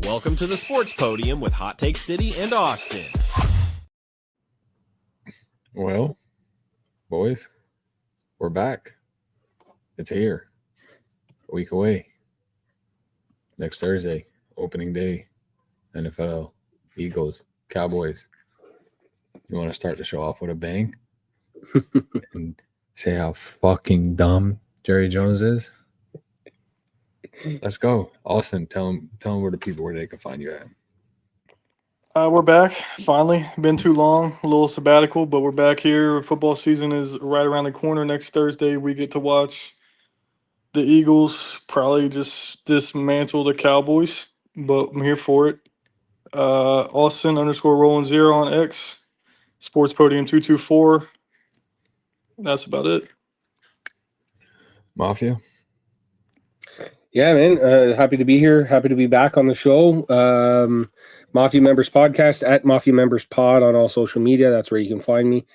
Welcome to the Sports Podium with Hot Take City and Austin. Well, boys, we're back. It's here. A week away. Next Thursday, opening day. NFL, Eagles, Cowboys. You want to start the show off with a bang? And say how fucking dumb Jerry Jones is? Let's go. Austin, tell them where they can find you at. We're back, finally. Been too long, a little sabbatical, but we're back here. Football season is right around the corner. Next Thursday, we get to watch the Eagles probably just dismantle the Cowboys, but I'm here for it. Austin_Rolling0 on X, Sports Podium 224. That's about it. Mafia? Yeah, man. Happy to be here. Happy to be back on the show. Mafia Members Podcast at Mafia Members Pod on all social media. That's where you can find me.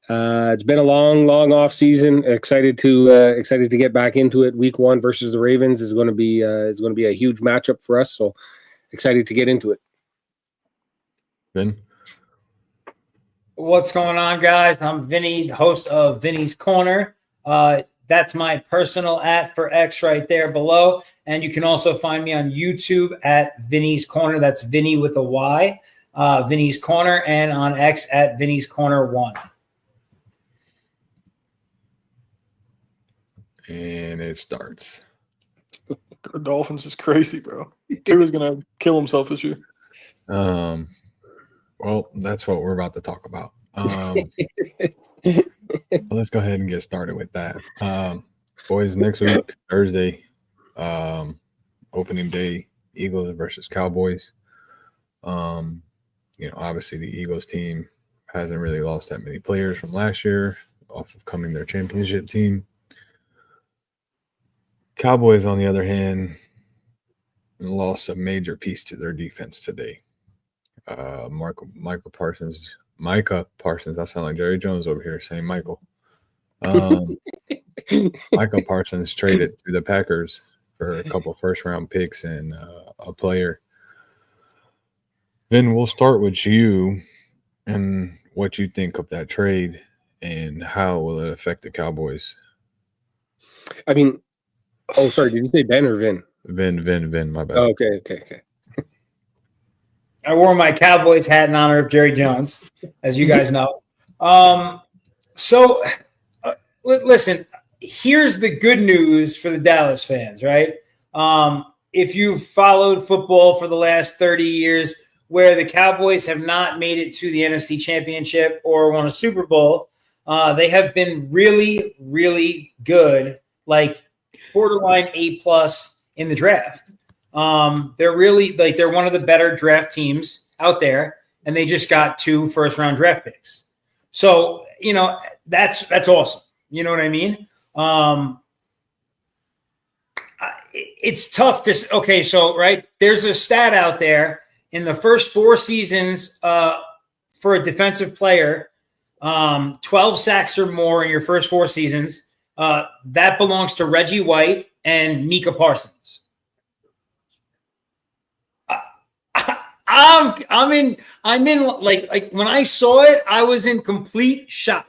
It's been a long off season. Excited to get back into it. Week 1 versus the Ravens is going to be a huge matchup for us. So excited to get into it. Vin? What's going on, guys? I'm Vinny, host of Vinny's Corner. That's my personal @ for X right there below. And you can also find me on YouTube at Vinny's Corner. That's Vinny with a Y, Vinny's Corner, and on X at Vinny's Corner 1. And it starts. The Dolphins is crazy, bro. Tua's going to kill himself this year. Well, that's what we're about to talk about. Let's go ahead and get started with that. Boys, next week, Thursday, opening day, Eagles versus Cowboys. Obviously the Eagles team hasn't really lost that many players from last year off of coming their championship team. Cowboys, on the other hand, lost a major piece to their defense today. Micah Parsons. I sound like Jerry Jones over here saying Michael. Micah Parsons traded to the Packers for a couple first-round picks and a player. Then we'll start with you and what you think of that trade and how will it affect the Cowboys. I mean, sorry, did you say Ben or Vin? Vin, my bad. Oh, okay. I wore my Cowboys hat in honor of Jerry Jones, as you guys know. Listen, here's the good news for the Dallas fans, right? If you've followed football for the last 30 years, where the Cowboys have not made it to the NFC Championship or won a Super Bowl, they have been really, really good, like borderline A+ in the draft. They're really they're one of the better draft teams out there, and they just got 2 first-round draft picks. So, that's awesome. You know what I mean? It's tough to right? There's a stat out there in the first 4 seasons for a defensive player, 12 sacks or more in your first 4 seasons. That belongs to Reggie White and Micah Parsons. I'm in like when I saw it, I was in complete shock.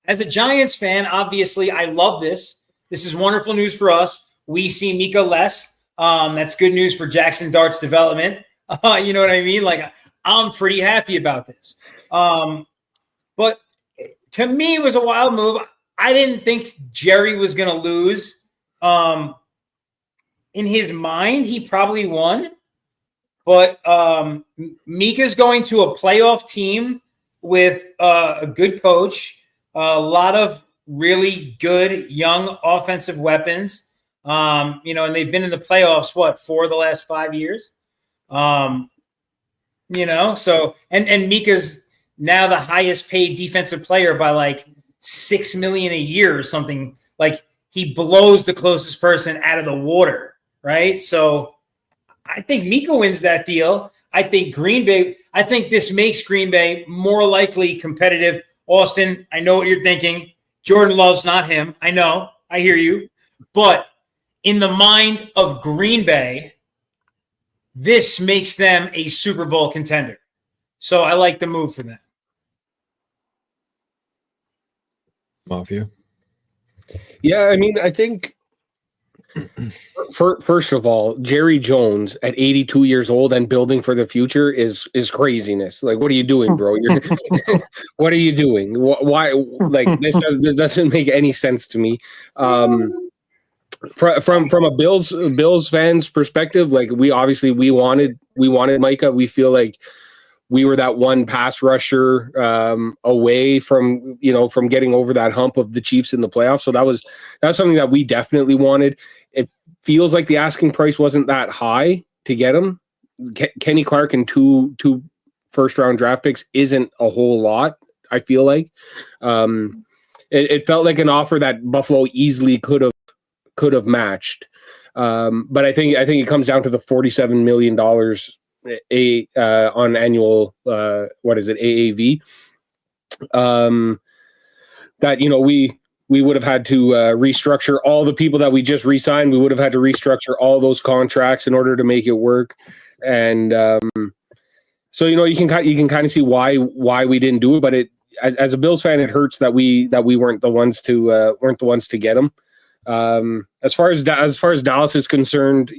As a Giants fan, obviously, I love this. This is wonderful news for us. We see Micah less. That's good news for Jackson Dart's development. You know what I mean? Like, I'm pretty happy about this. But to me, it was a wild move. I didn't think Jerry was going to lose. In his mind, he probably won. But Mika's going to a playoff team with a good coach, a lot of really good young offensive weapons, and they've been in the playoffs, 4 of the last 5 years? So and Mika's now the highest paid defensive player by like $6 million a year or something. Like, he blows the closest person out of the water, right? So I think Mika wins that deal. I think this makes Green Bay more likely competitive. Austin, I know what you're thinking. Jordan Love's not him. I know. I hear you. But in the mind of Green Bay, this makes them a Super Bowl contender. So I like the move for them. Mafia. Yeah, I mean, I think first of all, Jerry Jones at 82 years old and building for the future is craziness. Like, what are you doing, bro? What are you doing? Why? Like, this doesn't make any sense to me. From a Bills fans perspective, like we wanted Micah. We feel like we were that one pass rusher away from getting over that hump of the Chiefs in the playoffs. So that's something that we definitely wanted. It feels like the asking price wasn't that high to get him. Kenny Clark and two first round draft picks isn't a whole lot. I feel like it felt like an offer that Buffalo easily could have matched. But I think it comes down to the $47 million on annual AAV that we would have had to restructure all the people that we just re-signed. We would have had to restructure all those contracts in order to make it work. And so you can kind of see why we didn't do it. But as a Bills fan, it hurts that we weren't the ones to get them. As far as Dallas is concerned,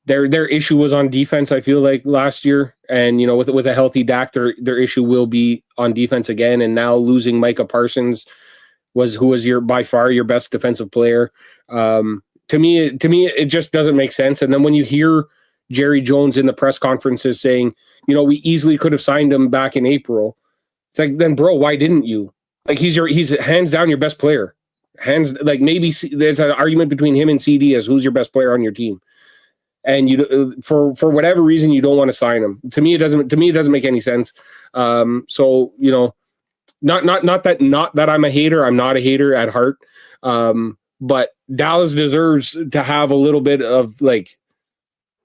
their issue was on defense. I feel like last year, and with a healthy Dak, their issue will be on defense again. And now losing Micah Parsons, who was by far your best defensive player. To me, it just doesn't make sense. And then when you hear Jerry Jones in the press conferences saying, we easily could have signed him back in April, it's like, then bro, why didn't you? Like he's hands down your best player. Maybe there's an argument between him and CD as who's your best player on your team. And for whatever reason you don't want to sign him. To me, it doesn't make any sense. So not that I'm a hater. I'm not a hater at heart. But Dallas deserves to have a little bit of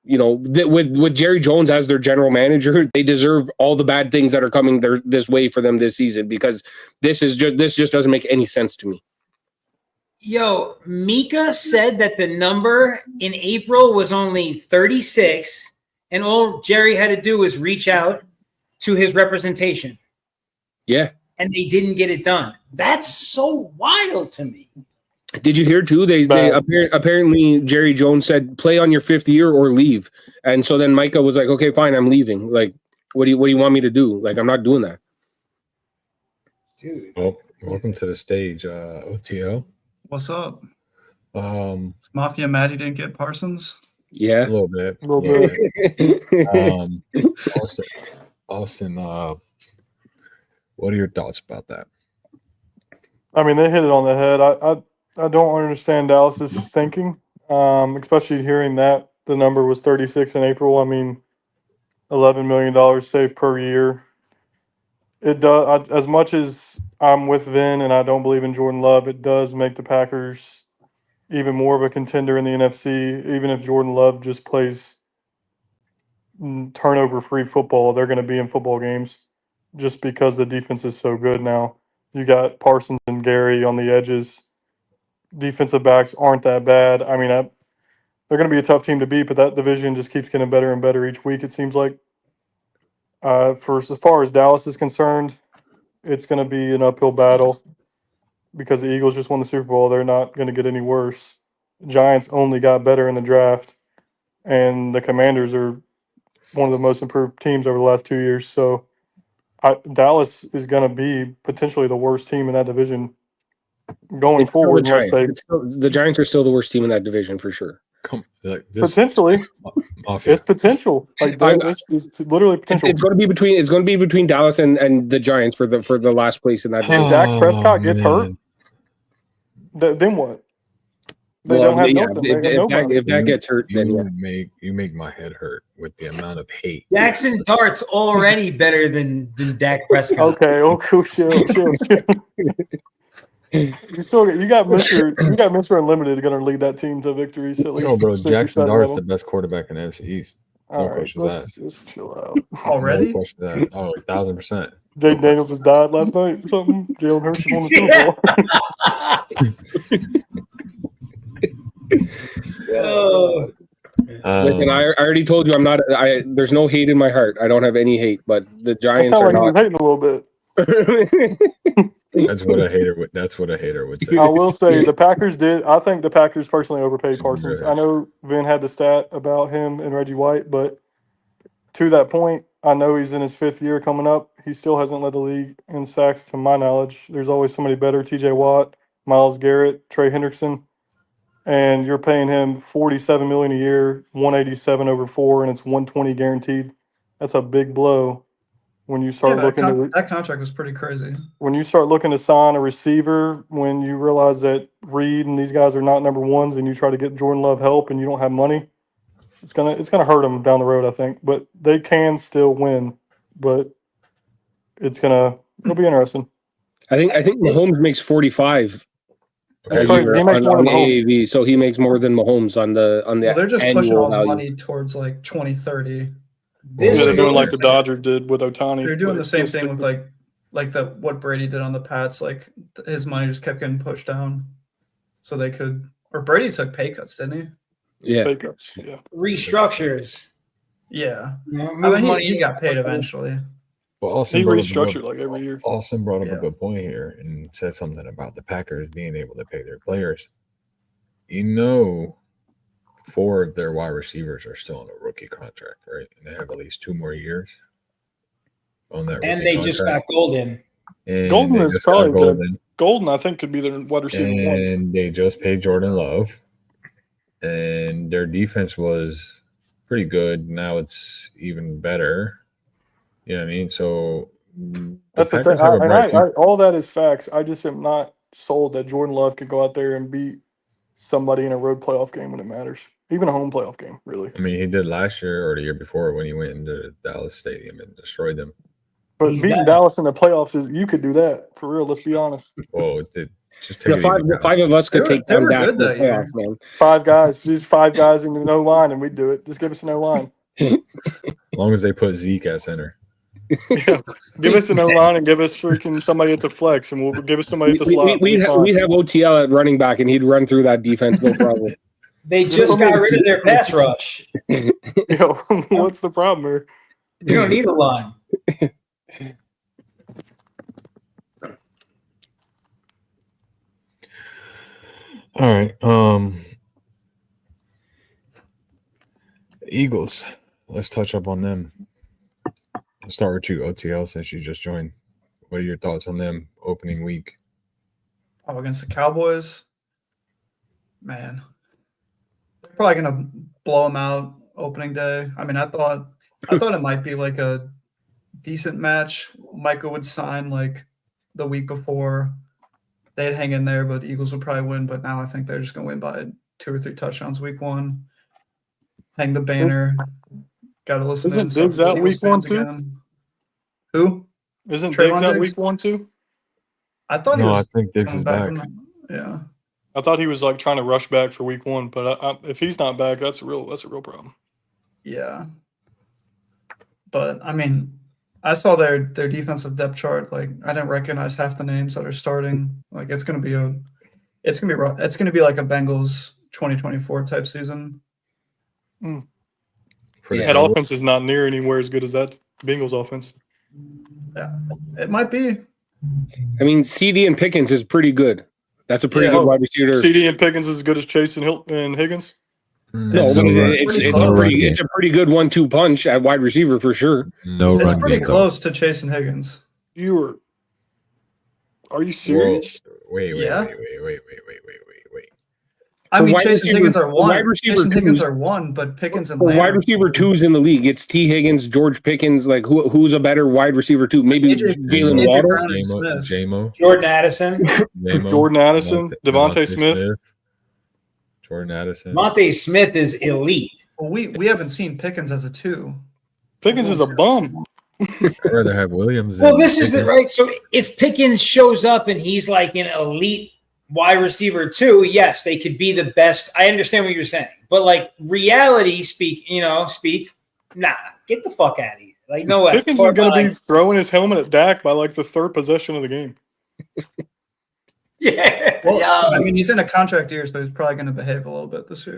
with Jerry Jones as their general manager, they deserve all the bad things that are coming this way for them this season, because this just doesn't make any sense to me. Yo, Mika said that the number in April was only 36, and all Jerry had to do was reach out to his representation. Yeah. And they didn't get it done. That's so wild to me. Did you hear too? They apparently Jerry Jones said, play on your 5th year or leave. And so then Micah was like, okay, fine, I'm leaving. Like, what do you want me to do? Like, I'm not doing that. Dude. Well, welcome to the stage, OTO. What's up? Is Mafia mad he didn't get Parsons? Yeah. A little bit. Austin, what are your thoughts about that? I mean, they hit it on the head. I don't understand Dallas's thinking, especially hearing that the number was 36 in April. I mean, $11 million saved per year. It does. As much as I'm with Vin and I don't believe in Jordan Love, it does make the Packers even more of a contender in the NFC. Even if Jordan Love just plays turnover-free football, they're going to be in football games just because the defense is so good now. You got Parsons and Gary on the edges. Defensive backs aren't that bad. I mean, they're going to be a tough team to beat, but that division just keeps getting better and better each week, it seems like. For as far as Dallas is concerned, it's going to be an uphill battle because the Eagles just won the Super Bowl. They're not going to get any worse. Giants only got better in the draft, and the Commanders are one of the most improved teams over the last 2 years. So Dallas is going to be potentially the worst team in that division going forward. The Giants are still the worst team in that division for sure. Potentially, Mafia. It's potential. It's literally potential. It's going to be between Dallas and the Giants for the last place in that division. If Dak Prescott gets hurt, then what? They don't have nothing. If Dak gets hurt, then you make my head hurt with the amount of hate. Jackson Dart's already better than Dak Prescott. Okay, chill. You got Mr. Unlimited going to lead that team to victories. At least bro. Jackson Dart's the best quarterback in the NFC East. No question let's chill out. Already? No question that. 1,000%. Jake Daniels just died last night or something. Jalen Hurts won the Super Bowl. Oh, Listen, I already told you I'm not. There's no hate in my heart. I don't have any hate, but the That Giants sounds are like he was not. hating a little bit. That's what a hater would. That's what a hater would say. I will say the Packers did. I think the Packers personally overpaid Parsons. I know Vin had the stat about him and Reggie White, but to that point, I know he's in his 5th year coming up. He still hasn't led the league in sacks, to my knowledge. There's always somebody better: T.J. Watt, Myles Garrett, Trey Hendrickson, and you're paying him $47 million a year, 187 over 4, and it's 120 guaranteed. That's a big blow when you start looking to that contract was pretty crazy. when you start looking to sign a receiver, when you realize that Reed and these guys are not number ones, and you try to get Jordan Love help and you don't have money, it's gonna hurt them down the road, I think. But they can still win. But it'll be interesting. I think Mahomes makes 45. That's a crazy. year He makes more on than Mahomes. AAV, so he makes more than Mahomes on the Well, they're just pushing annual all this value. money towards like 2030. this Yeah, they're doing is- like the Dodgers did with Otani. They're doing but the same just thing stick with like what Brady did on the Pats. Like his money just kept getting pushed down, so they could. Or Brady took pay cuts, didn't Yeah, pay cuts. Yeah. restructures. he? Yeah. You know, I move mean, money he got paid eventually. Well, Austin He brought up a restructured good- like every year. Austin brought up Yeah. a good point here and said something about the Packers being able to pay their players. You know, 4 of their wide receivers are still on a rookie contract, right? And they have at least 2 more years on that. And rookie they just got contract. Golden. And Golden they is just got probably good. Golden. Golden, I think, could be their wide receiver one. And they just paid Jordan Love. And their defense was pretty good. Now it's even better. You know what I mean? So That's the thing. Packers have a bright future. All that is facts. I just am not sold that Jordan Love can go out there and beat somebody in a road playoff game when it matters. Even a home playoff game, really. I mean, he did last year or the year before when he went into Dallas Stadium and destroyed them. But He's beating done. Dallas in the playoffs you could do that for real. Let's be honest. Whoa, just take the it easy. five of us could They were- take they them were back good to the that year. playoffs, man. 5 guys, these 5 guys in the no line, and we'd do it. Just give us a no line. As long as they put Zeke at center. Yeah. Give us a no line and give us freaking somebody at the flex, and we'll give us somebody at the slot. We'd have OTL at running back, and he'd run through that defense, no problem. They just got rid of their pass rush. Yo, what's the problem here? You don't need a line. All right. Eagles. Let's touch up on them. I'll start with you, OTL, since you just joined. What are your thoughts on them opening week? Oh, against the Cowboys, man, they're probably gonna blow them out opening day. I mean, I thought it might be like a decent match. Michael would sign like the week before. They'd hang in there, but the Eagles would probably win. But now I think they're just gonna win by 2 or 3 touchdowns week 1. Hang the banner. Got to listen. Isn't to Diggs out Eagles week 1 fans too? again. Who? Isn't Treylon Diggs out Diggs? week 1 too? I thought he No, was. I think Diggs coming is back. from yeah. I thought he was like trying to rush back for week 1, but if he's not back, that's a real problem. Yeah. But I mean, I saw their defensive depth chart. Like, I didn't recognize half the names that are starting. Like, it's gonna be like a Bengals 2024 type season. For the That Cowboys? offense is not near anywhere as good as that Bengals offense. Yeah, it might be. I mean, CD and Pickens is pretty good. That's a pretty Yeah. good wide receiver. CD and Pickens is as good as Chase and Higgins. No, It's but pretty it's close. a pretty good 1-2 punch at wide receiver for sure. No It's run pretty game. close to Chase and Higgins. Are you serious? Wait. Yeah. Wait. I For mean, wide Chase and receiver- Higgins are for one. wide receiver Chase and Higgins twos- are one, but Pickens and For Lamb wide are receiver two. 2s in the league, it's T. Higgins, George Pickens. Like who's a better wide receiver 2? Maybe AJ Jalen AJ Waddle. Brown and Smith. J-Mo. Jordan Addison. Jordan Addison, Devontae Smith. Jordan Addison. Monte Smith is elite. Well, we haven't seen Pickens as a 2. Pickens is a bum. I'd rather have Williams. Well, than this is the Pickens. right. So if Pickens shows up and he's like an elite wide receiver 2, yes, they could be the best. I understand what you're saying, but like reality speak, nah, get the fuck out of here. Like, no way. Pickens is going to be throwing his helmet at Dak by like the 3rd possession of the game. Yeah. Well, Yo. I mean, he's in a contract year, so he's probably going to behave a little bit this year.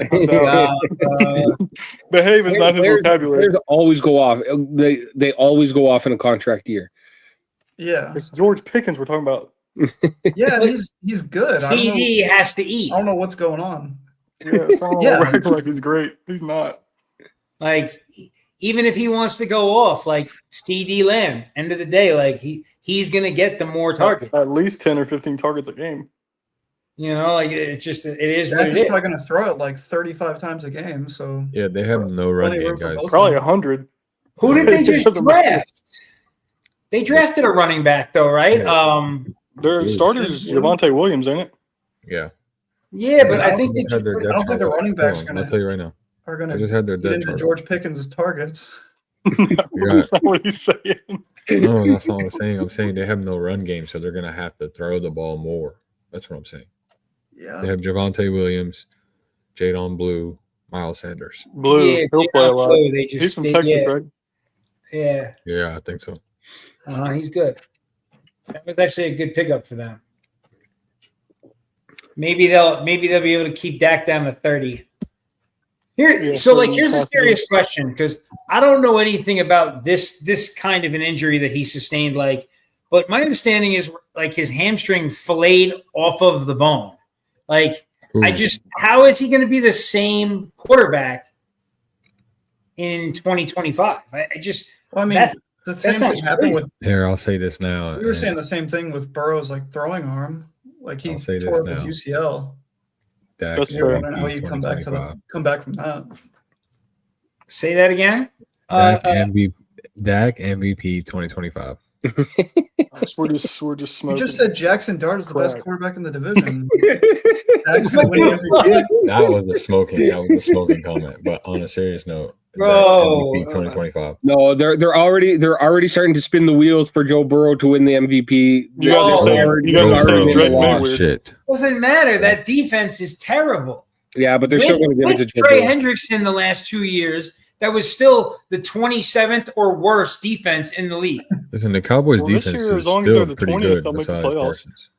Behave is not his vocabulary. Players always go off. They always go off in a contract year. Yeah, It's George Pickens we're talking about. yeah, and he's good. CD has to eat. I don't know what's going on. Yeah, someone Yeah. acting like he's great. He's not. Like, even if he wants to go off, like CD Lamb, end of the day, like he's gonna get the more target. At least 10 or 15 targets a game. You know, like it is what Dak it is is. probably going to throw it like 35 times a game. So Yeah, they have no run Plenty of game, room for guys. both. Probably 100. Who did they just Doesn't matter. draft? They drafted a running back though, right? Their starters, Javonte Williams, ain't it? Yeah. Yeah, but I I don't think They just had their I don't depth think the chart. running backs Hold are on, going I'll tell you right now. to They just had their get depth into chart. George Pickens' targets. That's not what he's saying. No, that's not what I'm saying. I'm saying they have no run game, so they're gonna have to throw the ball more. That's what I'm saying. They Yeah, have Javonte Williams, Jadon Blue, Miles Sanders. Blue, yeah, he'll play a lot. They just, He's from Texas, right? Yeah, Yeah, I think so. he's good. That was actually a good pickup for them. Maybe they'll be able to keep Dak down to 30. Here, Yeah, so like 30 here's a possibly. serious question because I don't know anything about this kind of an injury that he sustained. Like, but my understanding is like his hamstring filleted off of the bone. Like, Ooh. how is he going to be the same quarterback in 2025? I just well, I mean, That's- the same sounds thing happened crazy. with. Here, I'll say this now. We were and saying the same thing with Burrow's like throwing arm. Like he I'll say this tore up his now. UCL. Dak That's You're fair. wondering how you come back to 2025. come back from that. say that again. Dak MVP 2025. We're just You smoking. just said Jackson Dart is the best Crack. quarterback in the division. Dak's gonna win the MVP. That was a smoking comment. But on a serious note, Bro. MVP 2025. No, they're already starting to spin the wheels for Joe Burrow to win the MVP. You guys Oh, are saying, you guys Joe are saying Burrow Drake a May lot. weird. Shit. Doesn't matter. That defense is terrible. Yeah, but they're still going to give it to With Joe Trey Burrow. Hendrickson the last 2 years, that was still the 27th or worse defense in the league. Listen, the Cowboys Well, this defense year, is as long as still they're the pretty 20th, good they'll make the besides playoffs. Parsons.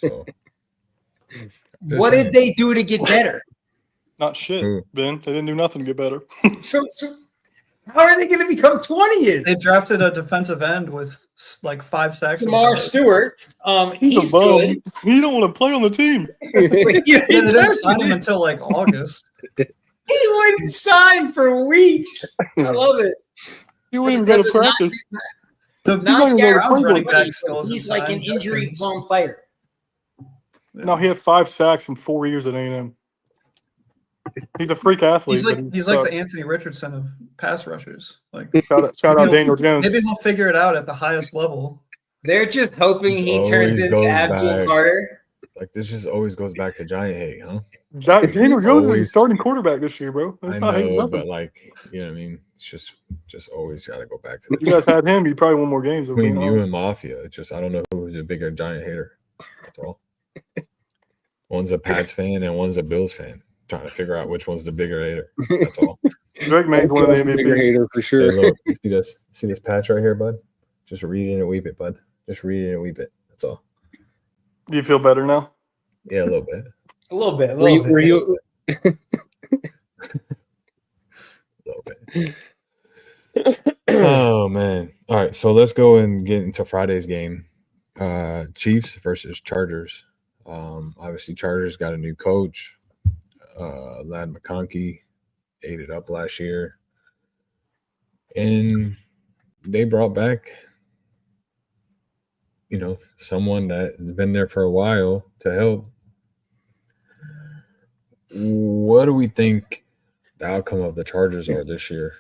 So, What did they do to get better? Not shit, Who? Ben. They didn't do nothing to get better. So how are they going to become 20th? They drafted a defensive end with like 5 sacks. in Lamar college. Stewart, He's he's a bum. good. He don't want to play on the team. Yeah, Yeah, they didn't sign him until like August. He wouldn't sign for weeks. I love it. He wouldn't even go to Because of not- practice. The Not even go to Garrett Browns running Cleveland. back still isn't He's like an signed, Jenkins. injury-prone player. No, he had 5 sacks in 4 years at A&M. He's a freak athlete. He's like but he he's like sucks. the Anthony Richardson of pass rushers. Like Shout out Daniel Jones. maybe he'll figure it out at the highest level. They're just hoping he It turns always into goes Abdul back. Carter. like this just always goes back to Giant hate, huh? Daniel Jones is always- the starting quarterback this year, bro. That's I not hating know, nothing. but like, you know what I mean? It's just always got to go back to If you guys had him, you probably won more games. if we're between being you honest. and Mafia. It's just I don't know who's a bigger Giant hater. That's all. One's a Pats fan and one's a Bills fan. Trying to figure out which one's the bigger hater. That's all. Drake May's one of the Bigger MVP. hater for Hey, sure. look, you see this? See this patch right here, bud? Just read it and weep it, bud. Just read it and weep it. That's all. Do you feel better now? Yeah, a little bit. A little bit. Were you A little bit. Oh man. All right, so let's go and get into Friday's game. Chiefs versus Chargers. Obviously Chargers got a new coach. Lad McConkey ate it up last year. And they brought back, someone that has been there for a while to help. What do we think the outcome of the Chargers are this year?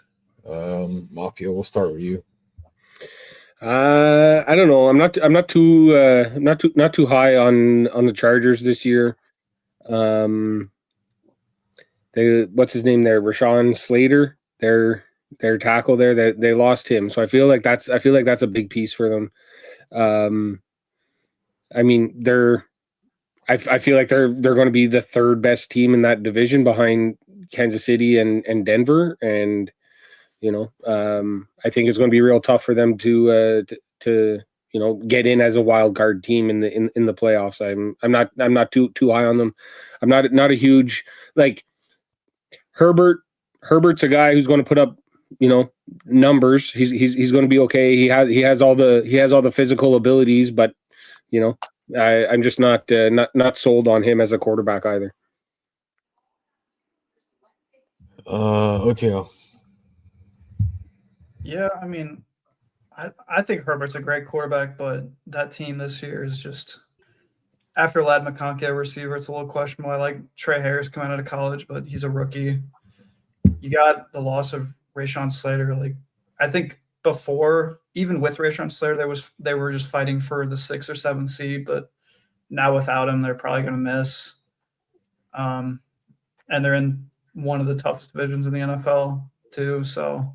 Mafia, we'll start with you. I don't know. I'm not too high on the Chargers this year. What's his name there? Rashawn Slater, their tackle there. They lost him, so I feel like that's a big piece for them. I mean, I feel like they're going to be the third best team in that division behind Kansas City and Denver, and I think it's going to be real tough for them to get in as a wild card team in the playoffs. I'm not too high on them. I'm not a huge like Herbert's a guy who's going to put up numbers. He's going to be okay. He has all the physical abilities, but I'm just not sold on him as a quarterback either. OTL. Yeah, I mean, I think Herbert's a great quarterback, but that team this year is just after Ladd McConkey at receiver, it's a little questionable. I like Trey Harris coming out of college, but he's a rookie. You got the loss of Rashawn Slater. Like, I think before, even with Rashawn Slater, they were just fighting for the 6th or 7th seed, but now without him, they're probably going to miss. And they're in one of the toughest divisions in the NFL too, so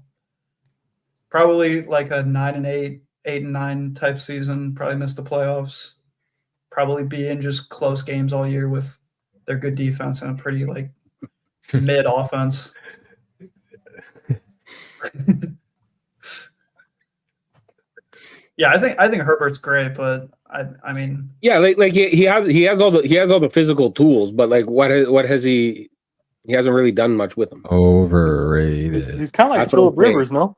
probably like a 9-8, 8-9 type season. Probably miss the playoffs. Probably be in just close games all year with their good defense and a pretty like mid offense. Yeah, I think Herbert's great, but I mean, yeah, like he has all the physical tools, but like what has he? He hasn't really done much with them. Overrated. He's kind of like That's what Phillip I'm saying. Rivers, no?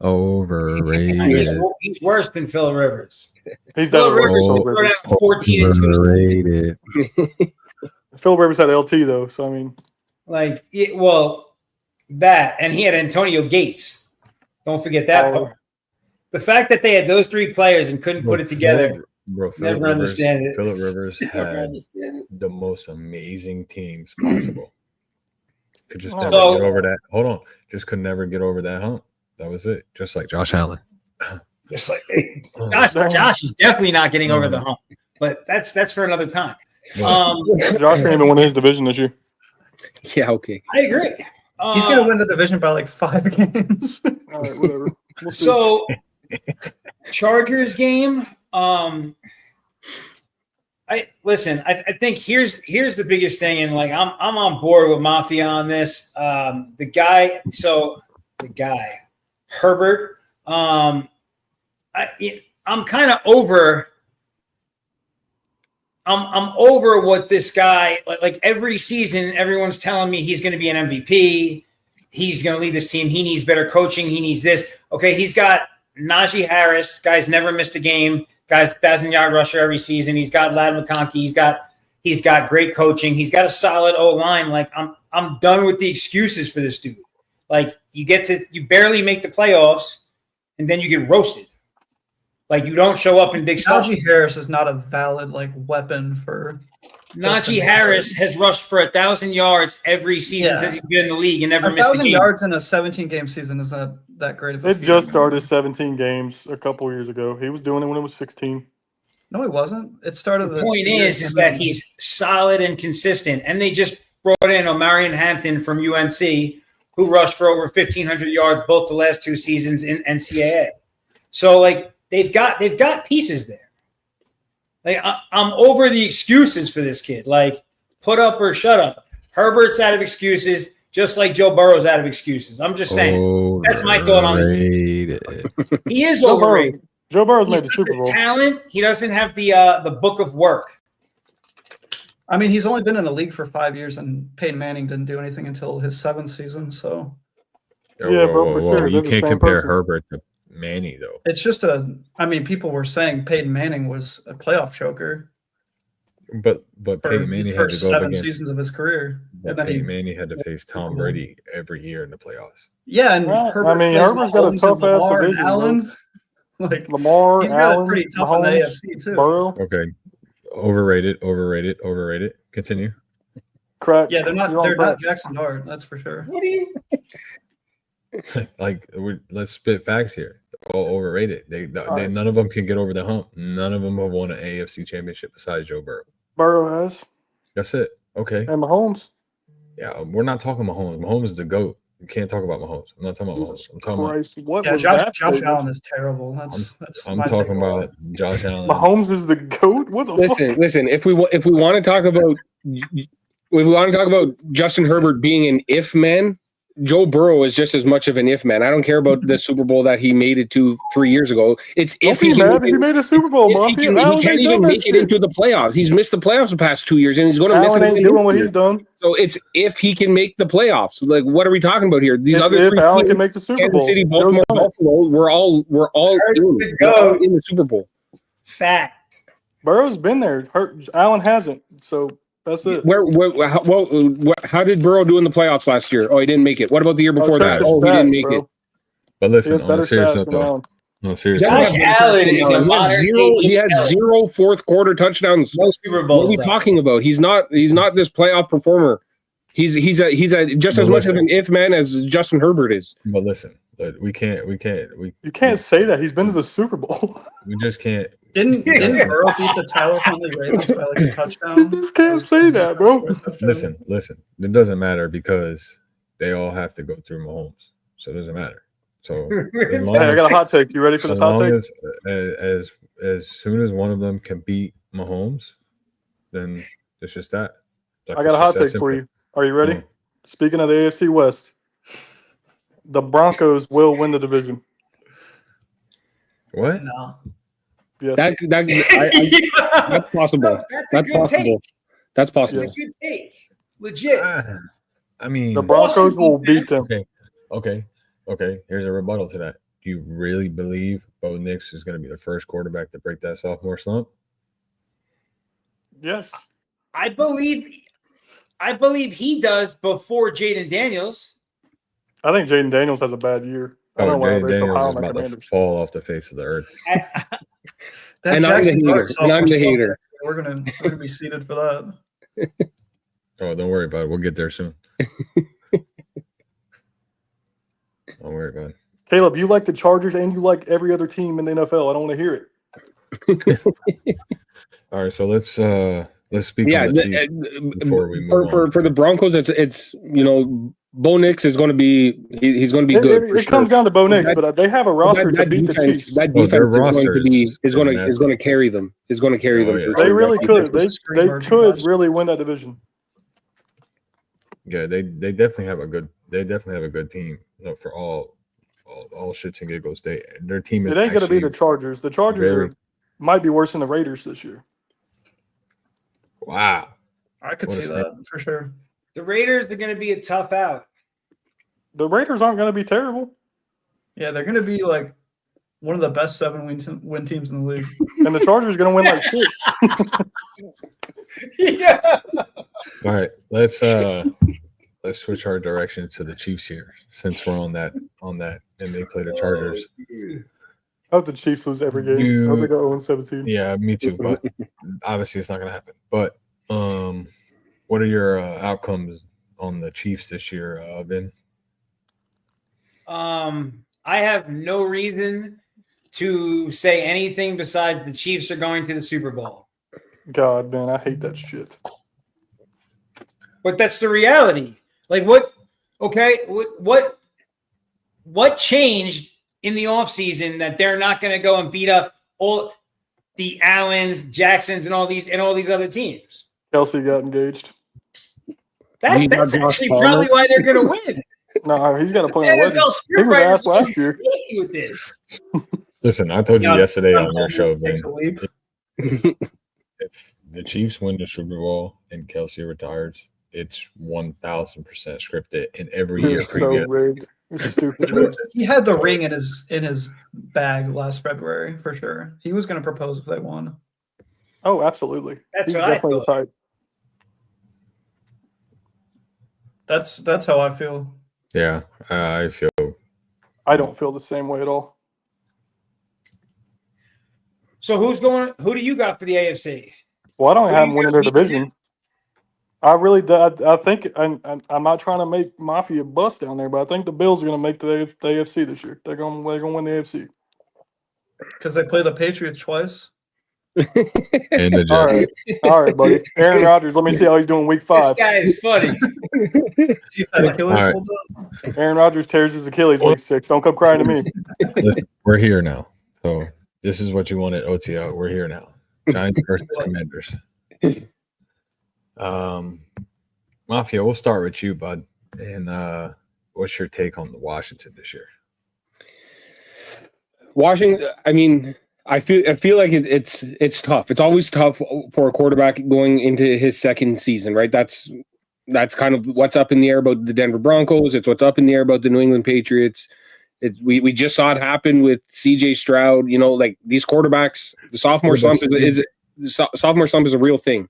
Overrated. He's worse than Phil Rivers. He's Phil done worse than Rivers Phillip threw Rivers. down 14 and 2. Overrated. Phillip Rivers had LT though, so I mean, That and he had Antonio Gates. Don't forget that part. The fact that they had those 3 players and couldn't put it together. Bro, Never understand it. Phillip Rivers had the most amazing teams possible. Could just never get over that. Hold on. Just could never get over that hump. That was it. Just like Josh Allen. Just like Josh is definitely not getting over the hump. But that's for another time. Josh didn't even win his division this year. Yeah, okay. I agree. he's going to win the division by like 5 games. All right, whatever. We'll see. So Chargers game. I think here's the biggest thing, and like I'm on board with Mafia on this. The guy Herbert. I'm kind of over. I'm over what this guy like every season. Everyone's telling me he's going to be an MVP. He's going to lead this team. He needs better coaching. He needs this. Okay, he's got Najee Harris. Guy's never missed a game. Guy's 1,000-yard rusher every season. He's got Ladd McConkey. He's got great coaching. He's got a solid O-line. Like I'm done with the excuses for this dude. Like you barely make the playoffs, and then you get roasted. Like you don't show up in big spots. Najee Harris is not a valid like weapon for. Najee Harris has rushed for 1,000 yards every season since he's been in the league and never missed a game. 1,000 yards in a 17-game season is not that great of a It feat. just started 17 games a couple years ago. He was doing it when it was 16. No, he wasn't. It started. The point is that he's solid and consistent, and they just brought in Omarion Hampton from UNC, who rushed for over 1,500 yards both the last 2 seasons in NCAA. So like they've got pieces there. Like I'm over the excuses for this kid. Like put up or shut up. Herbert's out of excuses, just like Joe Burrow's out of excuses. I'm just saying. That's my thought on it. He is overrated. Joe Burrow's He's made the Super Bowl. Talent. He doesn't have the book of work. I mean, he's only been in the league for 5 years, and Peyton Manning didn't do anything until his 7th season. So Yeah, bro, for sure. You They're the can't same compare person. Herbert to Manny, though. it's just people were saying Peyton Manning was a playoff choker But for Peyton the Manning had to first go up 7 against. seasons of his career. But And then Peyton Manning had to face Tom Brady every year in the playoffs. Yeah, and Well, Herbert I mean, plays Herbert's got a Mahomes and tough-ass Lamar and division, bro. Allen. Like Lamar, he's got Allen, it pretty tough in the Mahomes, AFC too. Burrow, Okay. Overrated. Continue. crack. Yeah, they're You're on not crack. Jackson Dart, that's for sure. Let's spit facts here. They're all overrated. right. None of them can get over the hump. None of them have won an AFC championship besides Joe Burrow. Burrow has. That's it. Okay. And Mahomes. Yeah, we're not talking Mahomes. Mahomes is the GOAT. You can't talk about Mahomes. I'm not talking about Mahomes. I'm talking Christ, what Yeah, was Josh that Allen statement? is terrible. That's I'm my talking takeaway. about Josh Allen. Mahomes is the GOAT? What the fuck? Listen. If we want to talk about Justin Herbert being an if man, Joe Burrow is just as much of an if man. I don't care about the Super Bowl that he made it to 3 years ago. It's Don't if be he can mad make if it, he made a Super Bowl, if Mafia. he Allen can't ain't even done that make it shit. into the playoffs. He's missed the playoffs the past 2 years, and he's going to miss Allen it ain't again doing what this he's year. done. So it's if he can make the playoffs. Like, what are we talking about here? These It's other if three Allen teams, can make the Super Kansas Bowl. City, Joe's Baltimore, done it. Buffalo, we're all Hurts in. to We're all go. in the Super Bowl. Fact. Burrow's been there. Allen hasn't. So that's it. How did Burrow do in the playoffs last year? Oh, he didn't make it. What about the year before check that? the Oh, he didn't stats, make bro. it. But He listen, has on better a serious stats note, than though. Allen. On a serious Josh note, Allen is a He has modern zero. He has Allen. zero fourth quarter touchdowns. No Super What are Bowls. we though. talking about? He's not this playoff performer. He's a just But as much of listen. an if man as Justin Herbert is. but listen, we can't, You can't say that. He's been to the Super Bowl. we just can't. Didn't Burrow beat the Tyler Huntley Ravens by like a touchdown? You just can't say that, bro. Listen. It doesn't matter because they all have to go through Mahomes, so it doesn't matter. So as long Hey, I as, got a hot take. You ready for this as, hot long take? as soon as one of them can beat Mahomes, then it's just that. Like, I got it's a hot just that take for simple. you. Are you ready? Mm. Speaking of the AFC West, the Broncos will win the division. What? No. Yes. That's possible. That's a That's good possible. take. That's possible. That's a good take. Legit. I mean, the Broncos will beat them. okay. Here's a rebuttal to that. Do you really believe Bo Nix is going to be the first quarterback to break that sophomore slump? Yes. I believe he does before Jaden Daniels. I think Jaden Daniels has a bad year. I don't know why Jaden they're so high Daniels on is the about to Commanders. fall off the face of the earth. That And I'm the Jackson hater. Dart And I'm the sophomore hater. We're gonna be seated for that. Oh, don't worry about it. We'll get there soon. Don't worry about it. Caleb, you like the Chargers and you like every other team in the NFL. I don't want to hear it. All right, so let's speak Yeah, on the Chiefs before we move on. for the Broncos, it's Bo Nix is going to be he's going to be good. It comes down to Bo Nix, but they have a roster to beat the Chiefs. That Oh, their defense roster is going to carry them. Is going to carry Oh, them. yeah. for They sure. really That could. defense. They could really win that division. Yeah, they definitely have a good team. For all shits and giggles. Their team is It ain't going to be actually the Chargers. The Chargers might be worse than the Raiders this year. wow. I could What a see that for sure. The Raiders are going to be a tough out. The Raiders aren't going to be terrible, Yeah, they're gonna be like one of the best 7-win teams in the league. and the Chargers are going to win like 6. Yeah. All right, let's switch our direction to the Chiefs here, since we're on that, and they play the Chargers. I hope the Chiefs lose every game. I hope they go 0-17. Yeah, me too. But obviously, it's not going to happen. But what are your outcomes on the Chiefs this year, Vin? I have no reason to say anything besides the Chiefs are going to the Super Bowl. God, man, I hate that shit. But that's the reality. Like what? Okay, what changed in the offseason that they're not going to go and beat up all the Allens, Jacksons, and all these other teams? Kelsey got engaged. That's actually probably why they're going to win. No, he's got to play on NFL wedding. He script was writers asked last year. crazy with this. Listen, I told you yesterday on your show, Vin, Takes a leap. if the Chiefs win the Super Bowl and Kelsey retires, it's 1,000% scripted in every year It's so previous. rigged. It's stupid. rigged. He had the ring in his bag last February for sure. He was gonna propose if they won. Oh, absolutely. That's He's what I definitely the thought. type. That's how I feel. Yeah, I feel. I don't feel the same way at all. So who do you got for the AFC? Well, I don't Who have you them winning got their beating division. I really do. I think I'm not trying to make Mafia bust down there, but I think the Bills are going to make the AFC this year. They're going to win the AFC. Because they play the Patriots twice. And the All Jets. right, all right, buddy. Aaron Rodgers. Let me see how he's doing week 5. This guy is funny. See if that Achilles All right. holds up. Aaron Rodgers tears his Achilles week 6. Don't come crying to me. Listen, we're here now. So this is what you wanted, OTO. We're here now. Giants versus Commanders. Mafia, we'll start with you, bud. And what's your take on the Washington this year? Washington, I mean, I feel like it's tough. It's always tough for a quarterback going into his second season, right? That's kind of what's up in the air about the Denver Broncos. It's what's up in the air about the New England Patriots. We just saw it happen with CJ Stroud. You know, like these quarterbacks, the sophomore slump is a real thing.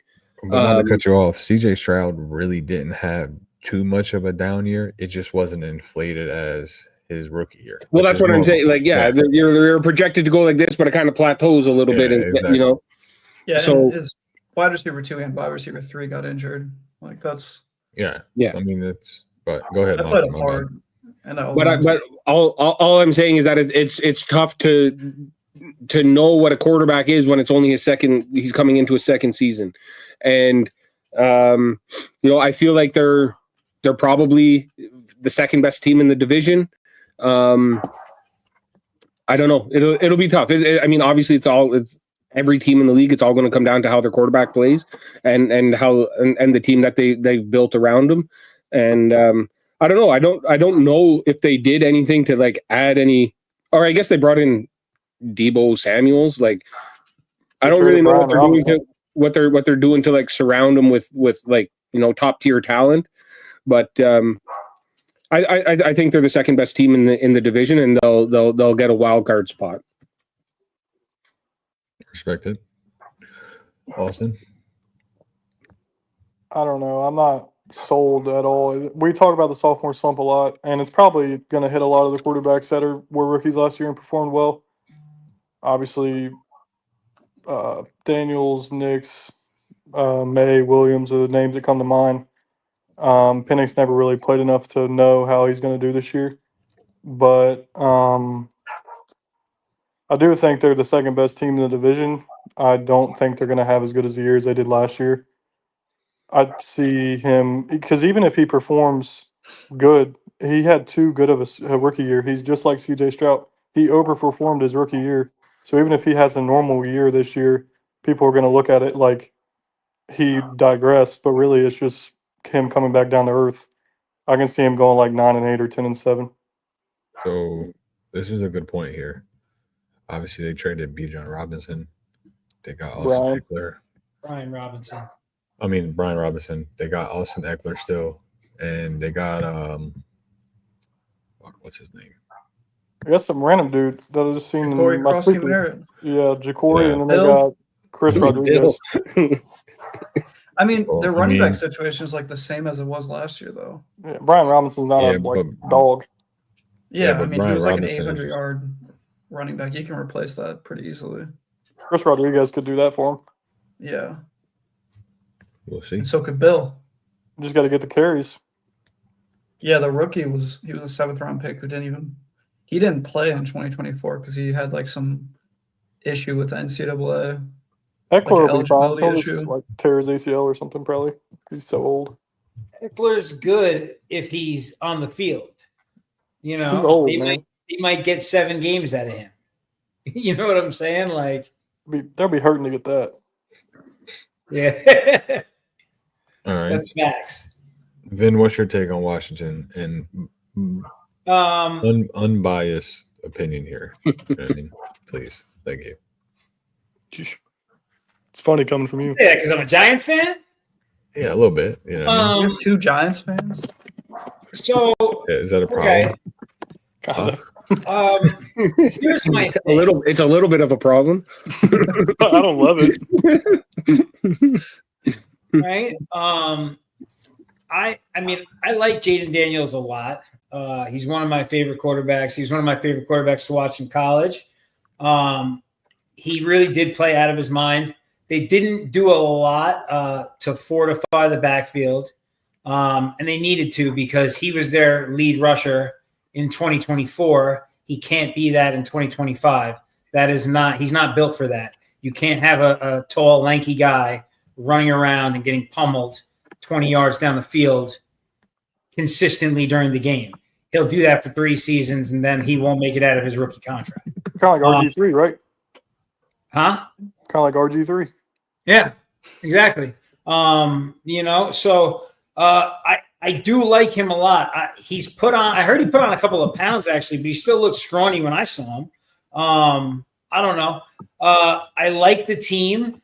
But not to cut you off, CJ Stroud really didn't have too much of a down year. It just wasn't inflated as his rookie year. Well, that's what I'm saying. Like, you're projected to go like this, but it kind of plateaus a little bit, and exactly. you know. Yeah, so and his wide receiver 2 and wide receiver 3 got injured. Like that's yeah. Yeah. I mean, it's. But go ahead. I played him hard. But all I'm saying is that it's tough to know what a quarterback is when it's only he's coming into a second season, and you know, I feel like they're probably the second best team in the division. I don't know. It'll be tough. I mean, obviously, it's every team in the league. It's all going to come down to how their quarterback plays and how and the team that they've built around them. And I don't know. I don't know if they did anything to like add any. Or I guess they brought in Deebo Samuels. Like, I don't really know what they're doing to like surround them with like, you know, top tier talent. But I think they're the second best team in the division, and they'll get a wild card spot. Respected. Austin? I don't know. I'm not sold at all. We talk about the sophomore slump a lot, and it's probably going to hit a lot of the quarterbacks that were rookies last year and performed well. Obviously, Daniels, Nix, May, Williams are the names that come to mind. Penix never really played enough to know how he's going to do this year. But I do think they're the second best team in the division. I don't think they're going to have as good as the year as they did last year. I'd see him, because even if he performs good, he had too good of a rookie year. He's just like CJ Stroud. He overperformed his rookie year. So even if he has a normal year this year, people are going to look at it like he digressed, but really it's just him coming back down to earth. I can see him going like 9-8 or 10-7. So this is a good point here. Obviously, they traded Bijan Robinson. They got Austin Eckler. Brian Robinson. They got Austin Eckler still, and they got what's his name? I guess some random dude that I just seen Corey in my Krosky sleeping. Merritt. Yeah, Jacory, Yeah. and then they got Chris Rodriguez. I mean, Well, their running back situation is like the same as it was last year, though. Yeah, Brian Robinson's not a dog. Yeah, but I mean, Brian he was like Robinson an is- 800-yard running back. You can replace that pretty easily. Chris Rodriguez could do that for him. Yeah, We'll see. and so could Bill. Just got to get the carries. Yeah, the rookie he was a 7th-round pick who didn't play in 2024 because he had like some issue with the NCAA. Eckler will be fine. eligibility He'll issue. just like tear his ACL or something probably. He's so old. Eckler's good if he's on the field. You know, He's old, they man. might get 7 games out of him. You know what I'm saying? Like, They'll be hurting to get that. yeah, All right. that's facts. Vin, what's your take on Washington and unbiased opinion here? You know what I mean? Please. Thank you. It's funny coming from you. Yeah, because I'm a Giants fan. Yeah, a little bit. You know what I mean? You have 2 Giants fans? So Yeah, is that a problem? okay, Kinda. here's my thing. It's a little bit of a problem. I don't love it. Right? I mean, I like Jaden Daniels a lot. He's one of my favorite quarterbacks. He's one of my favorite quarterbacks to watch in college. He really did play out of his mind. They didn't do a lot to fortify the backfield, and they needed to because he was their lead rusher in 2024. He can't be that in 2025. He's not built for that. You can't have a tall, lanky guy running around and getting pummeled 20 yards down the field consistently during the game. He'll do that for 3 seasons, and then he won't make it out of his rookie contract. Kind of like RG3, right? Huh? Kind of like RG3. Yeah, exactly. You know, so I I do like him a lot. I heard he put on a couple of pounds actually, but he still looks scrawny when I saw him. I don't know. I like the team.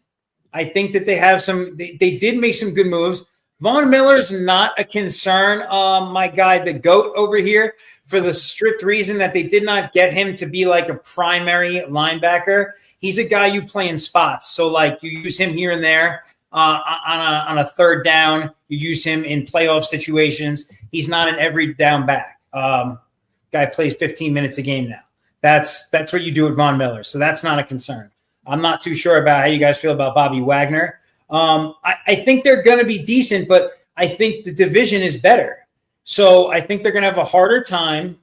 I think that they have they did make some good moves. Von Miller's not a concern. My guy, the GOAT over here, for the strict reason that they did not get him to be like a primary linebacker. He's a guy you play in spots. So like you use him here and there on a third down. You use him in playoff situations. He's not an every down back. Guy plays 15 minutes a game now. That's what you do with Von Miller. So that's not a concern. I'm not too sure about how you guys feel about Bobby Wagner. I think they're going to be decent, but I think the division is better. So I think they're going to have a harder time.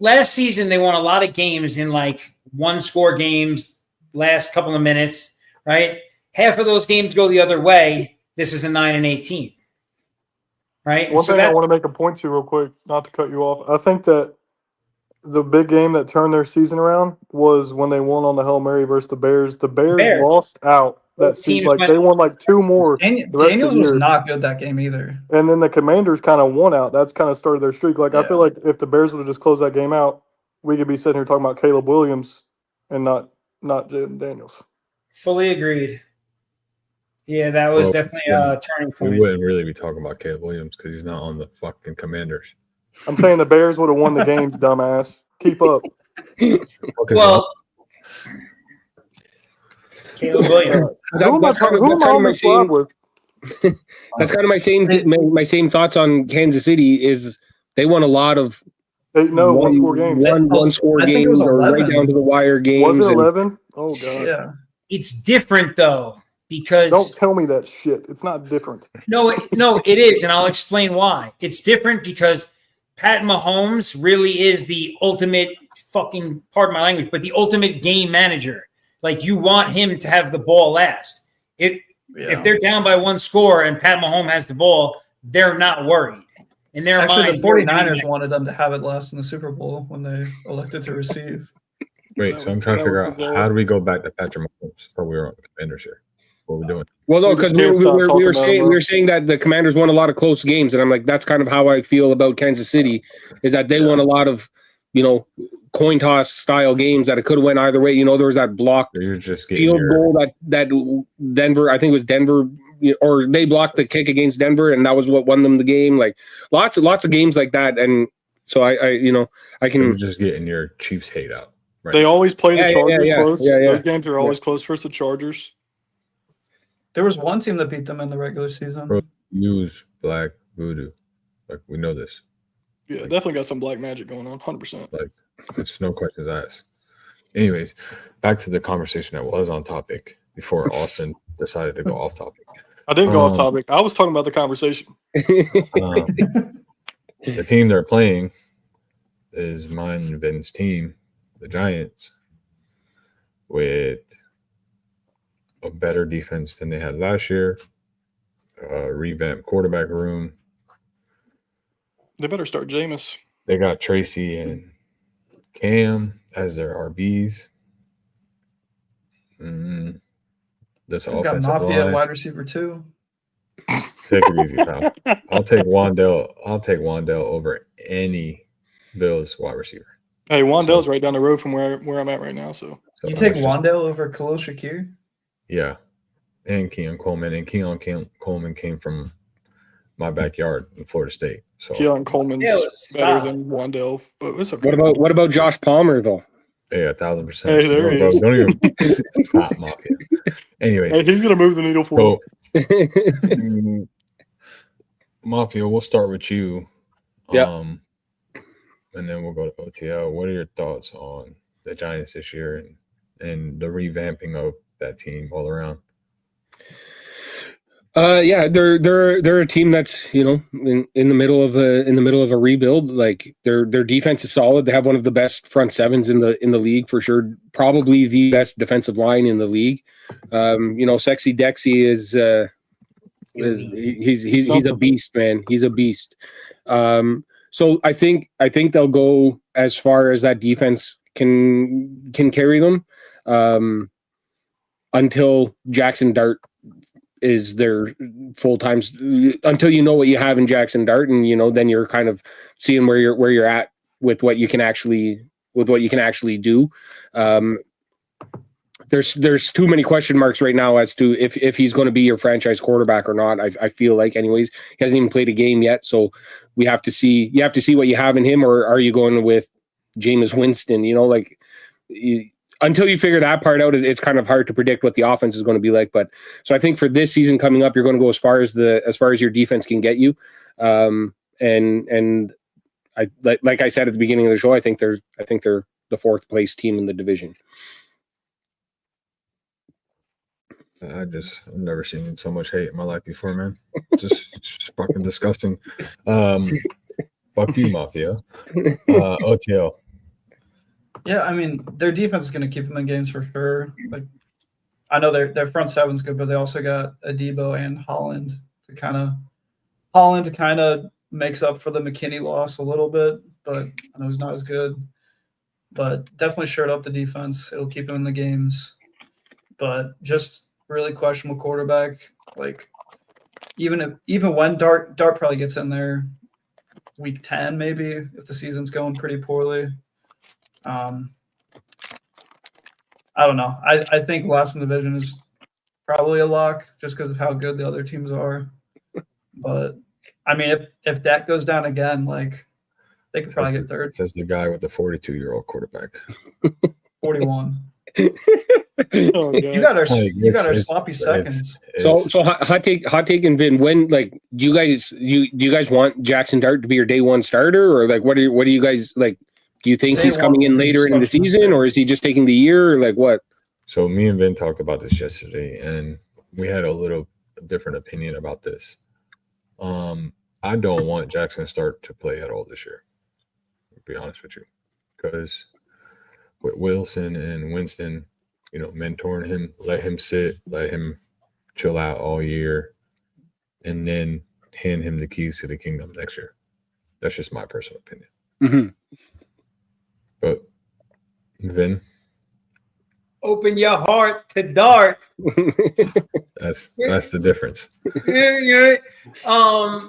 Last season, they won a lot of games in like one-score games, last couple of minutes, right? Half of those games go the other way. This is a 9-8 team, right? One thing I want to make a point to real quick, not to cut you off. I think that the big game that turned their season around was when they won on the Hail Mary versus the Bears. The Bears lost out. That seemed like they won like 2 more. Daniels was not good that game either. And then the Commanders kind of won out. That's kind of started their streak. Like, I feel like if the Bears would have just closed that game out, we could be sitting here talking about Caleb Williams and not Jaden Daniels. Fully agreed. Yeah, that was definitely a turning point. We wouldn't really be talking about Caleb Williams because he's not on the fucking Commanders. I'm saying the Bears would have won the games, dumbass. Keep up. Well, Caleb Williams. Who am I on the squad with? That's kind of my same thoughts on Kansas City. Is they won a lot of one-score games. One-score games or right down to the wire games. Was it 11? Oh god. Yeah. It's different though because don't tell me that shit. It's not different. No, it is, and I'll explain why. It's different because Pat Mahomes really is the ultimate fucking, pardon my language, but the ultimate game manager. Like, you want him to have the ball last. If they're down by 1 score and Pat Mahomes has the ball, they're not worried. In their mind, the 49ers wanted them to have it last in the Super Bowl when they elected to receive. Wait, so I'm trying to figure out how do we go back to Patrick Mahomes before we were on the Commanders here? What are we doing? Well, no, because we were saying that the Commanders won a lot of close games, and I'm like, that's kind of how I feel about Kansas City, is that they won a lot of, coin toss style games that it could have went either way. There was that blocked field goal that Denver, I think it was Denver, or they blocked the kick against Denver, and that was what won them the game. Like lots of games like that, and so I can. You're just getting your Chiefs hate out. Right they now. Always play the Chargers close. Yeah. Those games are always close versus the Chargers. There was one team that beat them in the regular season. Bro, use black voodoo. Like, we know this. Yeah, definitely got some black magic going on, 100%. Like, it's no questions asked. Anyways, back to the conversation that was on topic before Austin decided to go off topic. I didn't go off topic. I was talking about the conversation. The team they're playing is mine and Ben's team, the Giants, with a better defense than they had last year, revamped quarterback room. They better start Jameis. They got Tracy and Cam as their RBs. This We've got offensive Mafia line. wide receiver 2. Take it easy, pal. I'll take Wandell over any Bills wide receiver. Hey, Wandell's right down the road from where I'm at right now. So you take Wandell over Khalil Shakir? Yeah, and Keon Coleman. And Keon Coleman came from my backyard in Florida State. So Keon Coleman's better than Wandell, but it's okay. What about Josh Palmer though? Yeah, 1,000%. Hey, there he is. Don't even stop Mafia. Anyways, hey, he's gonna move the needle for you. Mafia, we'll start with you. Yeah. And then we'll go to OTL. What are your thoughts on the Giants this year and the revamping of that team all around? They're a team that's in the middle of a rebuild. Like their defense is solid. They have one of the best front sevens in the league for sure. Probably the best defensive line in the league. Sexy Dexy is he's a beast, man. He's a beast. So I think they'll go as far as that defense can carry them until Jackson Dart their full time until you know what you have in Jackson Dart, and then you're kind of seeing where you're at with what you can actually do. There's too many question marks right now as to if he's going to be your franchise quarterback or not. I feel like, anyways, he hasn't even played a game yet, so you have to see what you have in him, or are you going with Jameis Winston? Until you figure that part out, it's kind of hard to predict what the offense is going to be like. But so I think for this season coming up, you're going to go as far as your defense can get you. And I like I said at the beginning of the show, I think they're the fourth place team in the division. I've never seen so much hate in my life before, man. It's just fucking disgusting. Fuck you, Mafia. OTL. Yeah, I mean, their defense is going to keep them in games for sure. Like, I know their front seven's good, but they also got Adebo and Holland to kind of makes up for the McKinney loss a little bit, but I know he's not as good. But definitely shirt up the defense. It'll keep them in the games. But just really questionable quarterback. Like, even when Dart probably gets in there week 10 maybe if the season's going pretty poorly. I don't know. I think last in the division is probably a lock just because of how good the other teams are. But I mean, if that goes down again, like, they could probably get third. Says the guy with the 42-year-old quarterback. 41. Oh, You got our sloppy seconds. So hot take and Vin, when, like, do you guys want Jackson Dart to be your day one starter, or like what do you guys like? Do you think he's coming in later in the season, or is he just taking the year, or like what? So me and Vin talked about this yesterday, and we had a little different opinion about this. I don't want Jackson Dart to play at all this year, to be honest with you, because with Wilson and Winston, mentoring him, let him sit, let him chill out all year, and then hand him the keys to the kingdom next year. That's just my personal opinion. Mm-hmm. But Vin, Open your heart to Dart. that's the difference.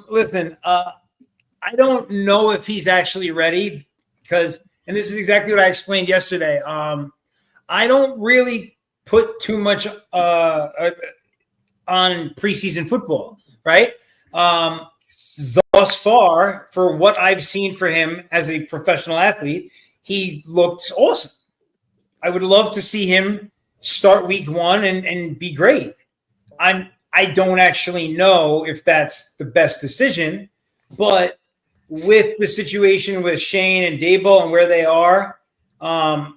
Listen, I don't know if he's actually ready because, and this is exactly what I explained yesterday. I don't really put too much on preseason football, right? Thus far, for what I've seen for him as a professional athlete, he looked awesome. I would love to see him start week one and be great. I don't actually know if that's the best decision, but with the situation with Shane and Daboll and where they are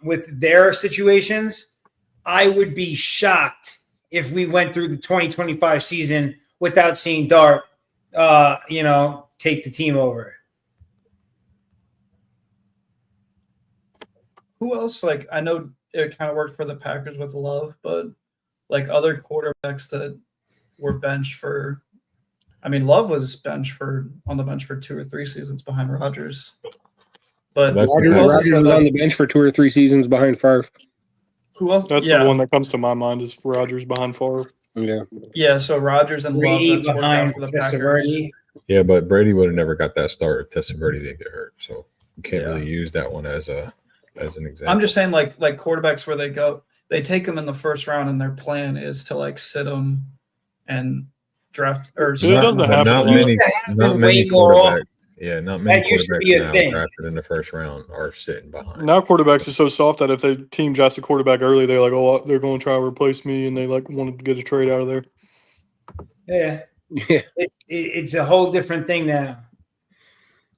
with their situations, I would be shocked if we went through the 2025 season without seeing Dart, take the team over. Who else? Like, I know it kind of worked for the Packers with Love, but like other quarterbacks that were benched for, I mean, Love was on the bench for 2 or 3 seasons behind Rodgers. But That's who Rodgers else? was on the bench for 2 or 3 seasons behind Favre. Who else? That's the one that comes to my mind is Rodgers behind Favre. Yeah. Yeah, so Rodgers and Love, Brady that's worked out for the Packers. Testaverde. Yeah, but Brady would have never got that start if Testaverde didn't get hurt. So you can't Yeah. really use that one as an example. I'm just saying, like quarterbacks where they take them in the first round, and their plan is to like sit them and draft or It doesn't But happen. not It used many way more quarterbacks. Yeah, not many That used to quarterbacks be a now thing. drafted in the first round are sitting behind. Now quarterbacks are so soft that if they team drafts a quarterback early, they're like, oh, they're going to try to replace me, and they like wanted to get a trade out of there. Yeah, Yeah. it's a whole different thing now.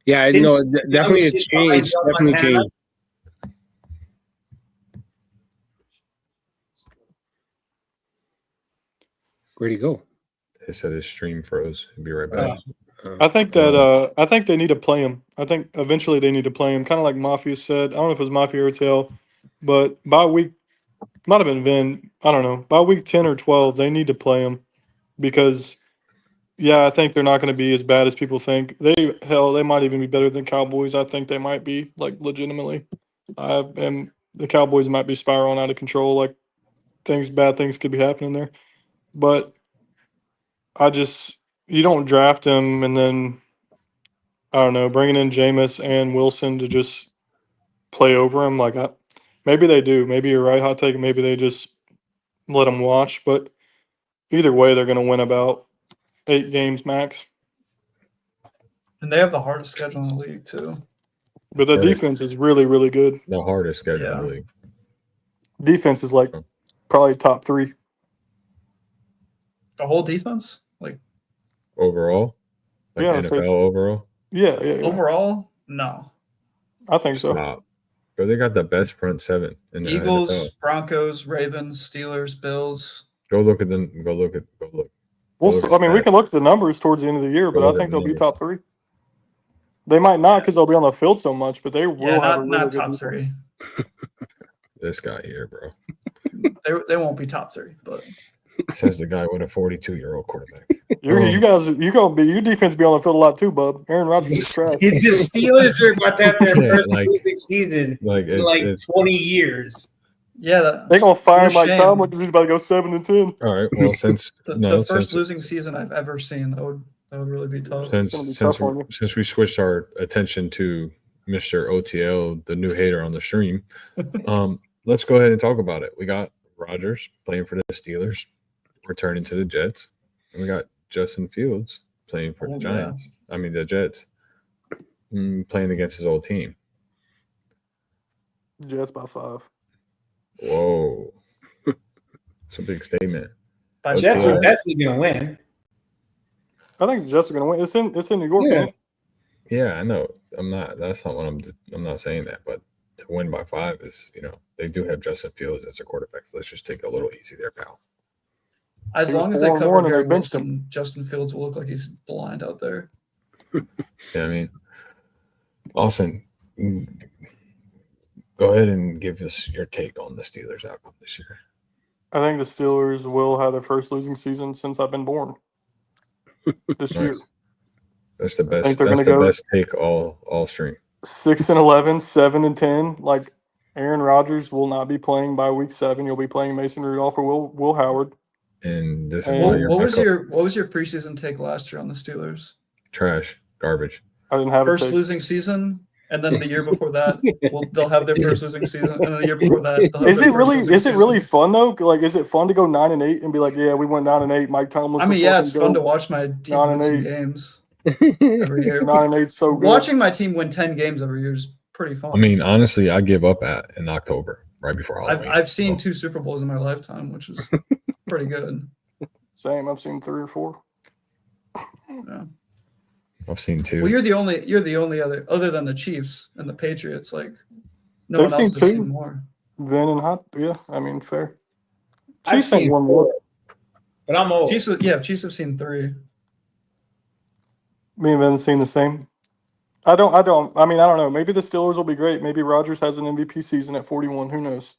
Yeah, definitely it's changed. It's definitely changed. Where'd he go? He said his stream froze. He'll be right back. I think that I think they need to play him. I think eventually they need to play him, kind of like Mafia said. I don't know if it was Mafia or Tail, but by week, might have been Vin. I don't know. By week 10 or 12, they need to play him because, yeah, I think they're not going to be as bad as people think. They might even be better than Cowboys. I think they might be, like, legitimately. And the Cowboys might be spiraling out of control. Like, bad things could be happening there. But you don't draft him and then, I don't know, bringing in Jameis and Wilson to just play over him. Like, maybe they do. Maybe you're right, hot take. Maybe they just let him watch. But either way, they're going to win about 8 games max. And they have the hardest schedule in the league too. But the Hardest. defense is really, really good. The hardest schedule in the Yeah. league. Defense is like probably top 3. The whole defense, like Overall? Like Yeah, so NFL it's- overall? Yeah. overall, no. I think so. Stop. But they got the best front 7 in the Eagles, NFL. Broncos, Ravens, Steelers, Bills. Go look at them. Go look. We'll Look see. at I mean, we stats. can look at the numbers towards the end of the year, but Look I at think the they'll be numbers. top 3. They might not because they'll be on the field so much, but they will Yeah, have a really not good top defense. 3. This guy here, bro. They won't be top 3, but Says the guy with a 42-year-old quarterback. You guys, your defense be on the field a lot too, bub. Aaron Rodgers is trash. The Steelers are about to have their Yeah, first like- losing season Like in it's 20 years. yeah, They gonna fire What a Mike shame. Tomlin because he's about to go 7-10. all right. Well, since the first losing season I've ever seen. That would really be tough. gonna be tough on you. since we switched our attention to Mr. OTL, the new hater on the stream, let's go ahead and talk about it. We got Rodgers playing for the Steelers, returning to the Jets, and we got Justin Fields playing for the Oh, Giants. I mean the Jets, playing against his old team. Jets by 5. Whoa, it's a big statement. By Okay. Jets are five. definitely going to win. I think the Jets are gonna win. It's in New York. Yeah. ain't it? Yeah, I know. I'm not. That's not what I'm not saying that, but to win by 5 is, they do have Justin Fields as a quarterback. So let's just take it a little easy there, pal. As He was long as they 4-1 cover and they Garrett benched Wilson, Justin Fields will look like he's blind out there. Yeah, I mean, Austin, go ahead and give us your take on the Steelers outcome this year. I think the Steelers will have their first losing season since I've been born. This year, Nice. That's the think best. they're That's gonna the go- best take all stream. 6-11, 7-10. Like Aaron Rodgers will not be playing by week 7. You'll be playing Mason Rudolph or Will Howard. And this is Hey, why What, you're what my was co- your preseason take last year on the Steelers? trash, garbage. I didn't have First a take. losing season, and then the year before that, they'll have their first losing season, and then the year before that, they'll have Is their it first really? losing Is it really season. fun though? Like, is it fun to go 9-8 and be like, yeah, we went 9-8. Mike Tomlin. I mean, yeah, it's fun to watch my team win some 9-8. games every year. 9-8 so good. Watching my team win 10 games every year is pretty fun. I mean, honestly, I give up in October, right before I've, Halloween. I've seen So, 2 Super Bowls in my lifetime, which is pretty good. Same. I've seen 3 or 4. Yeah. I've seen 2. Well, you're the only other than the Chiefs and the Patriots. Like no They've one else seen has 2. seen more. Vin and Hot. Yeah, I mean, fair. I've Chiefs ain't seen one more. 4, but I'm old. Chiefs have seen 3. Me and Vin seen the same. I don't know. Maybe the Steelers will be great. Maybe Rodgers has an MVP season at 41. Who knows?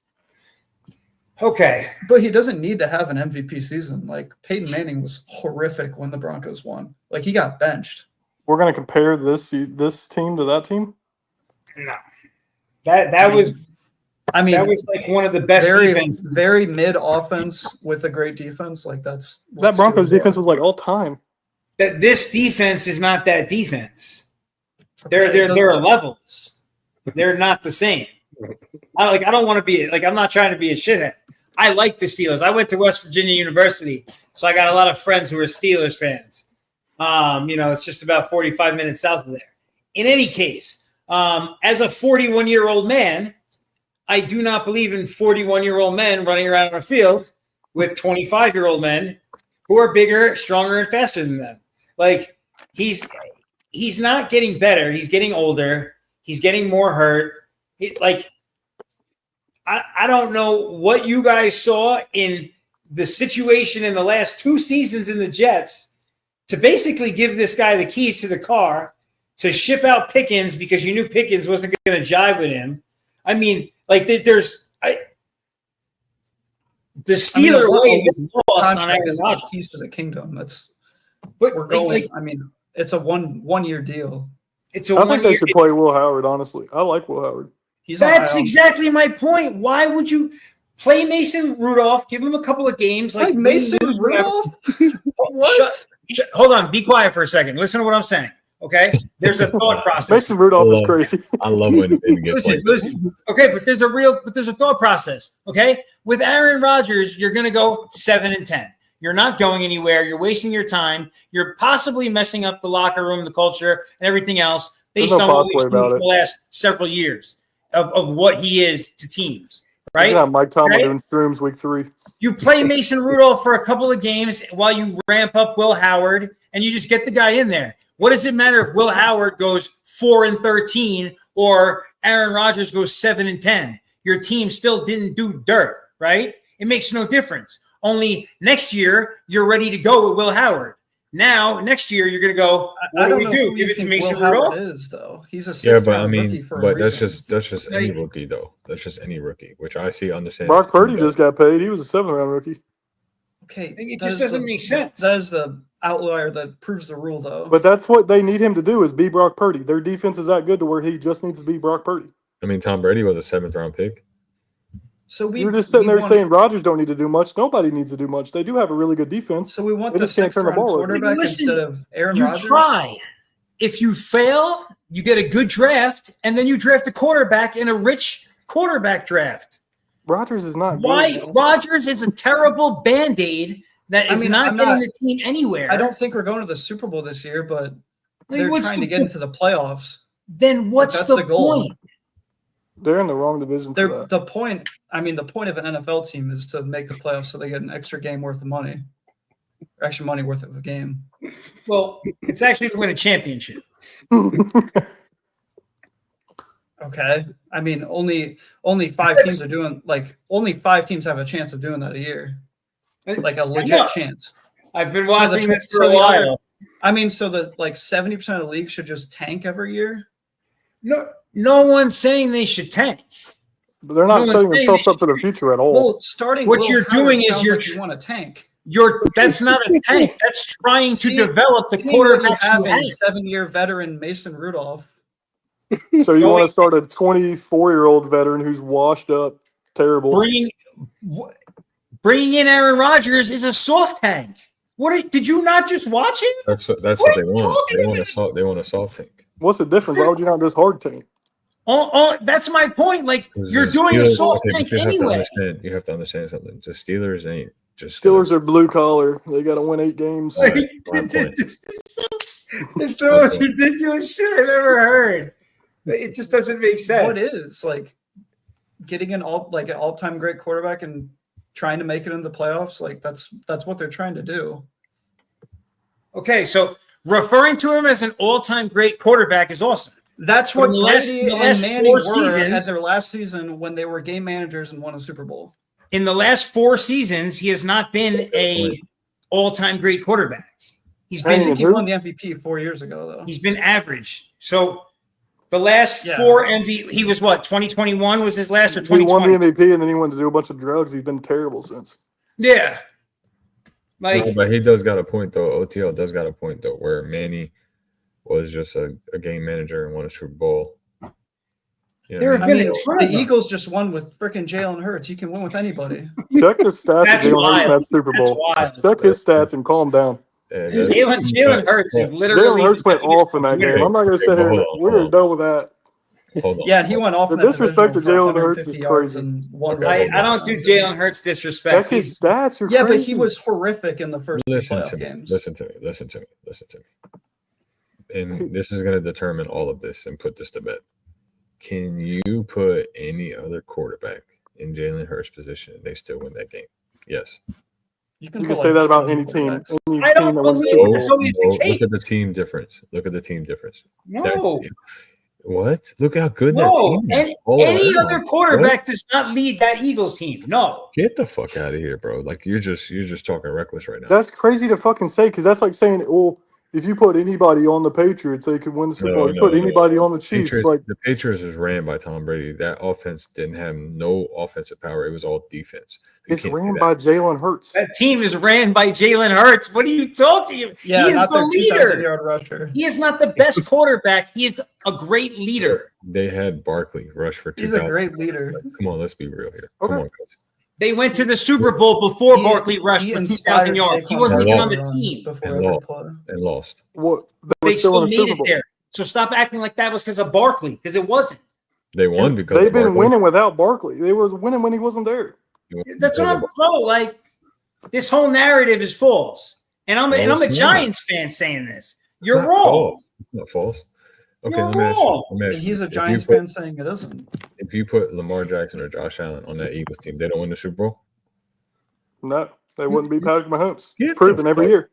Okay. But he doesn't need to have an MVP season. Like Peyton Manning was horrific when the Broncos won. Like he got benched. We're gonna compare this team to that team. No. That was like one of the best very defenses. very mid offense with a great defense. Like that's what That Broncos Steelers are. defense was like all time. That this defense is not that defense. Okay, There are levels. They're not the same. I don't want to be like, I'm not trying to be a shithead. I like the Steelers. I went to West Virginia University, so I got a lot of friends who are Steelers fans. It's just about 45 minutes south of there. In any case, as a 41-year-old man, I do not believe in 41-year-old men running around on a field with 25-year-old men who are bigger, stronger, and faster than them. Like he's not getting better. He's getting older. He's getting more hurt. I don't know what you guys saw in the situation in the last 2 seasons in the Jets to basically give this guy the keys to the car to ship out Pickens because you knew Pickens wasn't going to jive with him. I mean, like the Steeler way is lost on Contract Aaron is the Rodgers. keys to the kingdom. But We're going. I mean, it's a one year deal. it's a I think they 1 year. should play Will Howard. Honestly, I like Will Howard. He's on That's IL. exactly my point. Why would you? Play Mason Rudolph. Give him a couple of games. Like Mason Rudolph? What? Hold on. Be quiet for a second. Listen to what I'm saying. Okay? There's a thought process. Mason Rudolph is crazy. I love when it gets Listen. Okay, but there's a thought process. Okay? With Aaron Rodgers, you're going to go 7-10. You're not going anywhere. You're wasting your time. You're possibly messing up the locker room, the culture, and everything else based on what we've seen for the last several years of what he is to teams. Right? Yeah, Mike Tomlin doing streams week 3. You play Mason Rudolph for a couple of games while you ramp up Will Howard, and you just get the guy in there. What does it matter if Will Howard goes 4-13 or Aaron Rodgers goes 7-10? Your team still didn't do dirt, right? It makes no difference. Only next year you're ready to go with Will Howard. Now, next year you're going to go, what do we do? Give it to Mason Rudolph? Is though he's a 6th round rookie for a reason. that's just any rookie though. That's just any rookie, which I see understand. Brock Purdy just got paid. He was a 7th round rookie. Okay, It just doesn't make sense. That is the outlier that proves the rule, though. But that's what they need him to do is be Brock Purdy. Their defense is that good to where he just needs to be Brock Purdy. I mean, Tom Brady was a 7th round pick. So you're just sitting there saying Rodgers don't need to do much. Nobody needs to do much. They do have a really good defense. So we want the 6th round quarterback instead of Aaron Rodgers. You try. If you fail, you get a good draft, and then you draft a quarterback in a rich quarterback draft. Rodgers is not Why? good. Rodgers is a terrible Band-Aid that is not getting the team anywhere. I don't think we're going to the Super Bowl this year, but they're what's trying to get into the playoffs. Then what's the goal? point? They're in the wrong division for that. The point of an NFL team is to make the playoffs so they get an extra game worth of money. Or extra money worth of a game. Well, it's actually to win a championship. Okay. I mean, only 5 teams are doing only 5 teams have a chance of doing that a year. Like a legit chance. I've been watching this for a while. So the 70% of the league should just tank every year? No one's saying they should tank. But they're not setting themselves up for the future at all. Well, starting what you're doing is you want to tank. That's not a tank. That's trying to develop the quarterback. You have a 7-year veteran Mason Rudolph. So you want to start a 24-year-old veteran who's washed up, terrible. Bringing in Aaron Rodgers is a soft tank. Did you not just watch it? That's what they want. They want a soft tank. What's the difference? Why would you not just hard tank? That's my point. Like you're doing a soft tank anyway. You have to understand something. The Steelers ain't just Steelers are blue collar. They got to win 8 games. This is the most ridiculous shit I've ever heard. It just doesn't make sense. What is getting an all-time great quarterback and trying to make it in the playoffs? That's what they're trying to do. Okay, so referring to him as an all-time great quarterback is awesome. That's what Brady and Manning were at their last season when they were game managers and won a Super Bowl. In the last 4 seasons, he has not been a all-time great quarterback. I think he won the MVP 4 years ago, though. He's been average. So the last 4 MVP, he was what, 2021 was his last, or 2020? He won the MVP and then he went to do a bunch of drugs. He's been terrible since. Yeah. But he does got a point, though. OTL does got a point, though, where Manny was just a game manager and won a Super Bowl. The Eagles just won with freaking Jalen Hurts. You can win with anybody. Check the stats of Jalen Hurts in that Super Bowl. Check his stats and calm down. Jalen Hurts is literally. Jalen Hurts went off in that game. I'm not going to sit here. We're done with that. Yeah, and he went off. The disrespect to Jalen Hurts is crazy. I don't do Jalen Hurts disrespect. That's his stats. You're crazy. But he was horrific in the first 2 playoff games. Listen to me. And this is going to determine all of this and put this to bed. Can you put any other quarterback in Jalen Hurts' position and they still win that game? Yes. You can say that about any team. I don't believe it's always the case. Look at the team difference. No. What? Look how good that team is. Any other quarterback does not lead that Eagles team. No. Get the fuck out of here, bro. Like you're just talking reckless right now. That's crazy to fucking say, because that's like saying, well, if you put anybody on the Patriots, they could win the Super Bowl. You put anybody on the Chiefs. The Patriots was ran by Tom Brady. That offense didn't have no offensive power. It was all defense. It's ran by Jalen Hurts. That team is ran by Jalen Hurts. What are you talking about? Yeah, he is the leader. 2,000-yard rusher. He is not the best quarterback. He is a great leader. They had Barkley rush for 2,000. He's a great leader. Come on, let's be real here. Okay. Come on, guys. They went to the Super Bowl before He- Barkley rushed he for 2,000 inspired yards. He Saquon wasn't even on the Barkley team. before And every lost. play. And lost. What? They were still in still the made Super it Bowl. there. So stop acting like that was because of Barkley, because it wasn't. They won because They've of been Barkley. winning without Barkley. They were winning when he wasn't there. That's what Because I'm bro. Like this whole narrative is false. And I'm No, a it's not. Giants fan saying this. You're Not wrong. false. It's not false. Okay, You're let me ask you. wrong. Let me ask And he's you. a Giants if you fan saying it isn't. if you put Lamar Jackson or Josh Allen on that Eagles team, they don't win the Super Bowl. No, they wouldn't beat Patrick Mahomes. Get It's proven the every fuck- year.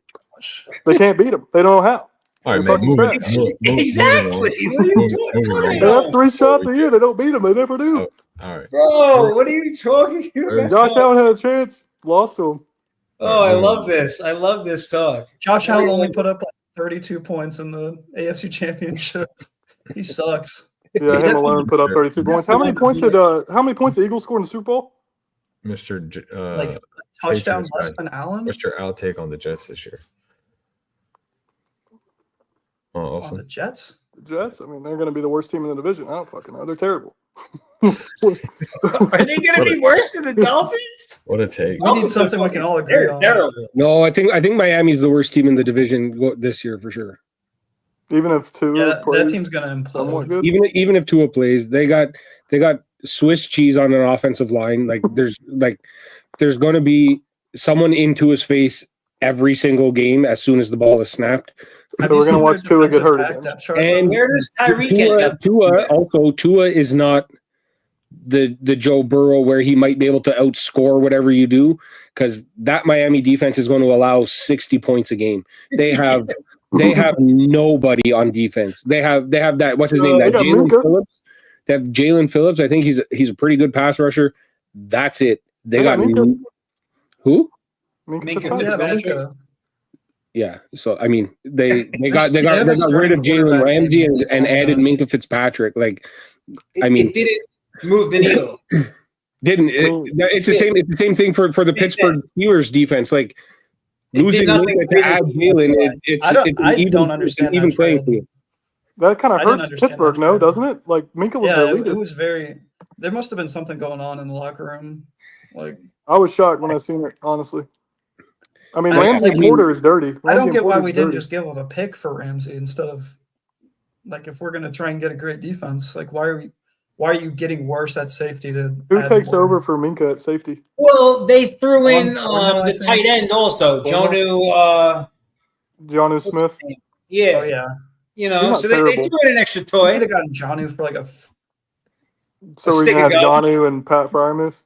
They can't beat him. They don't know how. All right, They're man. fucking Moving, trash. Exactly. What are you Moving talking They on. have 3 shots a year. They don't beat him. They never do. Oh, all right. Bro, what are you talking about? Josh Allen had a chance, lost to him. Oh, I love this. I love this talk. Josh Allen only put up like 32 points in the AFC Championship. He sucks. Yeah, him alone put up 32 points. How many points did the Eagles score in the Super Bowl? Mr. Like touchdown Patriots less guy. than Allen What's your outtake on the Jets this year? Oh, on the awesome. Jets. The Jets. I mean, they're going to be the worst team in the division. I don't fucking know. They're terrible. Are they going to be worse than the Dolphins? What a take. We need something we can all agree They're on. terrible. No, I think Miami's the worst team in the division this year for sure. Even if Tua Yeah, that plays team's gonna somewhat implode. good. Even if Tua plays, they got Swiss cheese on an offensive line. Like there's going to be someone in Tua's face every single game as soon as the ball is snapped. Have So you we're gonna seen watch their Tua get hurt defensive again. back depth chart, And though? Where does Tyreek end up? Tua is not the Joe Burrow where he might be able to outscore whatever you do, because that Miami defense is going to allow 60 points a game. They have nobody on defense. They have that, what's his name? They That got Jalen Minka. Phillips. They have Jalen Phillips. I think he's a pretty good pass rusher. That's it. They got Minka. who? Minka Fitzpatrick. Yeah, Fitzpatrick. Minka. Yeah. So I mean, they got They have a rid of starting Jalen quarterback Ramsey named and added Scott. Minka Fitzpatrick. Like, I mean- it didn't move the needle. It's the same. It's the same thing for the Pittsburgh Steelers defense. Like It did losing nothing Minka to really. add Jalen. It's I don't- it's an I even, don't understand it's an even that playing trade. field. That kind I of didn't hurts understand Pittsburgh, that no, trade. doesn't it? Like Minka was Yeah, their it leader. was very. There must have been something going on in the locker room. Like I was shocked when I seen it, honestly. I mean, I- Ramsey like, and Porter is dirty. I Ramsey don't and get why Porter's we didn't dirty. just give up a pick for Ramsey instead of like if we're gonna try and get a great defense. Like why are you getting worse at safety to Who add takes more? over for Minka at safety? Well, they threw in Fournette, I the think. tight end also, Fournette. Jonu. Johnny Smith. Yeah, Oh yeah, you He's know, not so they terrible. threw in an extra we toy. could have gotten Jonnu for like a. So we're stick gonna have of gum. Johnny and Pat Fryermuth.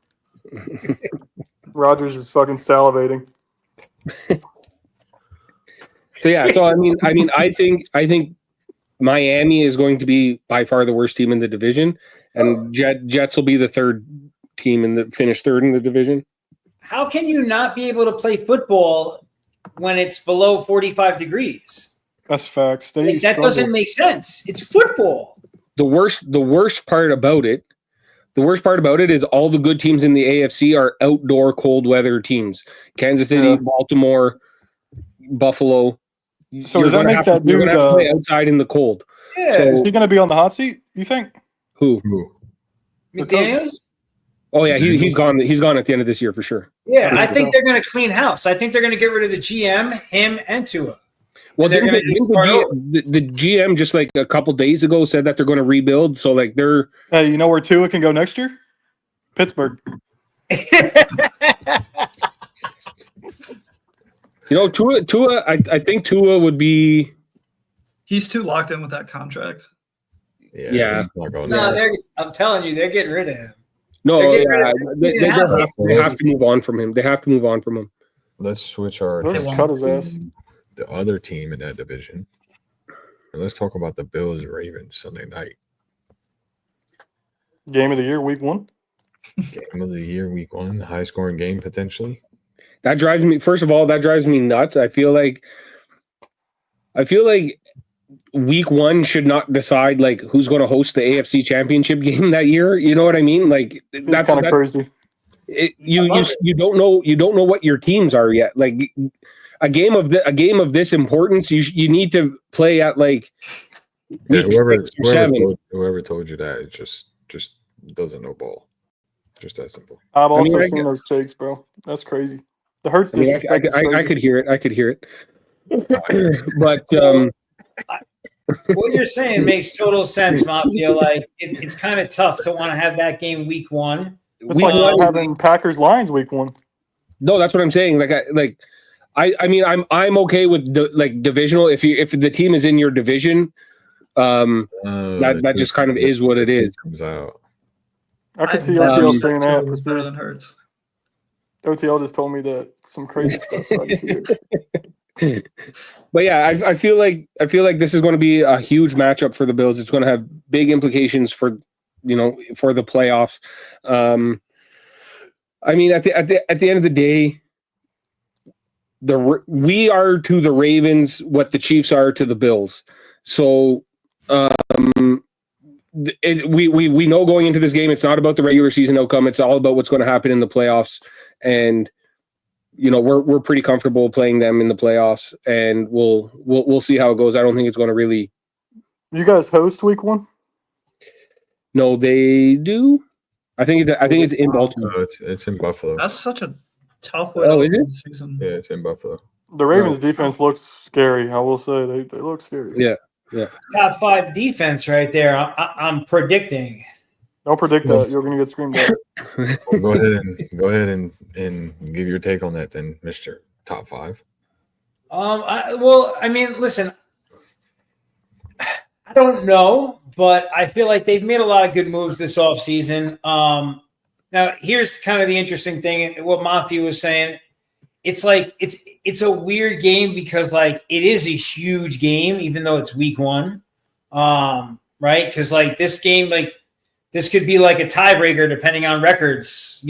Rogers is fucking salivating. So yeah. So I think Miami is going to be by far the worst team in the division, and Jets will be the third team finish third in the division. How can you not be able to play football when it's below 45 degrees? That's facts. They Like, that struggle. doesn't make sense. It's football. The worst part about it is all the good teams in the AFC are outdoor cold weather teams. Kansas City, Yeah. Baltimore, Buffalo. So does that gonna make have that to, you're dude, gonna have to play outside in the cold. Yeah. So- Is he going to be on the hot seat? You think? Who? Who? McDaniels? Oh yeah, he's gone. He's gone at the end of this year for sure. Yeah, I think they're going to clean house. I think they're going to get rid of the GM, him, and Tua. Well, They're didn't gonna just start over. the GM just like a couple days ago said that they're going to rebuild. So like they're Hey, you know where Tua can go next year? Pittsburgh. Tua. I think Tua would be. He's too locked in with that contract. Yeah. He's not going No, there. I'm telling you, they're getting rid of him. No, They're getting rid yeah, of- they Yeah. just have to move on from him. They have to move on from him. Let's switch our Let's attention cut his ass. to the other team in that division. And let's talk about the Bills Ravens Sunday night. Game of the year, week 1. Game of the year, week 1, the high scoring game potentially. That drives me. First of all, that drives me nuts. I feel like week 1 should not decide like who's going to host the AFC Championship game that year. You know what I mean? Like It's that's kind of crazy. you don't know what your teams are yet. Like a game of this importance, you need to play at like Yeah, week 6 or 7. whoever told you that, it just doesn't know ball. Just that simple. I've I mean, also I seen get- those takes, bro. That's crazy. The Hurts I mean, disrespect is I crazy. could hear it. I could hear it. But What you're saying makes total sense, Mafia. Like it's kind of tough to want to have that game week 1. It's like not having Packers Lions week 1. no, that's what I'm saying. I mean, I'm okay with divisional. If the team is in your division, that just kind of is what it is. Comes out. I could I see bet OTL you saying Tua that. was better than Hurts. OTL just told me that some crazy stuff. So I can see it. But yeah, I feel like this is going to be a huge matchup for the Bills. It's going to have big implications for for the playoffs. I mean, at the end of the day, we are to the Ravens what the Chiefs are to the Bills. So we know going into this game, it's not about the regular season outcome. It's all about what's going to happen in the playoffs. And we're pretty comfortable playing them in the playoffs, and we'll see how it goes. I don't think it's going to really. You guys host week 1? No, they do. I think it's in Baltimore. No, it's in Buffalo. That's such a tough way Oh, to is it? open the season. Yeah, it's in Buffalo. The Ravens defense looks scary. I will say they look scary. Yeah. Top 5 defense right there. I'm predicting. Don't predict that. You're going to get screamed at. Well, go ahead and give your take on that then, Mr. Top 5. I mean, listen, I don't know, but I feel like they've made a lot of good moves this offseason. Now, here's kind of the interesting thing. What Mafia was saying, it's like it's a weird game because like it is a huge game, even though it's week 1, right? Because like this game, like this could be like a tiebreaker depending on records,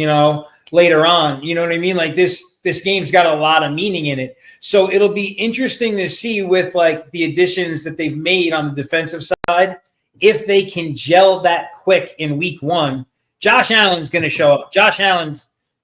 later on. You know what I mean? Like this game's got a lot of meaning in it. So it'll be interesting to see with like the additions that they've made on the defensive side, if they can gel that quick in week 1. Josh Allen's going to show up. Josh Allen.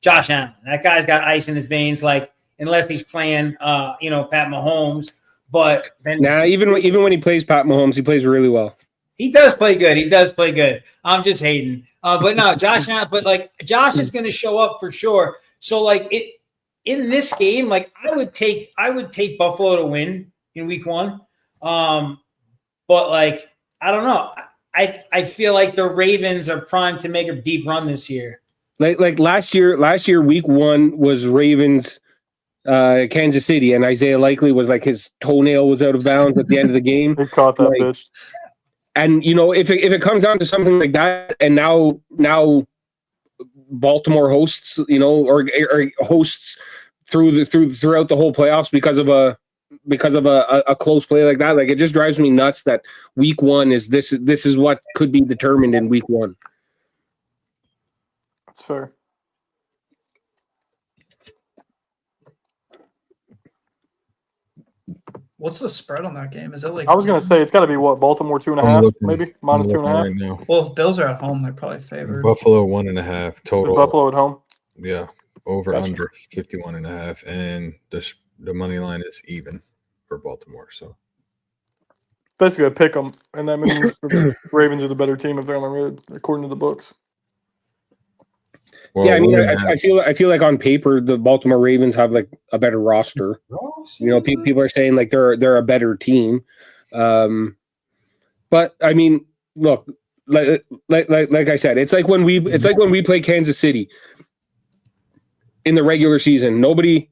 That guy's got ice in his veins, like unless he's playing, Pat Mahomes. But then, even when he plays Pat Mahomes, he plays really well. He does play good. I'm just hating. But no, Josh Allen. But like Josh is going to show up for sure. So like in this game, like I would take Buffalo to win in week 1. But like I don't know. I feel like the Ravens are primed to make a deep run this year. Like last year, week 1 was Ravens, Kansas City, and Isaiah Likely was like his toenail was out of bounds at the end of the game. They caught that bitch. And if it comes down to something like that, and now Baltimore hosts, or hosts throughout the whole playoffs because of a close play like that, like it just drives me nuts that week 1 is this is what could be determined in week 1. That's fair. What's the spread on that game? Is it like I was going to say it's got to be what, Baltimore 2.5, maybe minus I'm looking 2.5. right now. Well, if Bills are at home, they're probably favored. Buffalo 1.5 total. Buffalo at home. Yeah, over Gotcha. under 51.5, and the money line is even for Baltimore. So Basically, a pick 'em, and that means the Ravens are the better team if they're on the road, according to the books. well, Yeah, I mean, we're gonna I feel like on paper the Baltimore Ravens have like a better roster. People are saying like they're a better team, but I mean, look, like I said, it's like when we play Kansas City in the regular season. Nobody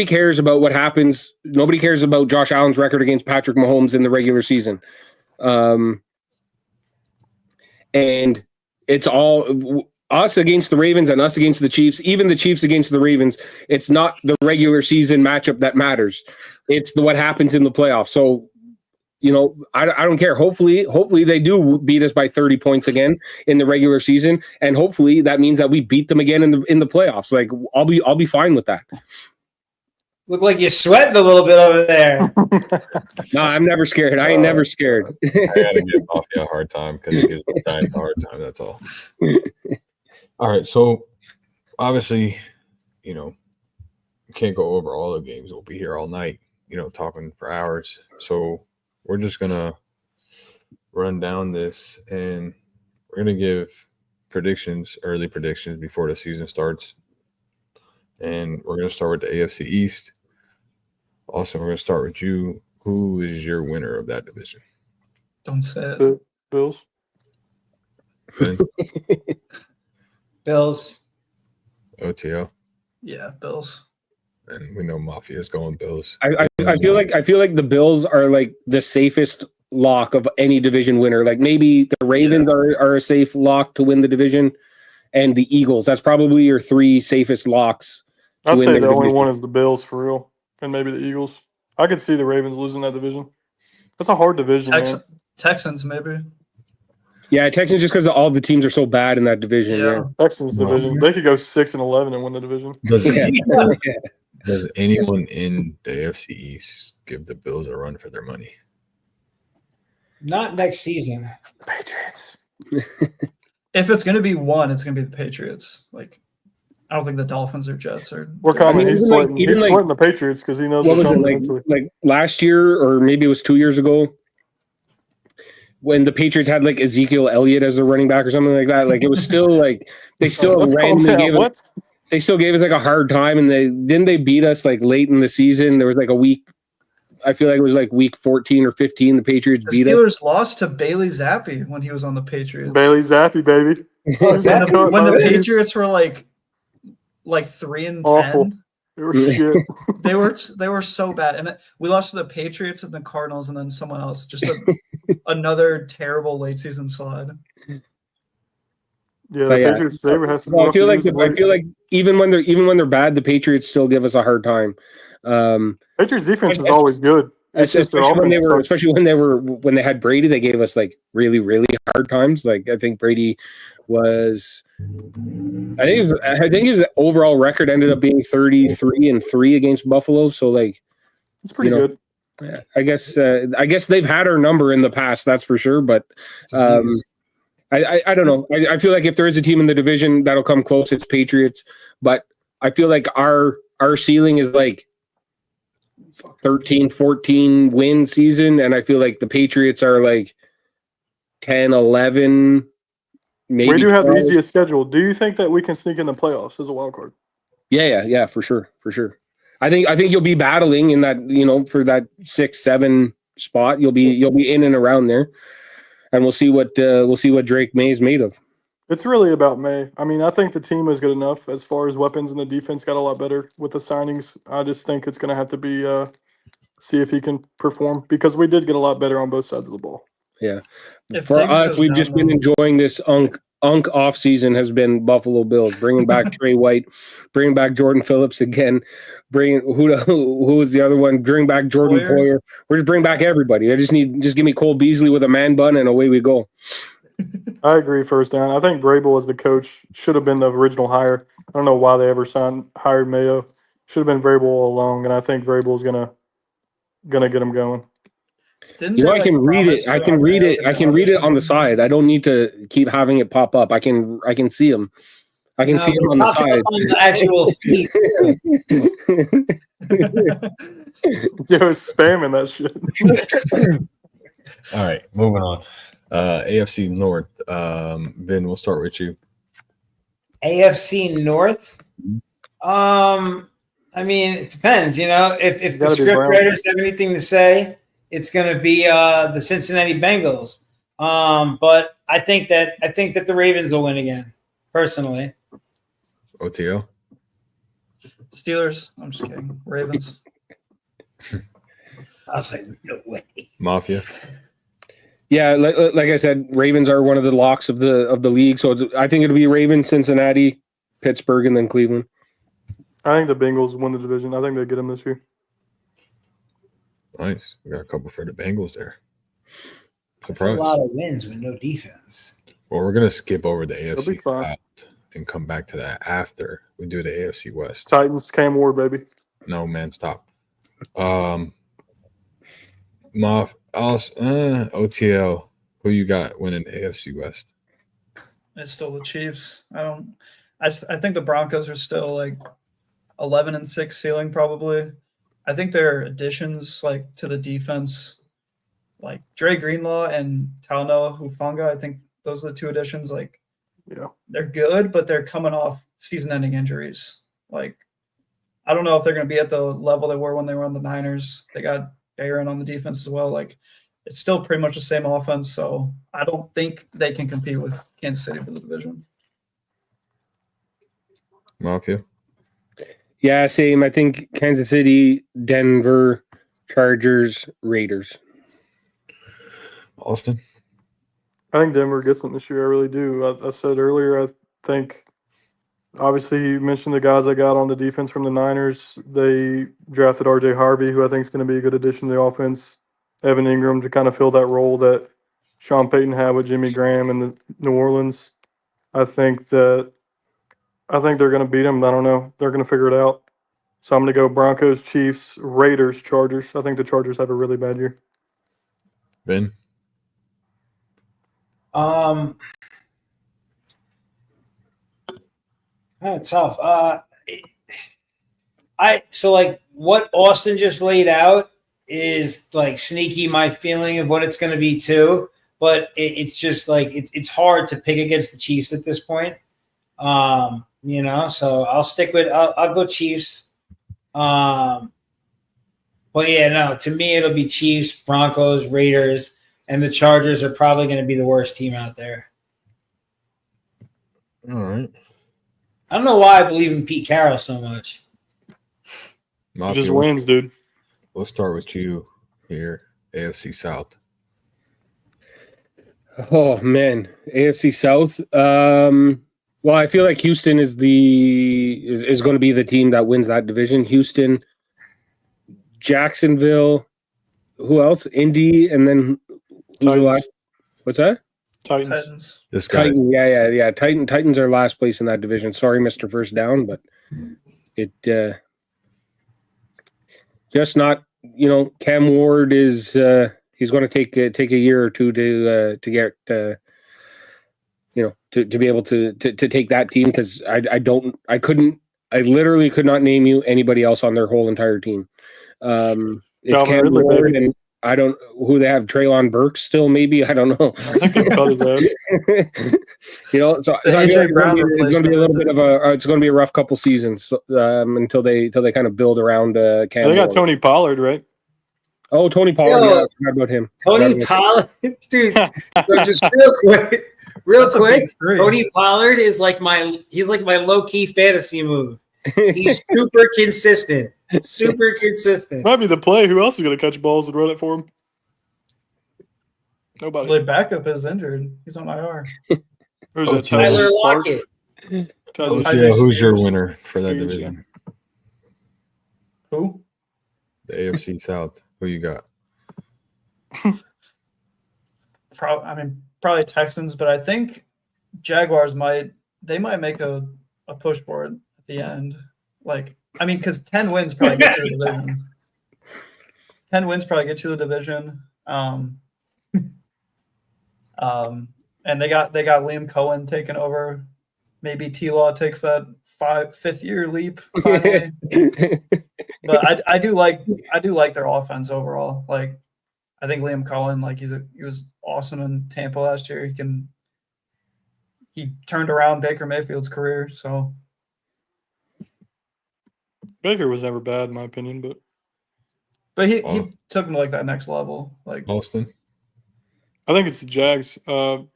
cares about what happens. Nobody cares about Josh Allen's record against Patrick Mahomes in the regular season, and it's all us against the Ravens and us against the Chiefs, even the Chiefs against the Ravens. It's not the regular season matchup that matters. It's what happens in the playoffs. So, I don't care. Hopefully they do beat us by 30 points again in the regular season. And hopefully that means that we beat them again in the playoffs. Like I'll be fine with that. Look like you're sweating a little bit over there. No, I'm never scared. I ain't never scared. I gotta give Mafia a hard time because he gives me a hard time. That's all. All right, so obviously, we can't go over all the games. We'll be here all night, talking for hours. So we're just gonna run down this, and we're gonna give predictions, early predictions before the season starts. And we're going to start with the AFC East. Also, we're going to start with you. Who is your winner of that division? Don't say it. Bills. Ben, Bills. OTL, Yeah, Bills. and we know Mafia is going Bills. I feel like the Bills are like the safest lock of any division winner. Like maybe the Ravens are a safe lock to win the division, and the Eagles. That's probably your three safest locks. I'd win say their the only division. one is the Bills for real, and maybe the Eagles. I could see the Ravens losing that division. That's a hard division, man. Texans, maybe. Yeah, Texans just because all the teams are so bad in that division. Yeah. Texans division. They could go 6-11 and win the division. Does anyone in the AFC East give the Bills a run for their money? Not next season. Patriots. If it's going to be one, it's going to be the Patriots. Like, I don't think the Dolphins or Jets are. We're coming. I mean, He's even like- sweating. even He's like- sweating the Patriots because he knows What they're was it coming like? eventually. Like last year, or maybe it was 2 years ago, when the Patriots had like Ezekiel Elliott as a running back or something like that. Like it was still like they still Let's calm randomly down. gave us, What? they still gave us like a hard time, and they beat us like late in the season. There was like a week. I feel like it was like week 14 or 15. The Patriots The beat us. Steelers lost to Bailey Zappi when he was on the Patriots. Bailey Zappi, baby. Oh, He's Zappi. got cut When by the Chiefs. Patriots were like 3-10, Awful. They were shit. they were so bad, and we lost to the Patriots and the Cardinals, and then someone else. Just another terrible late season slide. Yeah, the But yeah. Patriots. They had some. Well, I rough feel like years late. even when they're bad, the Patriots still give us a hard time. Patriots defense is always good. It's just their Especially offense sucks. when they had Brady, they gave us like really, really hard times. Like I think Brady was, I think his overall record ended up being 33-3 against Buffalo. So like, It's pretty you know, good. I guess they've had our number in the past, that's for sure. But I don't know. I feel like if there is a team in the division that'll come close, it's Patriots. But I feel like our ceiling is like 13-14 win season, and I feel like the Patriots are like 10-11. Maybe We do have the 12. easiest schedule. Do you think that we can sneak in the playoffs as a wild card? Yeah, for sure. I think you'll be battling in that, for that 6-7 spot. You'll be in and around there, and we'll see what Drake May is made of. It's really about May. I mean, I think the team is good enough as far as weapons, and the defense got a lot better with the signings. I just think it's going to have to be see if he can perform, because we did get a lot better on both sides of the ball. Yeah. If For Diggs us, goes we've down, just been though- enjoying this Unk off season has been Buffalo Bills, bringing back Trey White, bringing back Jordan Phillips again, bringing who was the other one? Bring back Jordan Poyer. We're just bringing back everybody. Just give me Cole Beasley with a man bun, and away we go. I agree. First down. I think Vrabel as the coach should have been the original hire. I don't know why they ever hired Mayo. Should have been Vrabel all along, and I think Vrabel is gonna get him going. Didn't I they, can read it. promise I to can read it. I can read it on the something? side. I don't need to keep having it pop up. I can see him. I can see him on the Pops up side. on the actual feet. Joe is spamming that shit. All right, moving on. AFC North. Ben, we'll start with you. AFC North. I mean, it depends. If the Gotta be script Browns. writers have anything to say, it's going to be the Cincinnati Bengals. But I think that the Ravens will win again. Personally, OTO. Steelers. I'm just kidding. Ravens. I was like, no way. Mafia. Yeah, like I said, Ravens are one of the locks of the league. So I think it'll be Ravens, Cincinnati, Pittsburgh, and then Cleveland. I think the Bengals win the division. I think they get him this year. Nice. We got a couple for the Bengals there. That's a lot of wins with no defense. Well, we're gonna skip over the It'll be AFC fine. South and come back to that after we do the AFC West. Titans, Cam Ward, baby. No, man, stop. OTL. Who you got winning the AFC West? It's still the Chiefs. I think the Broncos are still like 11-6 ceiling probably. I think their additions like to the defense, like Dre Greenlaw and Talanoa Hufanga, I think those are the two additions. Like Yeah. They're good, but they're coming off season-ending injuries. Like, I don't know if they're going to be at the level they were when they were on the Niners. They got Barron on the defense as well. Like, it's still pretty much the same offense, so I don't think they can compete with Kansas City for the division. Mafia. Yeah, same. I think Kansas City, Denver, Chargers, Raiders. Austin. I think Denver gets them this year. I really do. I said earlier, I think, obviously, you mentioned the guys I got on the defense from the Niners. They drafted R.J. Harvey, who I think is going to be a good addition to the offense. Evan Ingram to kind of fill that role that Sean Payton had with Jimmy Graham in the New Orleans. I think they're going to beat them. I don't know. They're going to figure it out. So I'm going to go Broncos, Chiefs, Raiders, Chargers. I think the Chargers have a really bad year. Ben. Tough. So like what Austin just laid out is like sneaky my feeling of what it's going to be too, but it's just like it's hard to pick against the Chiefs at this point. So I'll go Chiefs. But yeah, no, to me it'll be Chiefs, Broncos, Raiders, and the Chargers are probably going to be the worst team out there. All right. I don't know why I believe in Pete Carroll so much. He Mafia, just wins, dude. We'll start with you here, AFC South. Oh man, AFC South. Well, I feel like Houston is going to be the team that wins that division. Houston, Jacksonville, who else? Indy, and then who's the last? What's that? Titans. This guy. Titans. Yeah. Titans are last place in that division. Sorry, Mr. First Down, but it just not. Cam Ward is he's going to take a year or two to get to be able to take that team, because I literally could not name you anybody else on their whole entire team. It's Cam Ridley, Ward, baby. and I don't who they have. Traylon Burks still, maybe, I don't know. I think they cut his ass. So The I feel AJ like Brown it's going to be a little bit of it's going to be a rough couple seasons until they kind of build around Cam. They got Ward. Tony Pollard, right? Oh, Tony Pollard. Yo, Yeah, I forgot about him. Tony Pollard, dude. So just real quick. Tony Pollard is like my low key fantasy move. He's super consistent. Might be the play. Who else is going to catch balls and run it for him? Nobody. The backup is injured. He's on IR. Who's Oh, that? Tyler Sparks? Lockett. Tyler Tyler Who's your Spears. winner for that Spears, division? Who? The AFC South. Who you got? Probably Texans, but I think Jaguars might make a push for it at the end. Because 10 wins probably get you the division. 10 wins probably get you the division. And they got Liam Cohen taking over. Maybe T-Law takes that fifth year leap finally. But I do like their offense overall. Like, I think Liam Cohen, he was awesome in Tampa last year. He turned around Baker Mayfield's career. So Baker was never bad, in my opinion, but he took him to that next level. Austin. I think it's the Jags.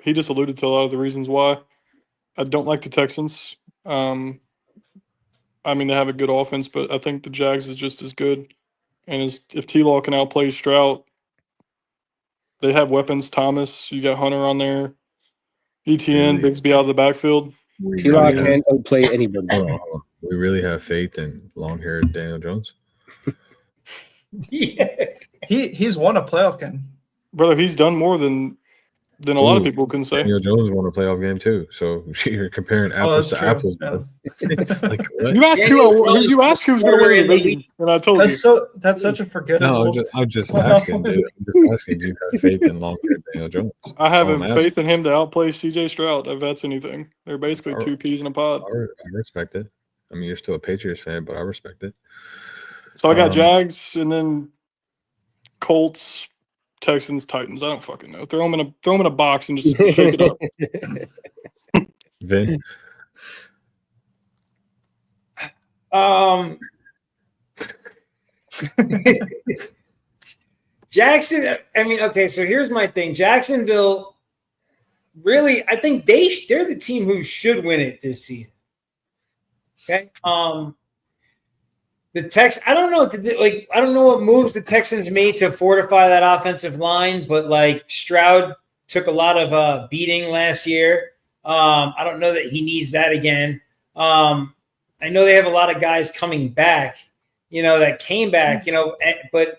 He just alluded to a lot of the reasons why. I don't like the Texans. They have a good offense, but I think the Jags is just as good. And if T-Law can outplay Stroud, they have weapons. Thomas, you got Hunter on there. ETN, Bigsby out of the backfield. T-Law can't outplay anybody. Hold on. We really have faith in long-haired Daniel Jones. Yeah. He's won a playoff game. Brother, he's done more than a lot of people can say. Daniel Jones won a playoff game too. So you're comparing apples to apples. Yeah. Like, what? You asked who's going to win the division, and I told you. That's such a forgettable. No, I'm just asking. Dude. I'm just asking. Do you have faith in long-haired Daniel Jones? I have I'm faith in him to outplay C.J. Stroud, if that's anything. They're basically two peas in a pod. I respect it. You're still a Patriots fan, but I respect it. So I got Jags, and then Colts, Texans, Titans. I don't fucking know. Throw them in a box and just shake it up. Vin. Jackson. I mean, okay. So here's my thing. Jacksonville. Really, I think they're the team who should win it this season. Okay. The I don't know. I don't know what moves the Texans made to fortify that offensive line, but like Stroud took a lot of beating last year. I don't know that he needs that again. I know they have a lot of guys coming back, that came back, but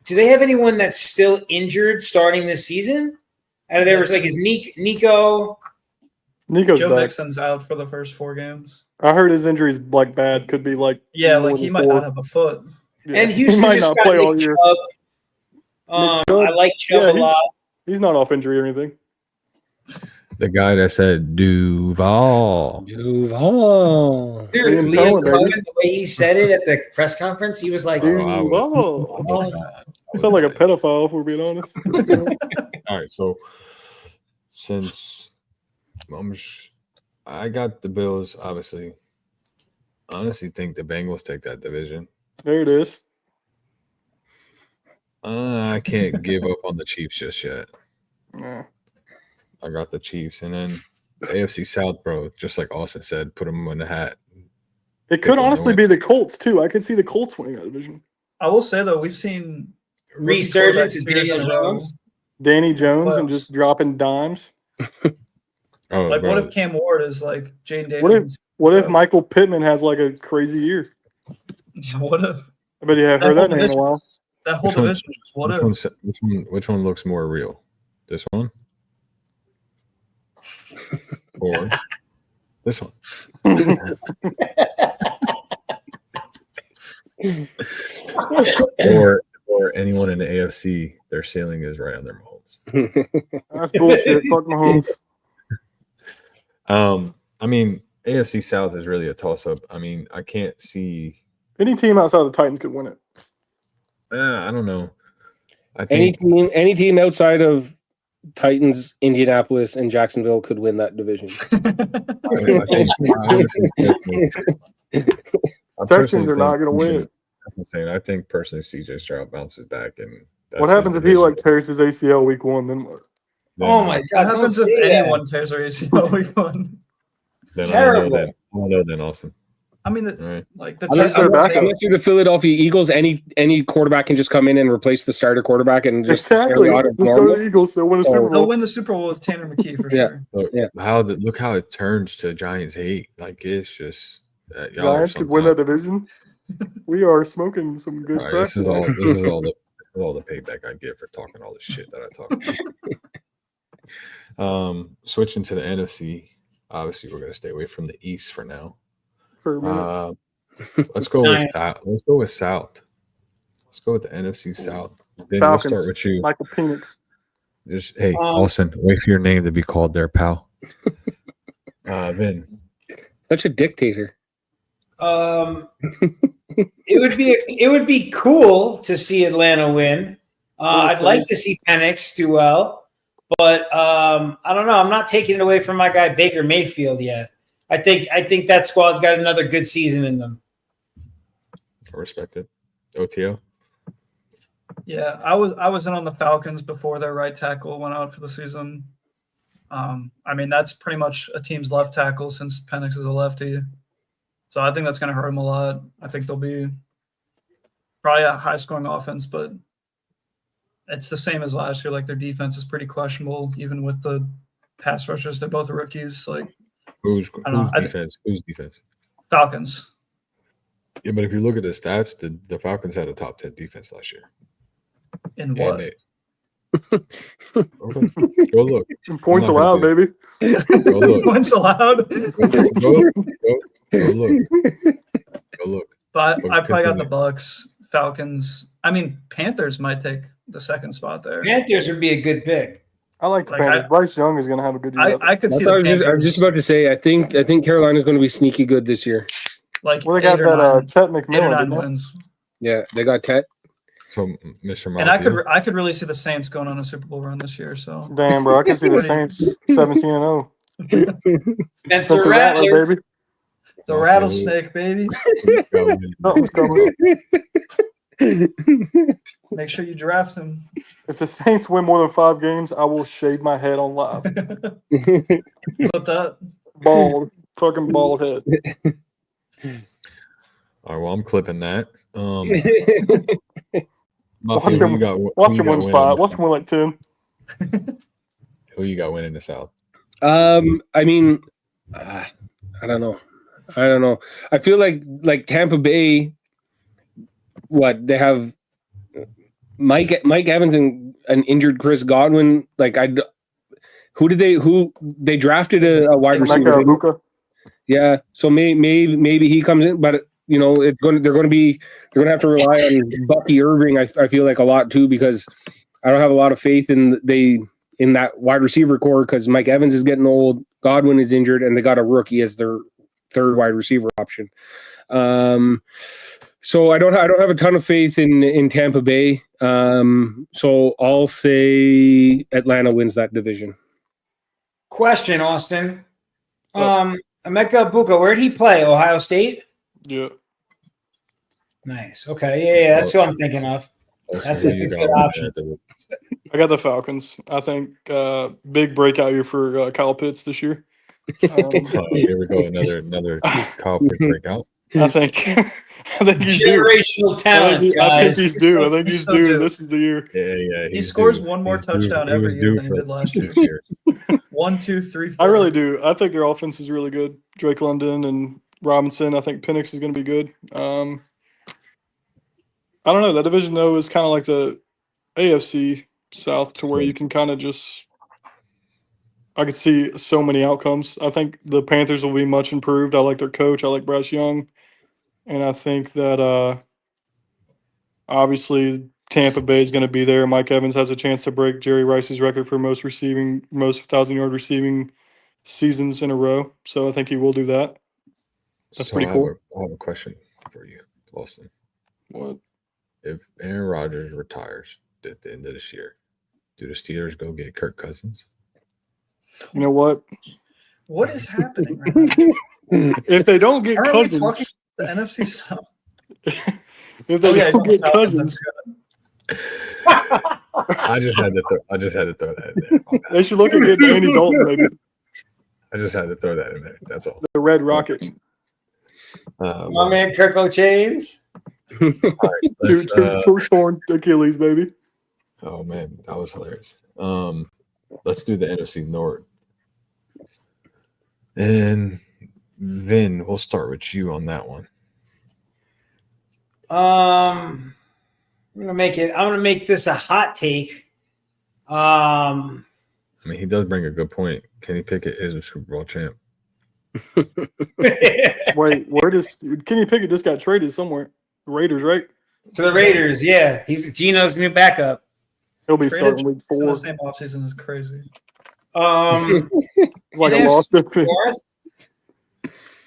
do they have anyone that's still injured starting this season? And there was is Nico. Nico's Joe back. Mixon's out for the first 4 games. I heard his injury's bad. Could be more he than might 4. not have a foot. Yeah. And Houston he might just not got play all Nick year. Chubb. Nick Chubb? I like Chubb a lot. He's not off injury or anything. The guy that said Duval. Dude, Liam Liam Cohen, Cohen, baby. the way he said it at the press conference, he was like, Dude, I was sound like a pedophile, if we're being honest. All right, so since I got the Bills, obviously, I honestly think the Bengals take that division. There it is. I can't give up on the Chiefs just yet. Yeah. I got the Chiefs, and then the AFC South, bro. Just like Austin said, put them in the hat. It could Pick 'em to honestly win. be the Colts, too. I could see the Colts winning that division. I will say though, we've seen resurgence quarterbacks of 2 years in Daniel a row. Jones. Danny Jones and Playoffs. just dropping dimes. Oh, Like, bro. what if Cam Ward is like Jaden What if- Daniels? What if Michael Pittman has a crazy year? Yeah, what if I bet you have heard that name in a while. that whole Which one- division? Just what if? Which one looks more real? This one? Or this one? or anyone in the AFC, their ceiling is right on their Mahomes. That's bullshit. Fuck Mahomes. I mean, AFC South is really a toss-up. I mean, I can't see. Any team outside the Titans could win it. I don't know. I Any think team outside of Titans, Indianapolis, and Jacksonville could win that division. Texans are not going to win it. I'm saying I think personally CJ Stroud bounces back, and that's What his happens if he division. tears his ACL week 1? Then what? Oh my What God! Don't happens say if that. anyone tears their ACL week 1? Then Terrible. I don't know then Austin. I mean, All right. like the Unless Texans they're are back taking- up. Unless you're the Philadelphia Eagles, any quarterback can just come in and replace the starter quarterback and just Exactly. carry on as Just go to normal. the Eagles. They'll win a Super They'll Bowl. win the Super Bowl with Tanner McKee for Yeah. sure. Look, Yeah. look how it turns to Giants hate. Like it's just y'all are Giants could win that something. division. We are smoking some good All right, crack. this is all the payback I get for talking all the shit that I talk. Switching to the NFC. Obviously, we're gonna stay away from the East for now. for a minute. Let's go with Giants. South. Let's go with South. Let's go with the NFC South. Then Falcons. we'll start with you. Michael Penix. Just hey, Austin, wait for your name to be called there, pal. Vin. Such a dictator. It would be cool to see Atlanta win. I'd like to see Penix do well, but I don't know. I'm not taking it away from my guy Baker Mayfield yet. I think that squad's got another good season in them. I respect it. OTO. Yeah, I was in on the Falcons before their right tackle went out for the season. I mean, that's pretty much a team's left tackle since Penix is a lefty. So I think that's going to hurt them a lot. I think they'll be probably a high-scoring offense, but it's the same as last year. Like, their defense is pretty questionable, even with the pass rushers. They're both rookies. Like, Who's I don't know. defense? Who's defense? Falcons. Yeah, but if you look at the stats, the Falcons had a top 10 defense last year. In And what? they- Okay. Go look. Points I'm not allowed, gonna baby. Go look. Points allowed. Go look. Go look. But But I probably got the continue. Bucks, Falcons. I mean, Panthers might take the second spot there. Panthers would be a good pick. I like the Like, Panthers. Bryce Young is going to have a good year. I could see I the Panthers. was just about to say, I think Carolina's going to be sneaky good this year. like well, they got 8 or that 9 Chet 8 or McMillan. 9 didn't they? wins. Yeah, they got Tet. So, Mr. And I Monty, could really see the Saints going on a Super Bowl run this year. So Damn, bro. I can see the Saints 17-0. Spencer Spencer Rattler, Rattler. baby. The rattlesnake, baby. Something's coming. Make sure you draft him. If the Saints win more than 5 games, I will shave my head on live. Clip that. Bald. Fucking bald head. All right, well, I'm clipping that. Watch Muffy, who him you got? Watch who him you got win winning 5. the Watch him South? win like 10. Who you got winning the South? I mean, I don't know. I feel like Tampa Bay. What they have, Mike Evans and an injured Chris Godwin. Like who they drafted a wide receiver? Mecca Ibuka. Yeah, so maybe he comes in, but they're going to have to rely on Bucky Irving. I feel like a lot too, because I don't have a lot of faith in that wide receiver core, because Mike Evans is getting old, Godwin is injured, and they got a rookie as their third wide receiver option. So I don't have a ton of faith in Tampa Bay. So I'll say Atlanta wins that division. Question, Austin. Emeka Ibuka, where did he play? Ohio State? Yeah. Nice. Okay. Yeah, that's who I'm thinking of. That's Who a you good got option. winning I got the Falcons. I think big breakout year for Kyle Pitts this year. Here we go, another Kyle Pitts breakout. I think he's due. Generational talent, I think guys. he's due. I think He's he's so due. due. This is the year. Yeah. He scores due. one more He's touchdown due. He every was year due than he for did last year. 6 years. 1, 2, 3, 4. I really do. I think their offense is really good. Drake London and Robinson. I think Penix is going to be good. I don't know. That division though is kind of like the AFC South, to where you can kind of just. I could see so many outcomes. I think the Panthers will be much improved. I like their coach. I like Bryce Young, and I think that obviously Tampa Bay is going to be there. Mike Evans has a chance to break Jerry Rice's record for most 1,000-yard receiving seasons in a row. So I think he will do that. That's pretty cool. I have a question for you, Austin. What? If Aaron Rodgers retires at the end of this year, do the Steelers go get Kirk Cousins? You know what? What is happening right now? If they don't get Aren't we Cousins, talking the NFC South? if they he's don't on the get Falcons, Cousins, that's good. I just had to throw that in there. My bad. they should look at getting Andy Dalton, maybe I just had to throw that in there. That's all. the Red Rocket. My man Kirk O'Chains. All right, let's, Two torn Achilles, baby. oh man, that was hilarious. Let's do the NFC North. And Vin, we'll start with you on that one. I'm gonna make this a hot take. I mean, he does bring a good point. Kenny Pickett is a Super Bowl champ. Wait, where does Kenny Pickett just got traded somewhere? The Raiders, right? To the Raiders, yeah. He's Geno's new backup. He'll be Traded starting week in 4. the same offseason is crazy. It's like a lost. North,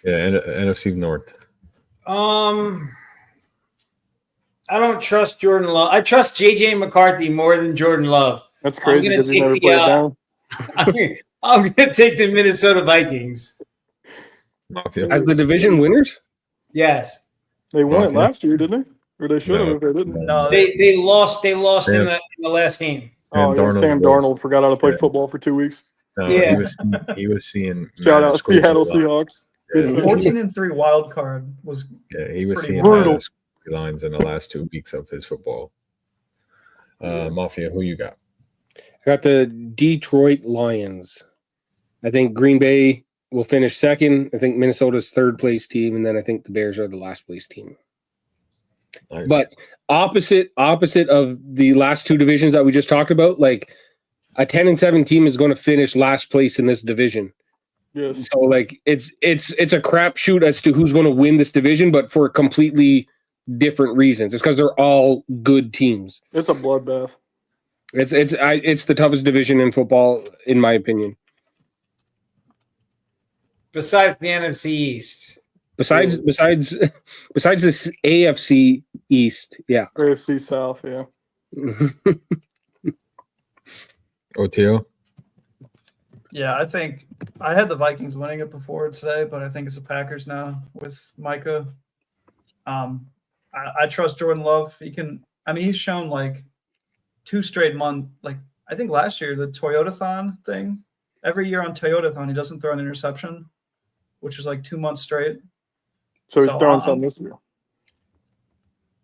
Yeah, NFC North. I don't trust Jordan Love. I trust JJ McCarthy more than Jordan Love. That's crazy gonna because he take never the, played down. I'm gonna take the Minnesota Vikings. Mafia. As the division winners? Yes. They won it Okay. last year, didn't they? Or they should have No. if they didn't. No, They lost in Yeah. the last game. Oh, yeah, Darnold Sam was- Darnold forgot how to play yeah. football for 2 weeks. No, Yeah. he was seeing Shout Matt out Square Seattle a lot. Seahawks. Yeah, Good stuff. 14-3 wild card was Yeah, he was Pretty seeing brutal. lines in the last 2 weeks of his football. Mafia, who you got? I got the Detroit Lions. I think Green Bay will finish second. I think Minnesota's third place team, and then I think the Bears are the last place team. Nice. But opposite of the last two divisions that we just talked about, like a 10-7 team is going to finish last place in this division. Yes. So like it's a crapshoot as to who's going to win this division, but for completely different reasons. It's because they're all good teams. It's a bloodbath. It's the toughest division in football, in my opinion. Besides the NFC East. Besides this AFC East, yeah. AFC South, yeah. OTO? Yeah, I think I had the Vikings winning it before today, but I think it's the Packers now with Micah. I trust Jordan Love. He can. I mean, he's shown like 2 straight months. Like I think last year the Toyotathon thing. Every year on Toyotathon, he doesn't throw an interception, which is like 2 months straight. So he's So, throwing something this year.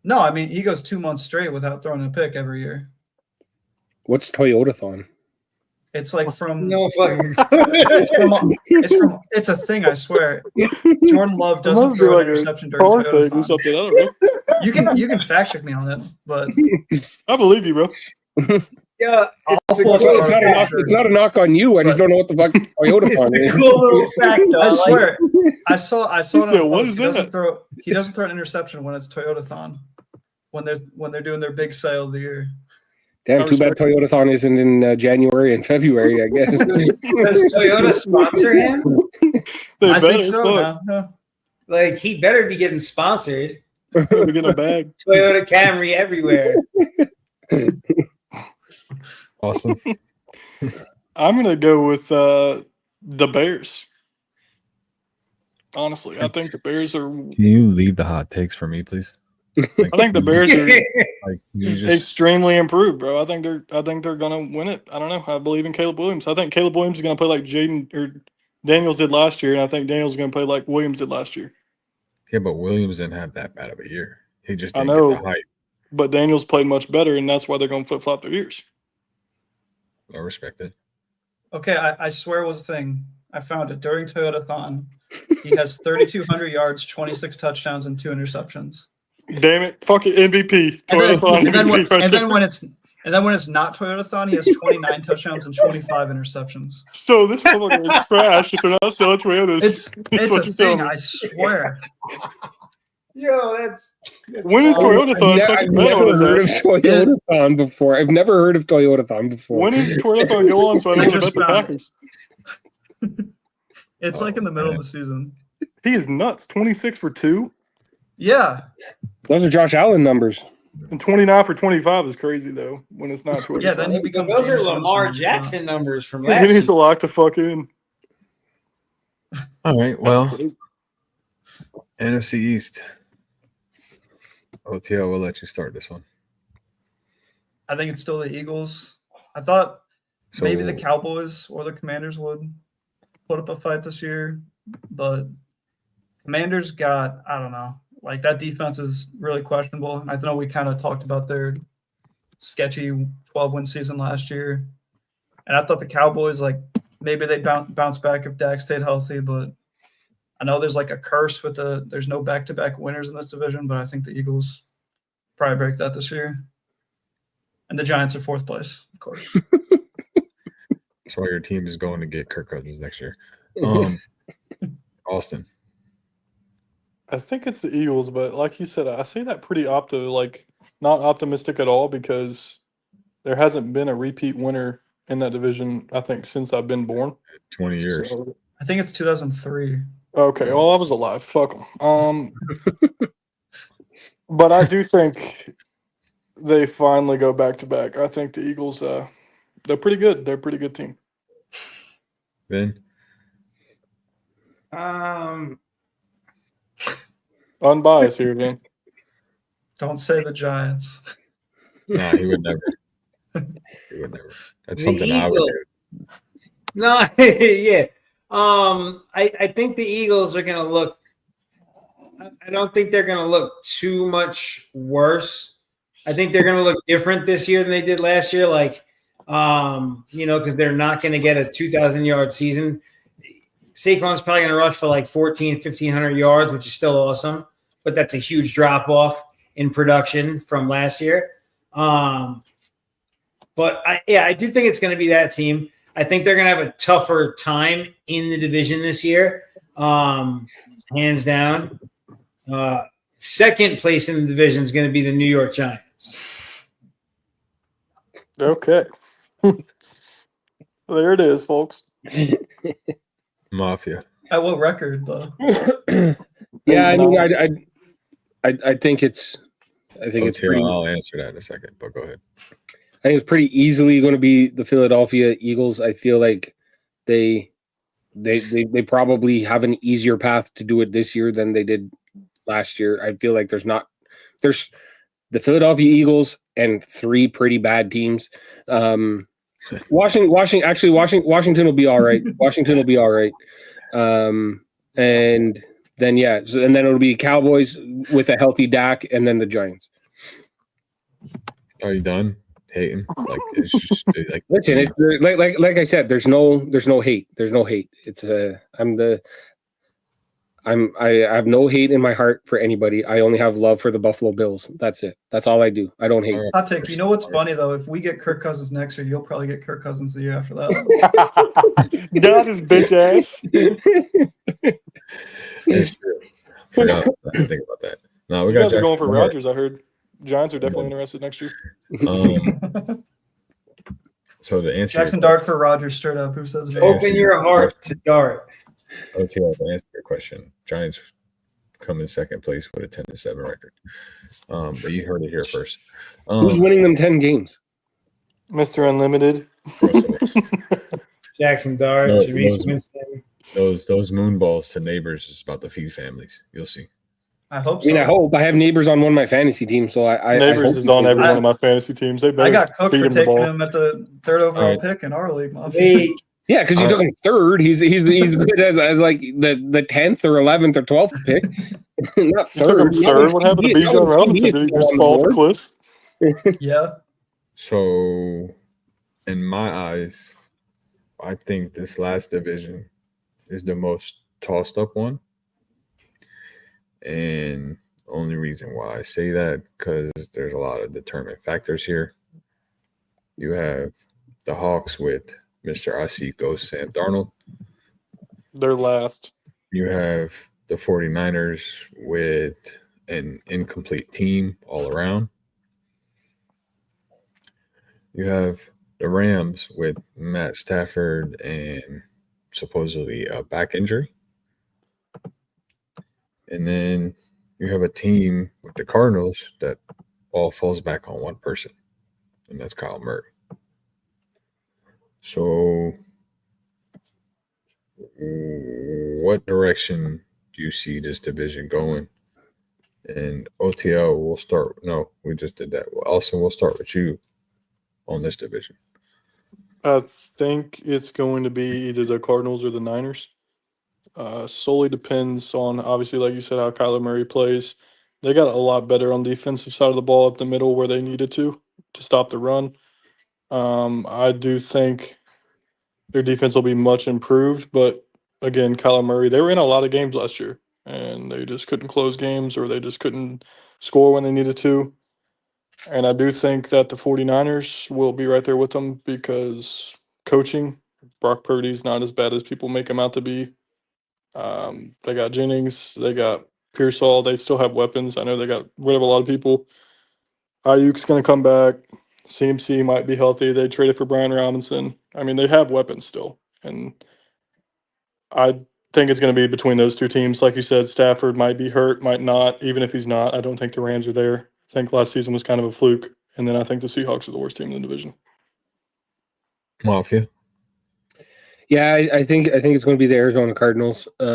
No, I mean he goes 2 months straight without throwing a pick every year. What's Toyotathon? It's like from No fucking. it's a thing, I swear. Jordan Love It doesn't must be throw like an a interception during car thing or Toyotathon. something. I don't know. You can fact check me on it, but I believe you, bro. Yeah, it's a pull cool it It's up. not, a knock, it's not a knock on you. I just don't know what the fuck Toyotathon It's is. a cool little fact, though. I swear, I saw He it said, on a "What post. is He doesn't throw an interception when it's Toyotathon. When they're doing their big sale of the year. Damn, too bad Toyotathon isn't in January and February, I guess. Does Toyota sponsor him? They I better. think so Fuck. now. Yeah. Like, he better be getting sponsored. Better get a bag. Toyota Camry everywhere. Awesome. I'm gonna go with the Bears. Honestly, I think the Bears are. Can you leave the hot takes for me, please? I think the Bears are Like you just extremely improved, bro. I think they're gonna win it. I don't know. I believe in Caleb Williams. I think Caleb Williams is gonna play like Jaden or Daniels did last year, and I think Daniels is gonna play like Williams did last year. yeah, but Williams didn't have that bad of a year. He just I didn't know. get the hype. But Daniels played much better, and that's why they're gonna flip flop their ears. I respect it. Okay, I swear it was a thing. I found it during Toyotathon. He has 3,200 yards, 26 touchdowns, and 2 interceptions. Damn it! Fucking MVP. And then, Toyotathon and then MVP when, right and then there. when it's not Toyotathon, he has 29 touchdowns and 25 interceptions. So this motherfucker is trash if they're not selling Toyotas. It's what a you're thing, telling me. I swear. Yo, that's When is Toyotathon? I've Fucking bet on never his heard of ass. Toyotathon before. I've never heard of Toyotathon before. When is Toyotathon go on? So I I don't want to just bet the found Packers. It's like in the middle of the season. He is nuts. 26 for 2 Yeah. Those are Josh Allen numbers. and 29 for 25 is crazy though. When it's not Toyotathon. Yeah, then he becomes those are James Lamar Winston. Jackson numbers from He last needs year. to lock the fuck in. All right. That's Well, crazy. NFC East. OTL, we'll let you start this one. I think it's still the Eagles. I thought So maybe the Cowboys or the Commanders would put up a fight this year, but Commanders got, I don't know, like that defense is really questionable. And I know we kind of talked about their sketchy 12-win season last year. And I thought the Cowboys, like maybe they'd bounce back if Dak stayed healthy, but I know there's like a curse with there's no back-to-back winners in this division, but I think the Eagles probably break that this year. And the Giants are 4th place, of course. that's why your team is going to get Kirk Cousins next year. Austin. I think it's the Eagles, but like you said, I say that pretty not optimistic at all because there hasn't been a repeat winner in that division, I think, since I've been born. 20 years. So- I think it's 2003. okay, well, I was alive. Fuck 'em. But I do think they finally go back to back. I think the Eagles, they're pretty good. They're a pretty good team. Ben. Unbiased here, man. Don't say the Giants. Nah, he would never. He would never. That's The something I would Eagles. do. No, yeah. I think the Eagles are going to look. I don't think they're going to look too much worse. I think they're going to look different this year than they did last year. Like, because they're not going to get a 2,000-yard season. Saquon's probably going to rush for like 1,500 yards, which is still awesome. But that's a huge drop-off in production from last year. But I do think it's going to be that team. I think they're going to have a tougher time in the division this year, hands down. Second place in the division is going to be the New York Giants. Okay. There it is, folks. Mafia. At what record, though? Yeah, I mean, I think it's. I think it's pretty. I'll answer that in a second, but go ahead. I think it's pretty easily going to be the Philadelphia Eagles. I feel like they probably have an easier path to do it this year than they did last year. I feel like there's the Philadelphia Eagles and 3 pretty bad teams. Washington will be all right. Washington will be all right. And then and then it'll be Cowboys with a healthy Dak, and then the Giants. Are you done hating? Like it's just like Listen, it's like I said, there's no hate. There's no hate. It's I have no hate in my heart for anybody. I only have love for the Buffalo Bills. That's it. That's all I do. I don't hate. Hot take. You know what's funny though? If we get Kirk Cousins next year, you'll probably get Kirk Cousins the year after that. Got his bitch ass. it's true. Forgot to think about that. No, we You got guys are going for Jackson Rodgers, I heard. Giants are definitely interested next year. Dart. So the answer Jackson Dart for Rodgers straight up. Who says no? Open your heart to Dart. OTL, to answer your question, Giants come in second place with a 10-7 record. But you heard it here first. Who's winning them 10 games? Mr. Unlimited. Russell Wilson. Jackson Dart, No, Jameis those- Winston. Those moon balls to neighbors is about to feed families. You'll see. I hope I so. mean, I hope. I have neighbors on one of my fantasy teams, so I Neighbors hope is on every I- one of my fantasy teams. They I better got cooked feed for him the taking ball. him at the 3rd overall All right. pick in our league. Mafia. Hey, Yeah, because you took him third. He's good as like the 10th or 11th or 12th pick. Not You took him third. third. What happened to Bijan Robinson? Did he just fall off a cliff? Yeah. So, in my eyes, I think this last division is the most tossed up one. And only reason why I say that, because there's a lot of determinant factors here. You have the Hawks with Mr. I See Ghost Sam Darnold. They're last. You have the 49ers with an incomplete team all around. You have the Rams with Matt Stafford and supposedly a back injury. And then you have a team with the Cardinals that all falls back on one person, and that's Kyle Murray. So what direction do you see this division going? And OTL, we'll start. No, we just did that. Elson, we'll start with you on this division. I think it's going to be either the Cardinals or the Niners. Solely depends on, obviously, like you said, how Kyler Murray plays. They got a lot better on the defensive side of the ball up the middle where they needed to stop the run. I do think their defense will be much improved, but again, Kyler Murray, they were in a lot of games last year, and they just couldn't close games or they just couldn't score when they needed to. And I do think that the 49ers will be right there with them because coaching, Brock Purdy's not as bad as people make him out to be. They got Jennings, they got Pearsall, they still have weapons. I know they got rid of a lot of people. Ayuk's going to come back. CMC might be healthy. They traded for Brian Robinson. I mean, they have weapons still. And I think it's going to be between those two teams. Like you said, Stafford might be hurt, might not. Even if he's not, I don't think the Rams are there. I think last season was kind of a fluke. And then I think the Seahawks are the worst team in the division. Mafia. Yeah, I think it's going to be the Arizona Cardinals. I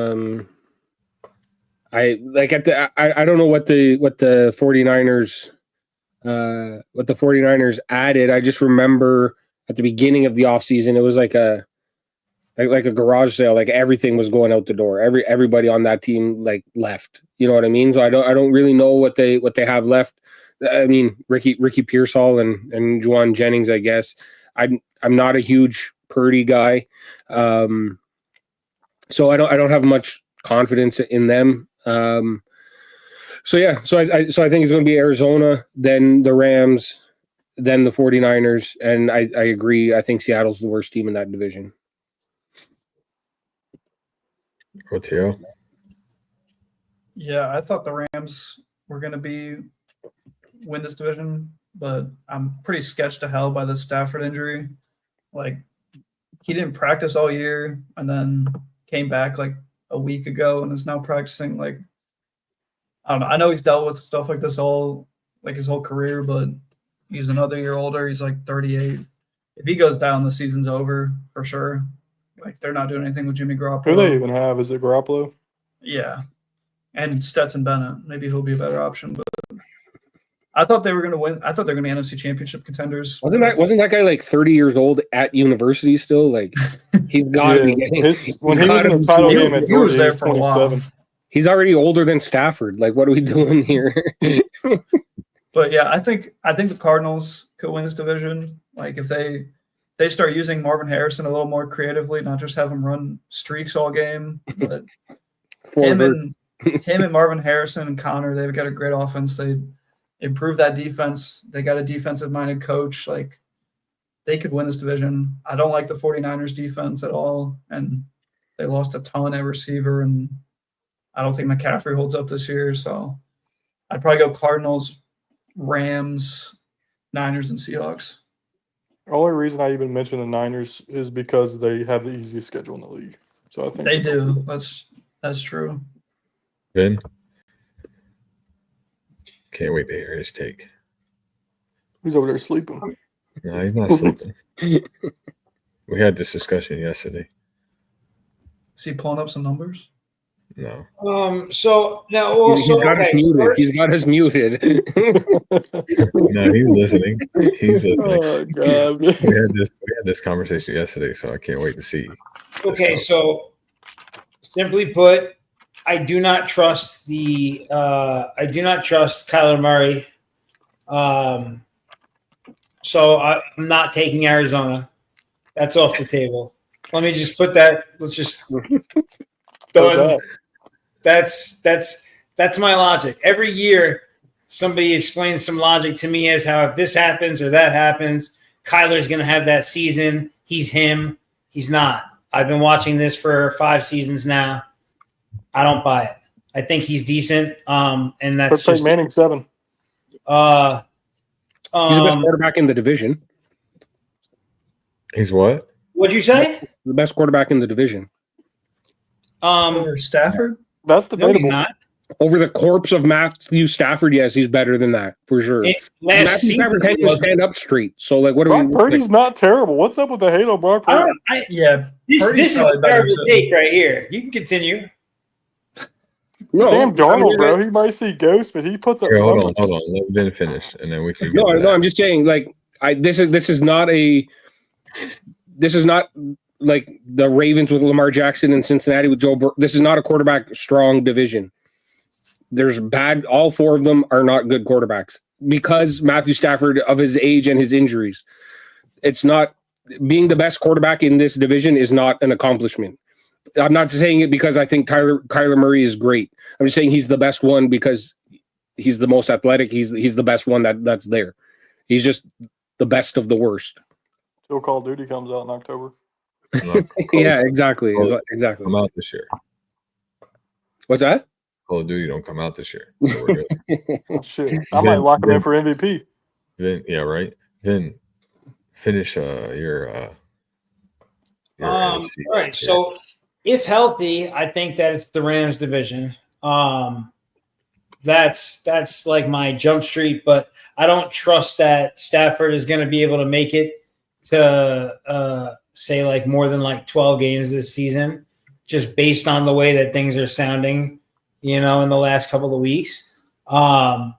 don't know what the 49ers what the 49ers added. I just remember at the beginning of the offseason, it was like a garage sale. Like everything was going out the door. Everybody on that team like left. You know what I mean? So I don't really know what they have left. I mean, Ricky Pearsall and Juwan Jennings, I guess. I'm not a huge Purdy guy. So I don't have much confidence in them. So I think it's going to be Arizona, then the Rams, then the 49ers, and I agree. I think Seattle's the worst team in that division. OTL. Yeah, I thought the Rams were going to win this division, but I'm pretty sketched to hell by the Stafford injury. Like, he didn't practice all year and then came back like a week ago and is now practicing. Like, I don't know. I know he's dealt with stuff like this his whole career, but he's another year older. He's like 38. If he goes down, the season's over for sure. Like they're not doing anything with Jimmy Garoppolo. Who they even have? Is it Garoppolo? Yeah, and Stetson Bennett. Maybe he'll be a better option, but I thought they were going to win. I thought they were going to be NFC Championship contenders. Wasn't that guy like 30 years old at university still? Like he's got to be getting. When he was in the title game at he was Georgia, there he was for a while. 27. He's already older than Stafford. Like, what are we doing here? But yeah, I think the Cardinals could win this division. Like if they start using Marvin Harrison a little more creatively, not just have him run streaks all game, but him and Marvin Harrison and Connor, they've got a great offense. They improve that defense. They got a defensive-minded coach. Like they could win this division. I don't like the 49ers defense at all, and they lost a ton at receiver, and I don't think McCaffrey holds up this year. So I'd probably go Cardinals, Rams, Niners, and Seahawks. The only reason I even mention the Niners is because they have the easiest schedule in the league. So I think They do. That's true. Vin? Can't wait to hear his take. he's over there sleeping. No, he's not sleeping. We had this discussion yesterday. Is he pulling up some numbers? No. So now He's got us muted. He's got us muted. No, he's listening. He's listening. Oh God. We had this conversation yesterday, so I can't wait to see. Okay, so simply put, I do not trust Kyler Murray. So I'm not taking Arizona. That's off the table. Let me just put that. Let's just done. That's my logic. Every year, somebody explains some logic to me as how if this happens or that happens, Kyler's going to have that season. He's him. He's not. I've been watching this for 5 seasons now. I don't buy it. I think he's decent. And that's Peyton Manning 7. He's the best quarterback in the division. He's what? What'd you say? The best quarterback in the division. Or Stafford? That's No, debatable. he's not. Over the corpse of Matthew Stafford, yes, he's better than that for sure. Last Matthew season, Stafford can't he even wasn't. stand up straight. So, like, what are Brock we? Purdy's not terrible. What's up with the hate on Brock I Purdy? don't, Yeah. this Purdy's is a probably better terrible too. take right here. You can continue. No, Sam Darnold, I mean, bro. He might see ghosts, but he puts up Here, hold numbers. on. Let Ben finish, and then we can. No, get to no, that. I'm just saying, like, this is not like the Ravens with Lamar Jackson and Cincinnati with Joe Burrow. This is not a quarterback strong division. There's bad. All 4 of them are not good quarterbacks because Matthew Stafford of his age and his injuries. It's not being the best quarterback in this division is not an accomplishment. I'm not saying it because I think Kyler Murray is great. I'm just saying he's the best one because he's the most athletic. He's the best one that's there. He's just the best of the worst. Till Call of Duty comes out in October. Yeah, exactly. Call- Exactly. Come out this year. What's that? Call of Duty don't come out this year. So we're good. Oh, shit. I might lock him in for MVP. Then yeah, right. Then finish your NFC. All right. So if healthy, I think that it's the Rams division. That's like my jump street, but I don't trust that Stafford is going to be able to make it to say like more than like 12 games this season, just based on the way that things are sounding, in the last couple of weeks. Like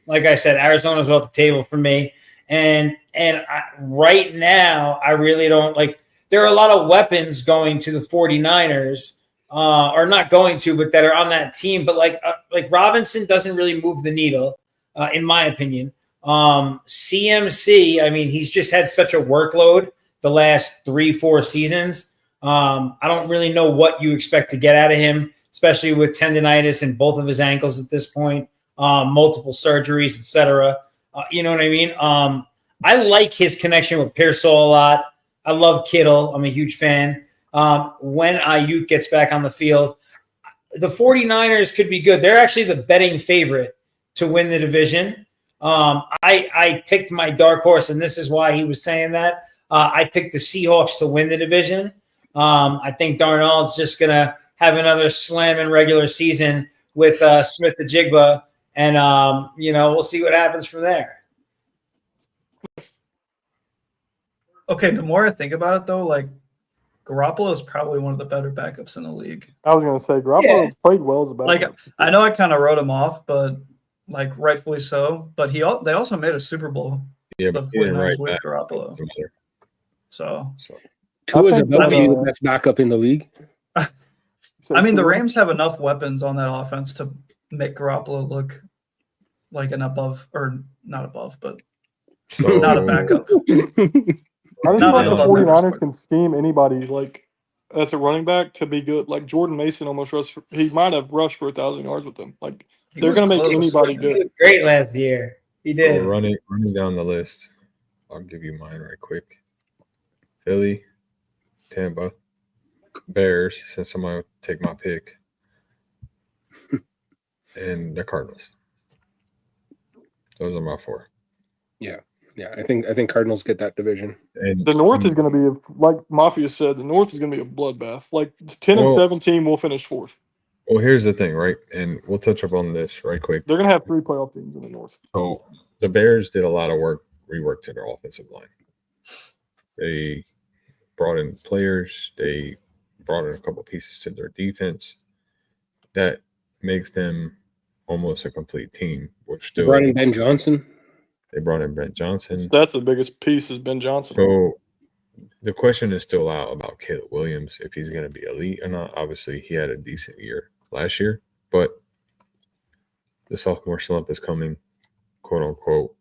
I said, Arizona's off the table for me. And right now, I really don't like – there are a lot of weapons going to the 49ers, or not going to, but that are on that team. But like Robinson doesn't really move the needle, in my opinion. CMC, I mean, he's just had such a workload the last 3-4 seasons. I don't really know what you expect to get out of him, especially with tendonitis in both of his ankles at this point, multiple surgeries, etc. You know what I mean? I like his connection with Pearsall a lot. I love Kittle. I'm a huge fan. When Ayuk gets back on the field, the 49ers could be good. They're actually the betting favorite to win the division. I picked my dark horse, and this is why he was saying that. I picked the Seahawks to win the division. I think Darnold's just going to have another slam in regular season with Smith-Njigba, and, we'll see what happens from there. Okay, the more I think about it, though, like Garoppolo is probably one of the better backups in the league. I was gonna say Garoppolo played well as a backup. Like, I know I kind of wrote him off, but like rightfully so. But they also made a Super Bowl. Yeah, The but he didn't 49ers write with back. Garoppolo. Doesn't matter. So Tua is think about to be that, the best backup in the league. I mean, the Rams have enough weapons on that offense to make Garoppolo look like an above, or not above, but So not a backup. I just feel Not like the above 49ers average. can scheme anybody like that's a running back to be good. Like Jordan Mason almost rushed. He might have rushed for 1,000 yards with them. Like He they're was gonna make close. anybody He good. was great last year. He So did. running down the list. I'll give you mine right quick. Philly, Tampa, Bears, since somebody would take my pick, and the Cardinals. Those are my four. Yeah, I think Cardinals get that division. And The North is going to be, like Mafia said, the North is going to be a bloodbath. Like 10 and Well- 17 will finish fourth. well, here's the thing, right? And we'll touch up on this right quick. They're going to have 3 playoff teams in the North. So the Bears did a lot of rework to their offensive line. They brought in players. They brought in a couple pieces to their defense. That makes them almost a complete team. Which still Brought in Ben Johnson. they brought in Brent Johnson. That's the biggest piece is Ben Johnson. So the question is still out about Caleb Williams, if he's going to be elite or not. Obviously, he had a decent year last year, but the sophomore slump is coming, quote unquote.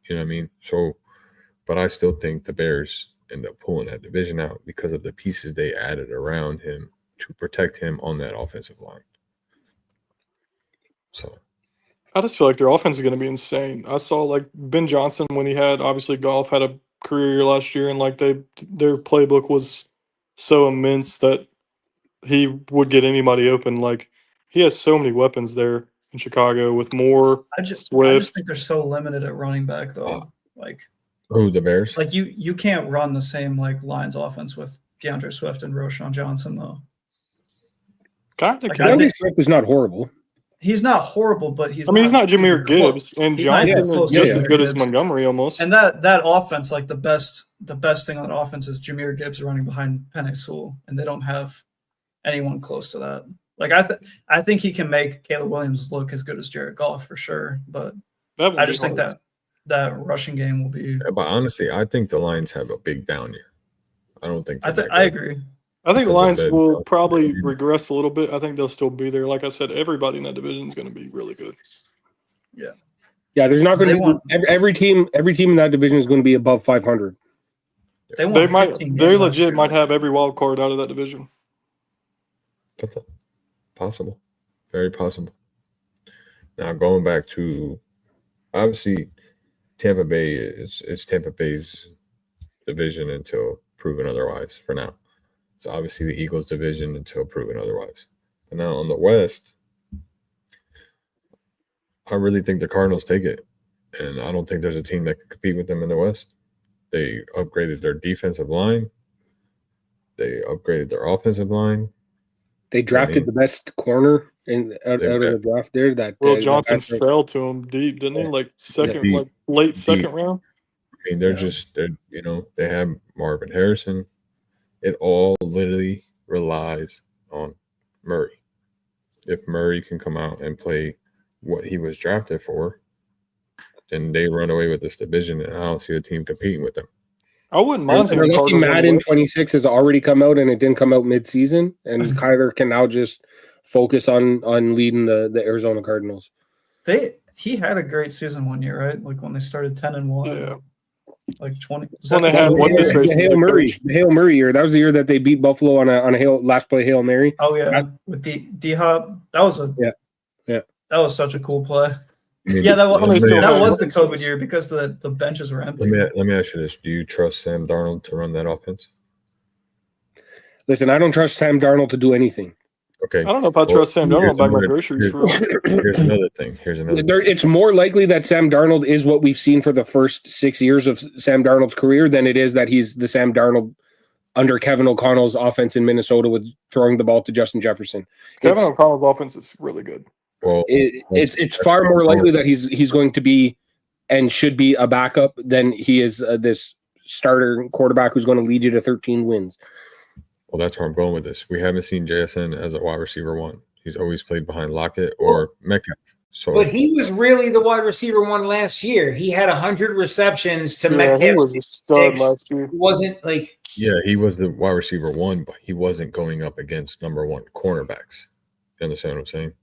You know what I mean? So, but I still think the Bears end up pulling that division out because of the pieces they added around him to protect him on that offensive line. So, I just feel like their offense is going to be insane. I saw like Ben Johnson when he had obviously Goff had a career year last year, and like their playbook was so immense that he would get anybody open. Like he has so many weapons there in Chicago with Moore. I just Swift. think they're so limited at running back though. Like who, the Bears? you can't run the same like Lions offense with DeAndre Swift and Roshan Johnson though. Kind of. Like, I I DeAndre think- Swift is not horrible. He's not horrible, but he's mean, he's not Jameer even close. Gibbs, and He's not Johnson even is close just to as Jameer good as Gibbs. Montgomery almost. And that offense, like the best thing on that offense is Jameer Gibbs running behind Penei Sewell, and they don't have anyone close to that. Like I think he can make Caleb Williams look as good as Jared Goff for sure, but That won't I be just think hard. that rushing game will be. But honestly, I think the Lions have a big down year. I don't think. I they're that I good. agree. I think the because of Lions that will Johnson. probably regress a little bit. I think they'll still be there. Like I said, everybody in that division is going to be really good. Yeah, there's not going They to want- be every team in that division is going to be above 500. They, won They might, 15 they games last legit year. might have every wild card out of that division. Possible. Very possible. Now going back to obviously Tampa Bay is Tampa Bay's division until proven otherwise for now. It's obviously the Eagles division until proven otherwise. But now on the West, I really think the Cardinals take it. And I don't think there's a team that can compete with them in the West. They upgraded their defensive line. They upgraded their offensive line. They drafted the best corner out of the draft there. That Will that Johnson backup. fell to him deep, didn't he? Like second, Deep. like late second Deep. round. I mean, they have Marvin Harrison. It all literally relies on Murray. If Murray can come out and play what he was drafted for, then they run away with this division, and I don't see a team competing with them. I wouldn't mind seeing We're the lucky Cardinals on the Madden West. 26 has already come out, and it didn't come out mid-season. And Kyler can now just focus on leading the Arizona Cardinals. He had a great season one year, right? Like when they started 10-1. Yeah. Like 20. It's when they had what's his face The as Hail the Murray, coach. the Hail Murray year. That was the year that they beat Buffalo on a last play Hail Mary. Oh yeah, with D Hop. That was Yeah. That was such a cool play. I mean, Yeah, that was Well, they still that have was the Wilson. COVID year because the benches were empty. Let me ask you this: do you trust Sam Darnold to run that offense? Listen, I don't trust Sam Darnold to do anything. Okay. I don't know if I trust Sam Darnold here's to buy my another- groceries for real. Here's another thing. It's more likely that Sam Darnold is what we've seen for the first 6 years of Sam Darnold's career than it is that he's the Sam Darnold under Kevin O'Connell's offense in Minnesota with throwing the ball to Justin Jefferson. Kevin It's- O'Connell's offense is really good. Well, it's that's far what more I'm likely going that he's going to be and should be a backup than he is this starter quarterback who's going to lead you to 13 wins. Well, that's where I'm going with this. We haven't seen JSN as a wide receiver one. He's always played behind Lockett or Metcalf. So, But he was really the wide receiver one last year. He had 100 receptions to Yeah, he Metcalf's was a stud 6. last year. It wasn't like yeah, he was the wide receiver one, but he wasn't going up against number one cornerbacks. You understand what I'm saying?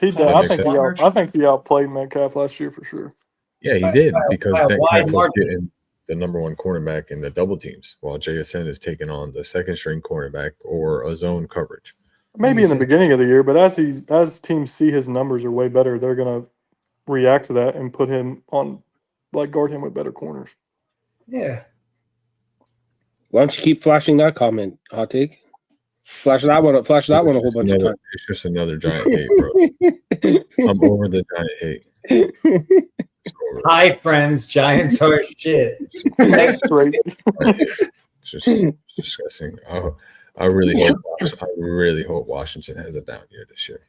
He did. That I makes think sense. I think he outplayed Metcalf last year for sure. Yeah, he did because by a wide Metcalf was margin. getting the number one cornerback in the double teams, while JSN is taking on the second string cornerback or a zone coverage. Maybe in the beginning of the year, but as teams see his numbers are way better, they're gonna react to that and put him on, like, guard him with better corners. yeah. Why don't you keep flashing that comment, Hot Take? Flash that one a whole bunch of times. It's just another giant hate, bro. I'm over the giant hate. It's over. Hi, friends. Giants are shit. That's crazy. It's just disgusting. I really hope Washington has a down year this year.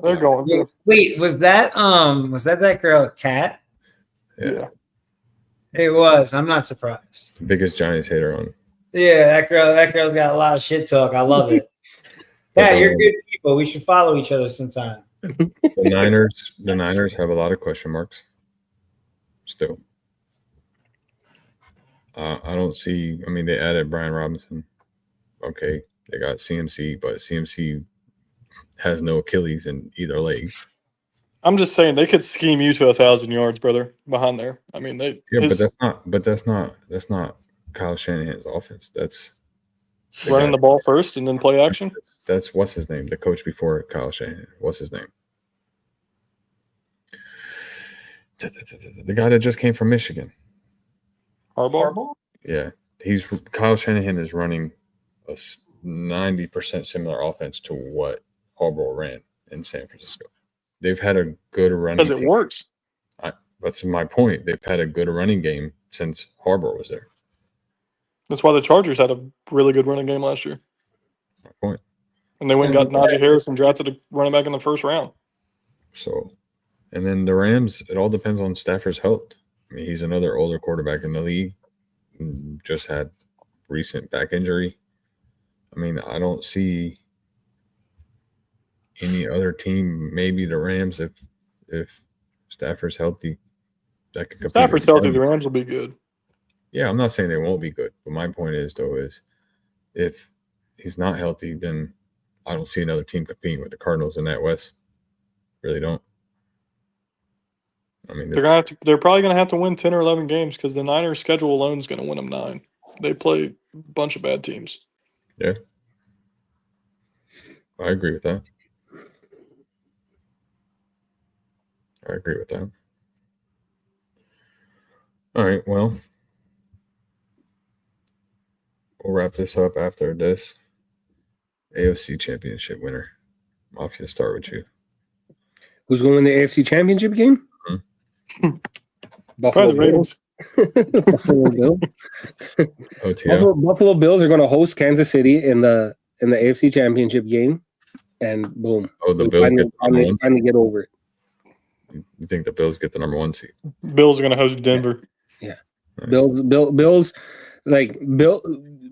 They're going to. Wait, was that girl Kat? Yeah. It was. I'm not surprised. Biggest Giants hater on. Yeah, that girl's got a lot of shit talk. I love it. Yeah, you're good people. We should follow each other sometime. The Niners have a lot of question marks. Still. I don't see. I mean, they added Brian Robinson. Okay, they got CMC, but CMC has no Achilles in either leg. I'm just saying they could scheme you to 1,000 yards, brother, behind there. I mean, But that's not Kyle Shanahan's offense. That's running the ball first and then play action. That's what's his name, the coach before Kyle Shanahan. What's his name? The guy that just came from Michigan. Harbaugh. Yeah, Kyle Shanahan is running a 90% similar offense to what Harbaugh ran in San Francisco. They've had a good running Because it team. works. That's my point. They've had a good running game since Harbaugh was there. That's why the Chargers had a really good running game last year. My point. And they went and got Najee Harris and drafted a running back in the first round. So, and then the Rams, it all depends on Stafford's health. I mean, he's another older quarterback in the league. Just had recent back injury. I mean, I don't see any other team, maybe the Rams, if Stafford's healthy, that could compete. If Stafford's with healthy, them. the Rams will be good. Yeah, I'm not saying they won't be good, but my point is if he's not healthy, then I don't see another team competing with the Cardinals in that West. Really don't. I mean, They're probably gonna have to win 10 or 11 games because the Niners' schedule alone is gonna win them 9. They play a bunch of bad teams. yeah, I agree with that. All right, well, we'll wrap this up after this. AFC Championship winner. Mafia, start with you. Who's going to win the AFC Championship game? Probably the Ravens. Buffalo Bills. OTO. Buffalo Bills are going to host Kansas City in the AFC Championship game, and boom. Oh, the Bills get the number one. Finally get over it. You think the Bills get the number 1 seed? Bills are gonna host Denver. Yeah. Nice. Bills,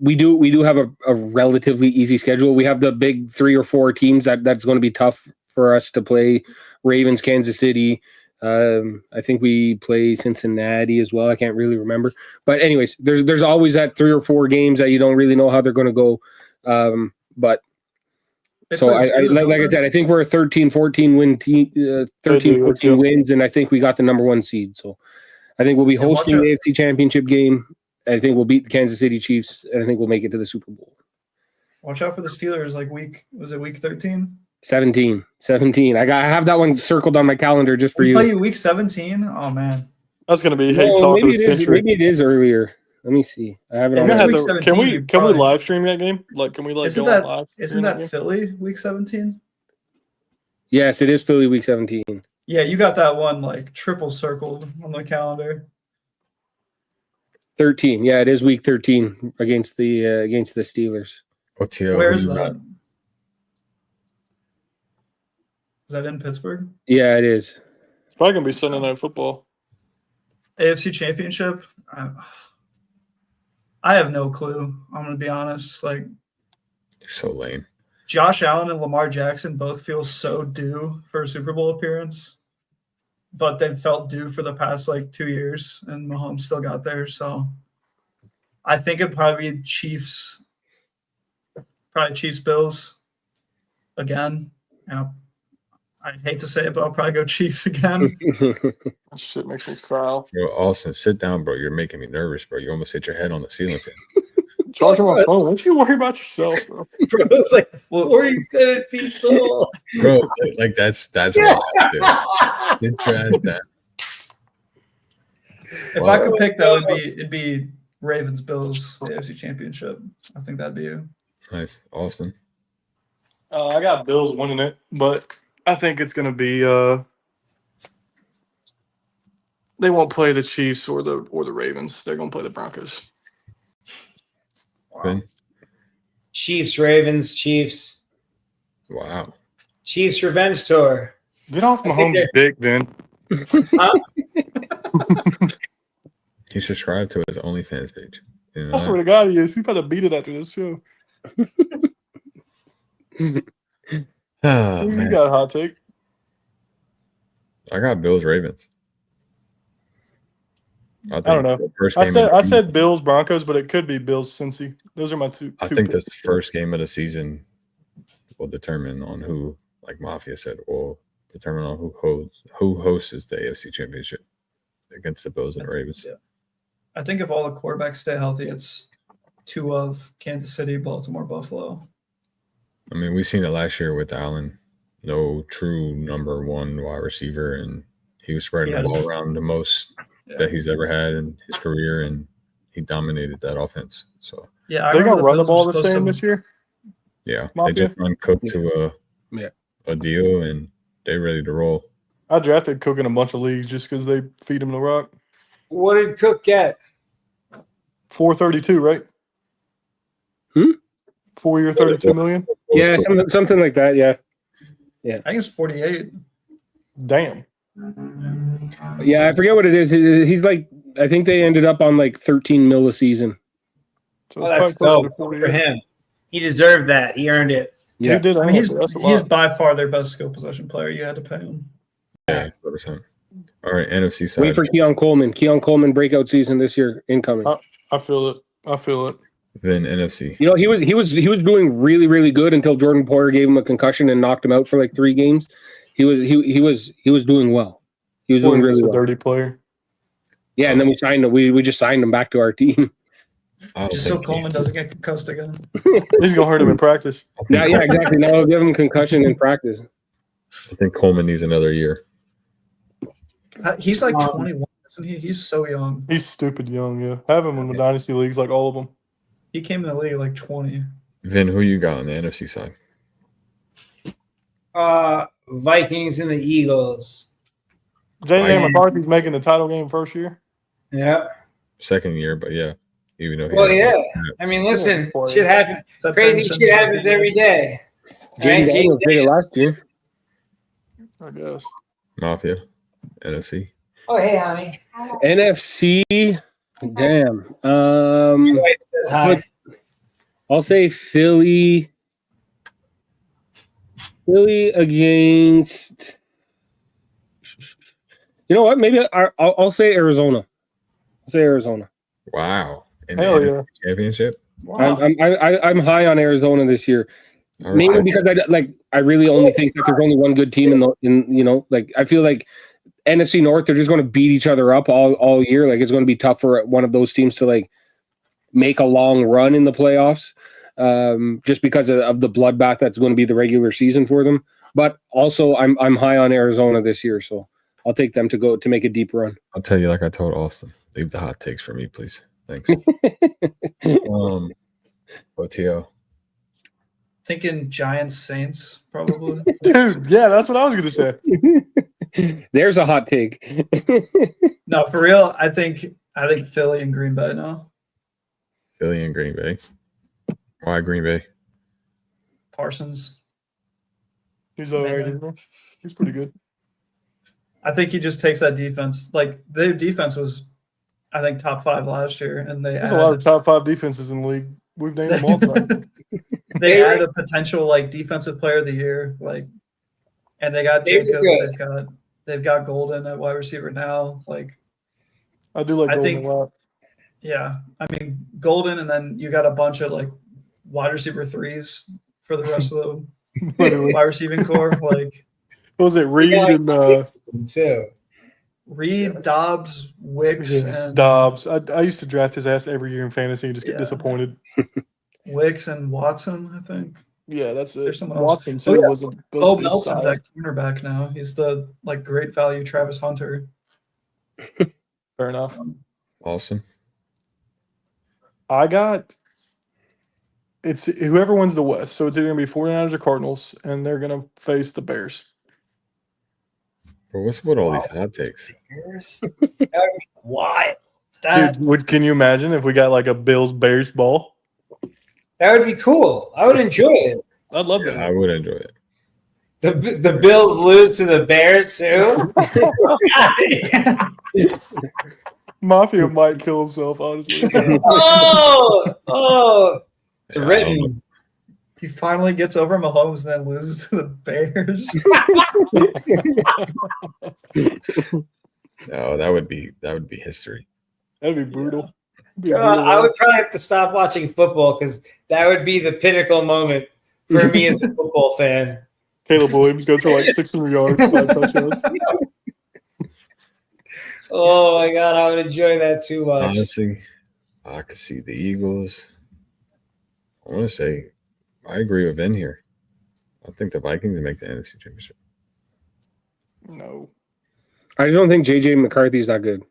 we do have a relatively easy schedule. We have the big 3 or 4 teams that's going to be tough for us to play. Ravens, Kansas City. I think we play Cincinnati as well. I can't really remember. But anyways, there's always that 3 or 4 games that you don't really know how they're going to go. But so I like I said, I think we're a 13-14 win team, 13-14 wins, and I think we got the number 1 seed. So I think we'll be hosting the AFC Championship game. I think we'll beat the Kansas City Chiefs, and I think we'll make it to the Super Bowl. Watch out for the Steelers. Like week 13? 17. I have that one circled on my calendar just for We you. play you week 17? Oh man. That's gonna be hate talk of the century. Maybe it is earlier. Let me see. I have it on. Maybe my- it's week 17, Can we live stream that game? Like, can we Isn't go that- on live? Isn't that Philly week 17? Yes, it is Philly week 17. Yeah, you got that one like triple circled on the calendar. 13. Yeah, it is week 13 against the Steelers. OTO. Where who is you got? that? Is that in Pittsburgh? Yeah, it is. It's probably gonna be Sunday Night Football. AFC Championship. I have no clue. I'm gonna be honest. Like You're so lame. Josh Allen and Lamar Jackson both feel so due for a Super Bowl appearance, but they've felt due for the past like 2 years, and Mahomes still got there. So I think it'd probably be Chiefs, Bills again. And I hate to say it, but I'll probably go Chiefs again. That shit makes me foul. Bro, Austin, sit down, bro. You're making me nervous, bro. You almost hit your head on the ceiling fan. Charging my phone. Don't you worry about yourself, bro. Bro, it's like 47 feet tall. Bro, like that's wild, dude. Sit your ass down. If I could pick, though, it'd be Ravens Bills AFC Championship. I think that'd be you. Nice. Austin. I got Bills winning it, but I think it's gonna be they won't play the Chiefs or the Ravens. They're gonna play the Broncos. Ben? Chiefs, Ravens, Chiefs. Wow. Chiefs revenge tour. Get off I think Mahomes' dick, then. He subscribed to his OnlyFans page. You know I swear to God, he is. He better beat it after this show. Oh, You man. got a hot take. I got Bills Ravens. I don't know. I said Bills Broncos, but it could be Bills Cincy. Those are my two. I think this first game of the season will determine on who, like Mafia said, will determine on who hosts the AFC Championship against the Bills and the Ravens. Yeah. I think if all the quarterbacks stay healthy, it's two of Kansas City, Baltimore, Buffalo. I mean, we've seen it last year with Allen. No true number one wide receiver, and he was spreading the ball around the most that he's ever had in his career, and he dominated that offense. So yeah, they're gonna run the ball the same this year. Yeah, Mafia? they just signed Cook to a deal, and they're ready to roll. I drafted Cook in a bunch of leagues just because they feed him the rock. What did Cook get? 432, right? 4 year, 32 million. Yeah, something like that. Yeah. I think it's 48. Damn. Yeah, I forget what it is. He's like, I think they ended up on like 13 mil a season. So Well, that's dope for him. He deserved that. He earned it. Yeah. He did. I mean, he's lot. by far their best skill possession player. You had to pay him. Yeah, 100%. All right, NFC side. Wait for Keon Coleman. Keon Coleman breakout season this year incoming. I feel it. Then NFC. You know, he was doing really, really good until Jordan Poyer gave him a concussion and knocked him out for like 3 games. He was doing well. He was doing really a well. dirty player. Yeah, and then we signed him. We just signed him back to our team. Just so Coleman doesn't get concussed again. He's gonna hurt him in practice. Yeah, exactly. Now I'll give him concussion in practice. I think Coleman needs another year. He's like 21, isn't he? He's so young. He's stupid young. Yeah, have him in the dynasty leagues like all of them. He came in the league like 20. Vin, who you got on the NFC side? Vikings and the Eagles. J.J. McCarthy's making the title game first year. Yeah. Second year, but yeah. Even though I mean, listen, shit happens. Crazy shit happens every day. James Daniels did it last year. I guess. Mafia, NFC. Oh, hey, honey. NFC, damn. Hi. I'll say Philly. Philly against. You know what? Maybe I'll say Arizona. I'll say Arizona. Wow. In Hell the yeah. NFC Championship. Wow. I'm high on Arizona this year. Mainly because I really only think that there's only one good team I feel like NFC North, they're just going to beat each other up all year. Like it's going to be tough for one of those teams to like make a long run in the playoffs, just because of the bloodbath that's going to be the regular season for them. But also, I'm high on Arizona this year, so I'll take them to make a deep run. I'll tell you, like I told Austin, leave the hot takes for me, please. Thanks. OTO. Thinking Giants Saints, probably. Dude, yeah, that's what I was gonna say. There's a hot take. No, for real, I think Philly and Green Bay now. Philly and Green Bay. Why Green Bay? Parsons. He's alright, isn't he? He's pretty good. I think he just takes that defense. Like their defense was I think top 5 last year, and There's a lot of top 5 defenses in the league. We've named them all tonight. they add a potential like defensive player of the year, like, and they got They were Jacobs. good. They've got Golden at wide receiver now. Like, I do like I Golden think- a lot. yeah, I mean Golden, and then you got a bunch of like wide receiver 3s for the rest of the Literally. wide receiving core, like What was it Reed Yeah, and too. Reed, Dobbs, Wicks, and Dobbs? I used to draft his ass every year in fantasy and just get Yeah. disappointed. Wicks and Watson. I think. Yeah, that's it. There's someone else. Watson too Oh, yeah. was a Oh, was Melson's solid. that cornerback now. He's the like great value Travis Hunter. Fair enough. Awesome. I got it's whoever wins the West. So it's either gonna be 49ers or Cardinals, and they're gonna face the Bears. Bro, what's with all these hot takes? Why? That Dude, can you imagine if we got like a Bills Bears ball? That would be cool. I would enjoy it. I'd love Yeah, that. I would enjoy it. The Bills lose to the Bears too. Mafia might kill himself, honestly. oh, it's Yeah, written. he finally gets over Mahomes and then loses to the Bears. No, that would be history. That'd be brutal. Be a I brutal would probably have to stop watching football because that would be the pinnacle moment for me as a football fan. Caleb Williams goes for like 600 yards, 5 touchdowns. Oh my god, I would enjoy that too much. Honestly, I could see the Eagles. I want to say, I agree with Ben here. I think the Vikings make the NFC Championship. No, I just don't think JJ McCarthy is that good.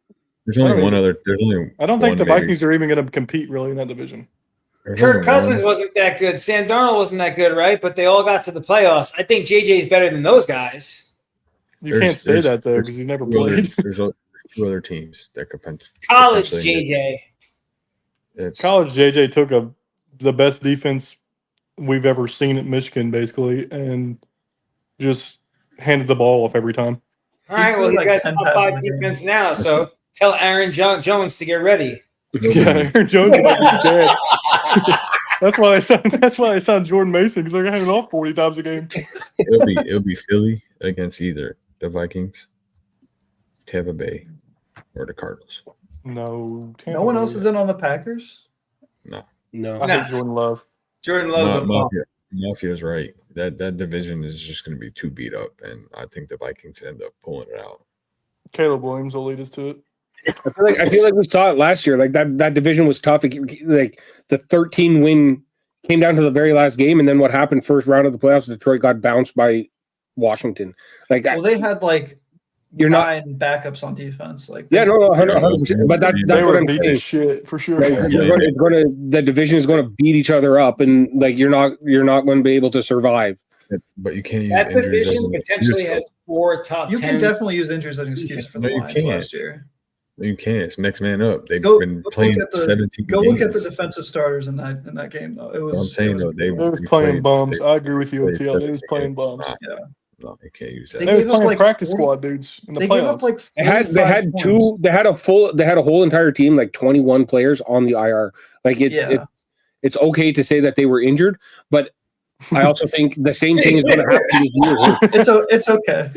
There's only I don't one other. There's only. I don't think one the maybe- Vikings are even going to compete really in that division. there's Kirk only Cousins one. wasn't that good. Sam Darnold wasn't that good, right? But they all got to the playoffs. I think JJ is better than those guys. You There's- can't say there's- that though there's because he's never two other- played. There's 2 other teams that could College potentially get- JJ. It's College JJ took the best defense we've ever seen at Michigan, basically, and just handed the ball off every time. All right, threw well, he's like got 10 top passes 5 a game. defense now, so tell Aaron Jones to get ready. Yeah, Aaron Jones might be dead. That's why they signed Jordan Mason because they're gonna hand it off 40 times a game. it'll be Philly against either the Vikings, Tampa Bay, or the Cardinals. No, No one else is in on the Packers. No. I hate Jordan Love. Jordan loves the ball. Mafia's right. That division is just going to be too beat up, and I think the Vikings end up pulling it out. Caleb Williams will lead us to it. I feel like we saw it last year. Like that division was tough. Like the 13 win came down to the very last game, and then what happened first round of the playoffs? Detroit got bounced by Washington. Like Well, they had like you're not. 9 backups on defense. Like Yeah, no, 100%. But They that's what were I'm beat saying. to shit for sure. Right? The division is going to beat each other up, and like you're not going to be able to survive. But you can't use That injuries as division an potentially excuse, has 4 top You 10. can definitely use injuries as an excuse for the No, you Lions can't. last year. though. You can't. It's next man up. They've Go been look playing at the 17 Go games. look at the defensive starters in that game though. It was. I'm saying it was though, they was we playing played- bums. they- I agree with you, played OTL. They was 17 playing games. bums. Nah, Yeah. No, you can't use They that. They was gave up playing like practice 40 squad dudes in the They playoffs. gave up like They had 45 points. They had a whole entire team, like 21 players on the IR. Like it's okay to say that they were injured, but I also think the same thing is going to happen this year. It's okay.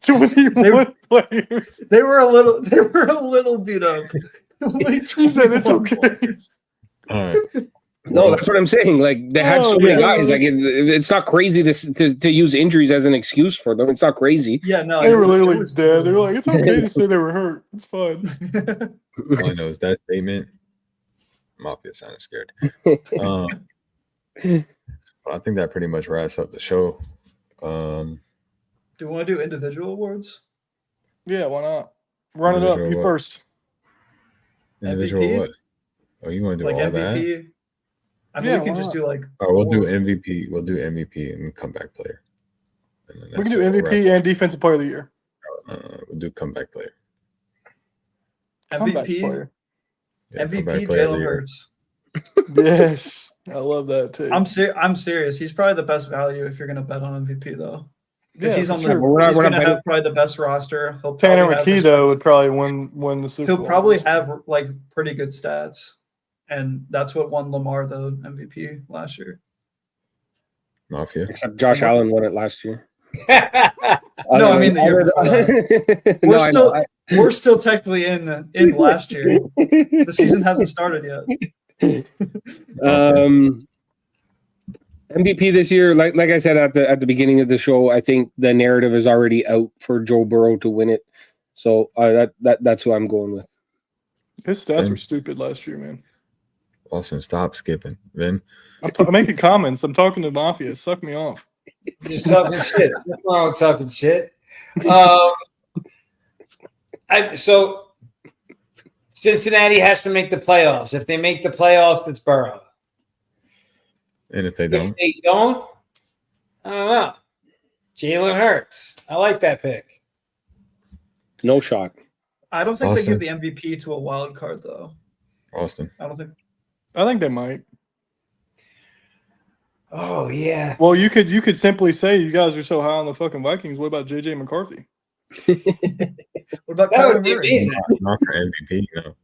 21 players. They were a little beat up. Like He said it's 21 okay. points. All right. No, that's what I'm saying. Like they had so many yeah. guys. Like it's not crazy to use injuries as an excuse for them. It's not crazy. Yeah, no, They were it literally was dead. They were brutal. like, it's okay to say they were hurt. It's fine. All I know is that statement. Mafia sounded scared. But I think that pretty much wraps up the show. Do you want to do individual awards? Yeah, why not? Run it up. You Individual first. Individual MVP? what? Oh, you want to do Like all that? MVP? I mean, Yeah, we can why just not? do like. Oh, we'll do 4. MVP. We'll do MVP and comeback player. And then We can that's do it. MVP and Defensive Player of the Year. We'll do comeback player. Comeback MVP. player. Yeah, MVP. comeback player of the Jalen year. Hurts. Yes. I love that too. I'm serious. He's probably the best value if you're gonna bet on MVP though. because he's for on sure. We're he's not going to betting- have probably the best roster. He'll Tanner probably have McKee his- though would probably win the Super He'll Bowl. probably have like pretty good stats, and that's what won Lamar the MVP last year. Mafia. Except Josh Allen won it last year. No, I mean the year before that. No, I know. We're still technically in last year. The season hasn't started yet. MVP this year, like I said at the beginning of the show, I think the narrative is already out for Joe Burrow to win it. So that's who I'm going with. His stats were stupid last year, man. Austin, stop skipping. Vin. I'm making comments. I'm talking to Mafia. Suck me off. Just talking shit. What's wrong with talking shit? So Cincinnati has to make the playoffs. If they make the playoffs, it's Burrow. And if they If don't, they don't, I don't know. Jalen Hurts. I like that pick. No shock. I don't think Austin. they give the MVP to a wild card though. Austin. I don't think. I think they might. Oh yeah. Well, you could simply say you guys are so high on the fucking Vikings. What about JJ McCarthy? What about That would Kyler be Murray? amazing. Not for MVP, no.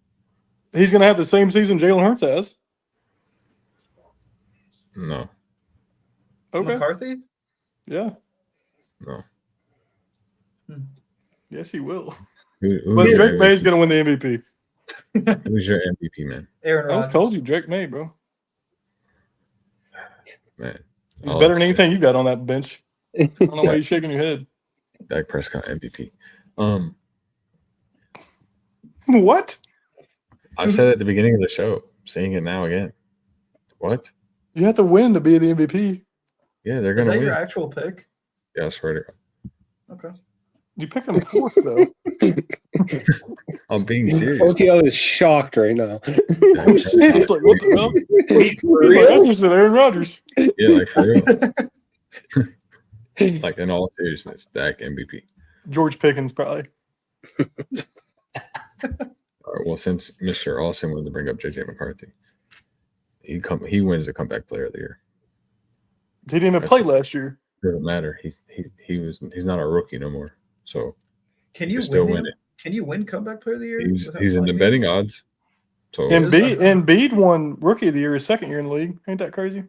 He's gonna have the same season Jalen Hurts has. No. Okay. McCarthy? Yeah. No. Yes, he will. Who's But your Drake May's MVP? gonna win the MVP. Who's your MVP, man? Aaron I Rodgers. just told you, Drake May, bro. Man. He's I'll better than have to anything you got on that bench. I don't know why you're shaking your head. say Dak Prescott MVP. What? I said at the beginning of the show, saying it now again. What? You have to win to be the MVP. Yeah, they're Is gonna that your win. actual pick? Yeah, I swear to God. Okay. You picked him fourth though. I'm being serious. OTL is shocked right now. Dak It's Prescott. like, what the hell? Wait, for He's like, real? I just said Aaron Rodgers. Yeah, like for real. Like in all seriousness, Dak MVP. George Pickens, probably. All right, well, since Mr. Austin wanted to bring up JJ McCarthy, he wins the comeback player of the year. He didn't even play last year. Doesn't matter. He's not a rookie no more. So Can you you still win? win the- it. Can you win comeback player of the year? He's without in the playing? betting odds. So Embiid won Rookie of the Year his second year in the league. Ain't that crazy?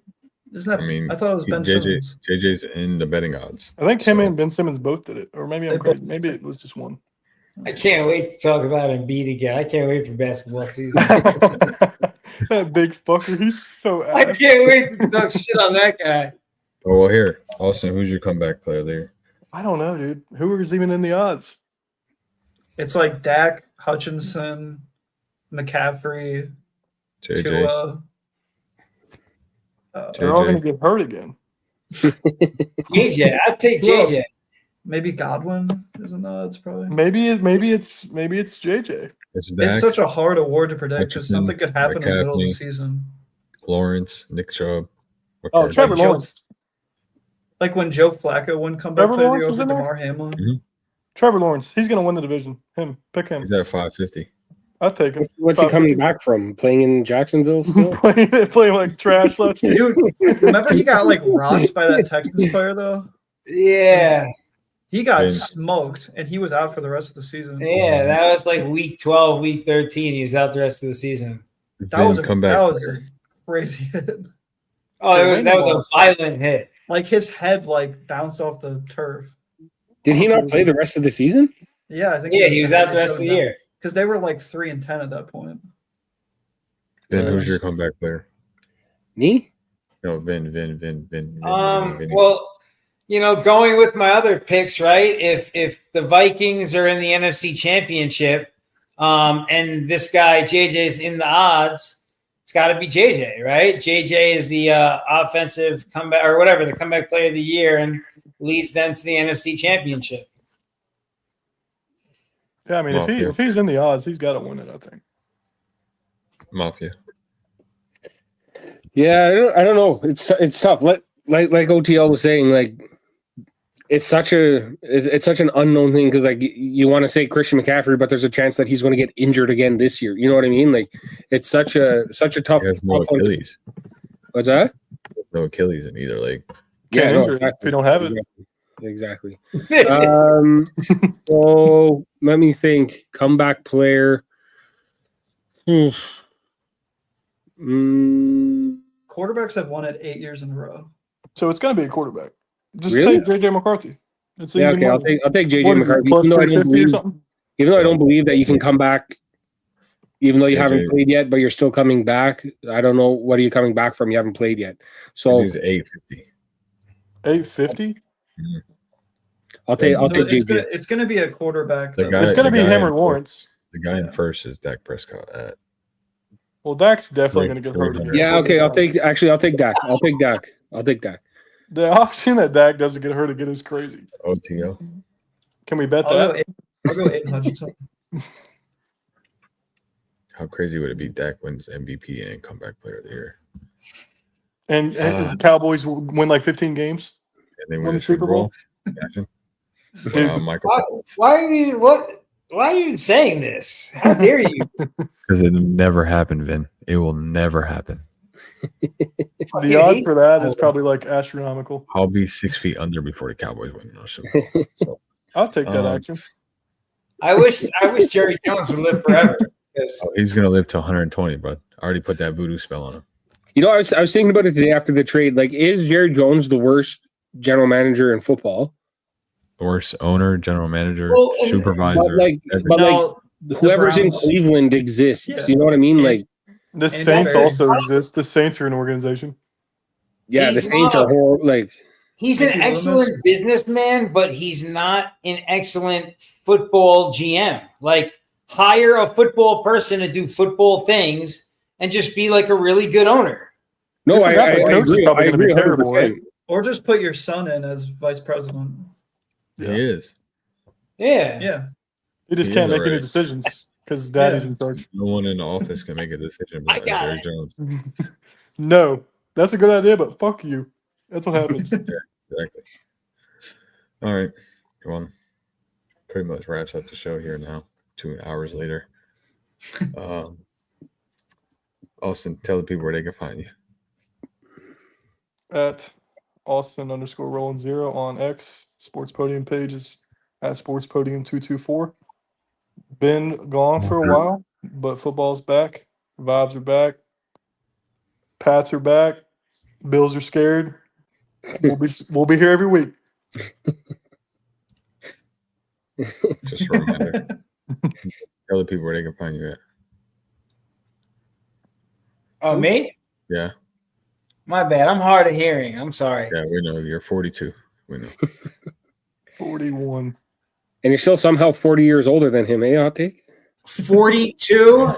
Isn't that? I mean, I thought it was Ben Simmons. JJ's in the betting odds. I think him So- and Ben Simmons both did it, or maybe They I'm crazy. both- Maybe it was just one. I can't wait to talk about Embiid again. I can't wait for basketball season. That big fucker, he's so I ass. can't wait to talk shit on that guy. Oh well, here, Austin, who's your comeback player there? I don't know, dude. Who is even in the odds? It's like Dak, Hutchinson, McCaffrey, JJ. Tua. They're all JJ. going to get hurt again. JJ, I'd take Who else? JJ. Maybe Godwin isn't that? It's probably. Maybe it's JJ. It's Dak, It's such a hard award to predict because Hutchinson, something could happen in the middle of the McCaffrey. season. Lawrence, Nick Chubb. Oh, McCarthy. Trevor Joe- Lawrence. Like when Joe Flacco won comeback Trevor player of Lawrence the is year over in there? DeMar Hamlin. Trevor Lawrence. He's going to win the division. Pick him. He's at 550. I'd take him. What's he coming back from? Playing in Jacksonville still? playing like trash last year. Dude, remember he got like rocked by that Texans player though? Yeah. He got Man. smoked and he was out for the rest of the season. Yeah, that was like week 12, week 13. He was out the rest of the season. That was a comeback. that was player. a crazy hit. Oh, that was a violent hit. Like his head like bounced off the turf. Did he not play the rest of the season? Yeah, I think. Yeah, he was out the rest of the year. because they were like 3-10 at that point. Vin, who's your comeback player? Me? No, Vin. Well, you know, going with my other picks, right? If the Vikings are in the NFC Championship, and this guy JJ's in the odds, it's got to be JJ, right? JJ is the offensive comeback or whatever, the comeback player of the year, and leads them to the NFC Championship. Yeah, I mean, if he's in the odds, he's got to win it. I think. Mafia. Yeah, I don't know. It's tough. Like OTL was saying, like it's such an unknown thing because like you want to say Christian McCaffrey, but there's a chance that he's going to get injured again this year. You know what I mean? Like it's such a tough. He has no tough one. Achilles. What's that? No Achilles in either leg. Can't no, injure it if you don't have it. exactly. So let me think. Comeback player. Quarterbacks have won it 8 years in a row. So it's going to be a quarterback. Just Really? take JJ McCarthy. It's Yeah, easy okay. money. I'll take JJ What is it, McCarthy. plus Even though I don't 350 or believe, something? even though I don't believe that you can come back, even though you JJ. haven't played yet, but you're still coming back. I don't know what are you coming back from. You haven't played yet, so He's 850. 850? I'll take So JJ. it's gonna be a quarterback. The that- guy- It's going to be guy him in or Lawrence. The guy in first is Dak Prescott at Well, Dak's definitely going to get hurt. 300. Yeah, okay. I'll take Dak. I'll take Dak. The option that Dak doesn't get hurt again is crazy. OTO. Can we bet I'll that? go Aiden Hutchinson. How crazy would it be? Dak wins MVP and comeback player of the year, And Cowboys will win like 15 games? and they Win win the the Super Super Bowl? Bowl. Imagine. Dude, Michael Collins. Why are you saying this? How dare you? Because it'll never happen, Vin. It will never happen. the odds for that is probably like astronomical. I'll be 6 feet under before the Cowboys win the Super Bowl. So, I'll take that action. I wish Jerry Jones would live forever. Because he's gonna live to 120, but I already put that voodoo spell on him. You know, I was thinking about it today after the trade. Like, is Jerry Jones the worst general manager in football? Worst owner, general manager, Well, supervisor. Now, Whoever's in Browns- Cleveland exists. Yeah. You know what I mean? And- Like, The And Saints Barry. also exist. The Saints are an organization. yeah, the He's Saints not- are horrible. Like, he's an Mickey excellent Loomis. businessman, but he's not an excellent football GM. Like, hire a football person to do football things and just be like a really good owner. no, You I forgot the coach is agree. probably I gonna be agree terrible, 100%. right? or just put your son in as vice president. He is. Yeah. Yeah. You just He can't is make any already. decisions because daddy's Yeah. in charge. No one in the office can make a decision. I But got Jerry it. Jones. No, that's a good idea, but fuck you. That's what happens. Exactly. All right. Come on. Pretty much wraps up the show here now. 2 hours later. Austin, tell the people where they can find you. At Austin_Roland0 on X. Sports Podium page is at Sports Podium 224. Been gone for a while, but football's back. Vibes are back. Pats are back. Bills are scared. We'll be here every week. Just a reminder. Tell the people where they can find you at. Oh, me? Yeah. My bad. I'm hard of hearing. I'm sorry. Yeah, we know. You're 42. We know. 41. And you're still somehow 40 years older than him, eh, Hot Take? 42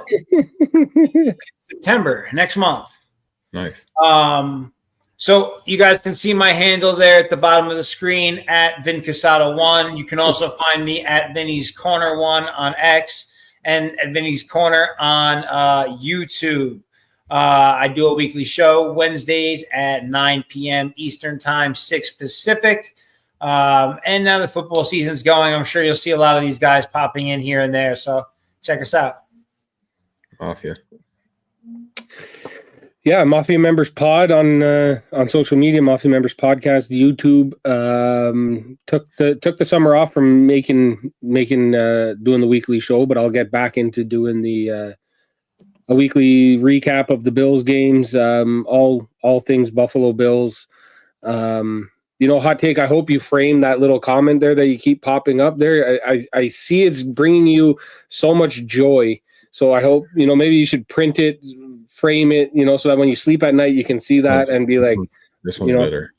September next month. Nice. So you guys can see my handle there at the bottom of the screen at VinCasado1. You can also find me at Vinny's Corner 1 on X and at Vinny's Corner on YouTube. I do a weekly show Wednesdays at 9 p.m. Eastern Time, 6 Pacific. And now the football season's going. I'm sure you'll see a lot of these guys popping in here and there. So check us out. Mafia. Yeah, Mafia Members Pod on social media, Mafia Members Podcast, YouTube. Took the summer off from making doing the weekly show, but I'll get back into doing the a weekly recap of the Bills games, all things Buffalo Bills. You know, Hot Take, I hope you frame that little comment there that you keep popping up there. I see it's bringing you so much joy. So I hope, you know, maybe you should print it, frame it, you know, so that when you sleep at night, you can see that and be like, This one's you know- better.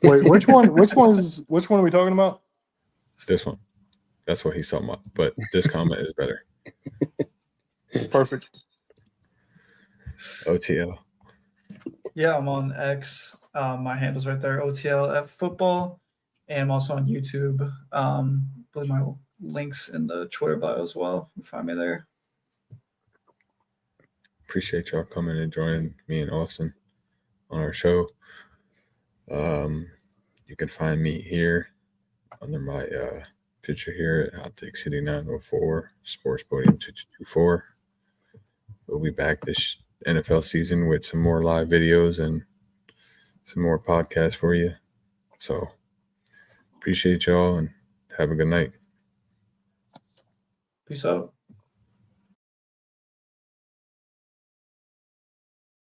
Wait, which one are we talking about? This one. That's what he's talking about. But this comment is better. Perfect. OTL. Yeah, I'm on X. My handle's right there, OTLF Football. And I'm also on YouTube. I believe my link's in the Twitter bio as well. You can find me there. Appreciate y'all coming and joining me and Austin on our show. You can find me here under my picture here at Hot Take City 904, Sports Podium 2224. We'll be back this NFL season with some more live videos and some more podcasts for you. So Appreciate y'all and have a good night. Peace out.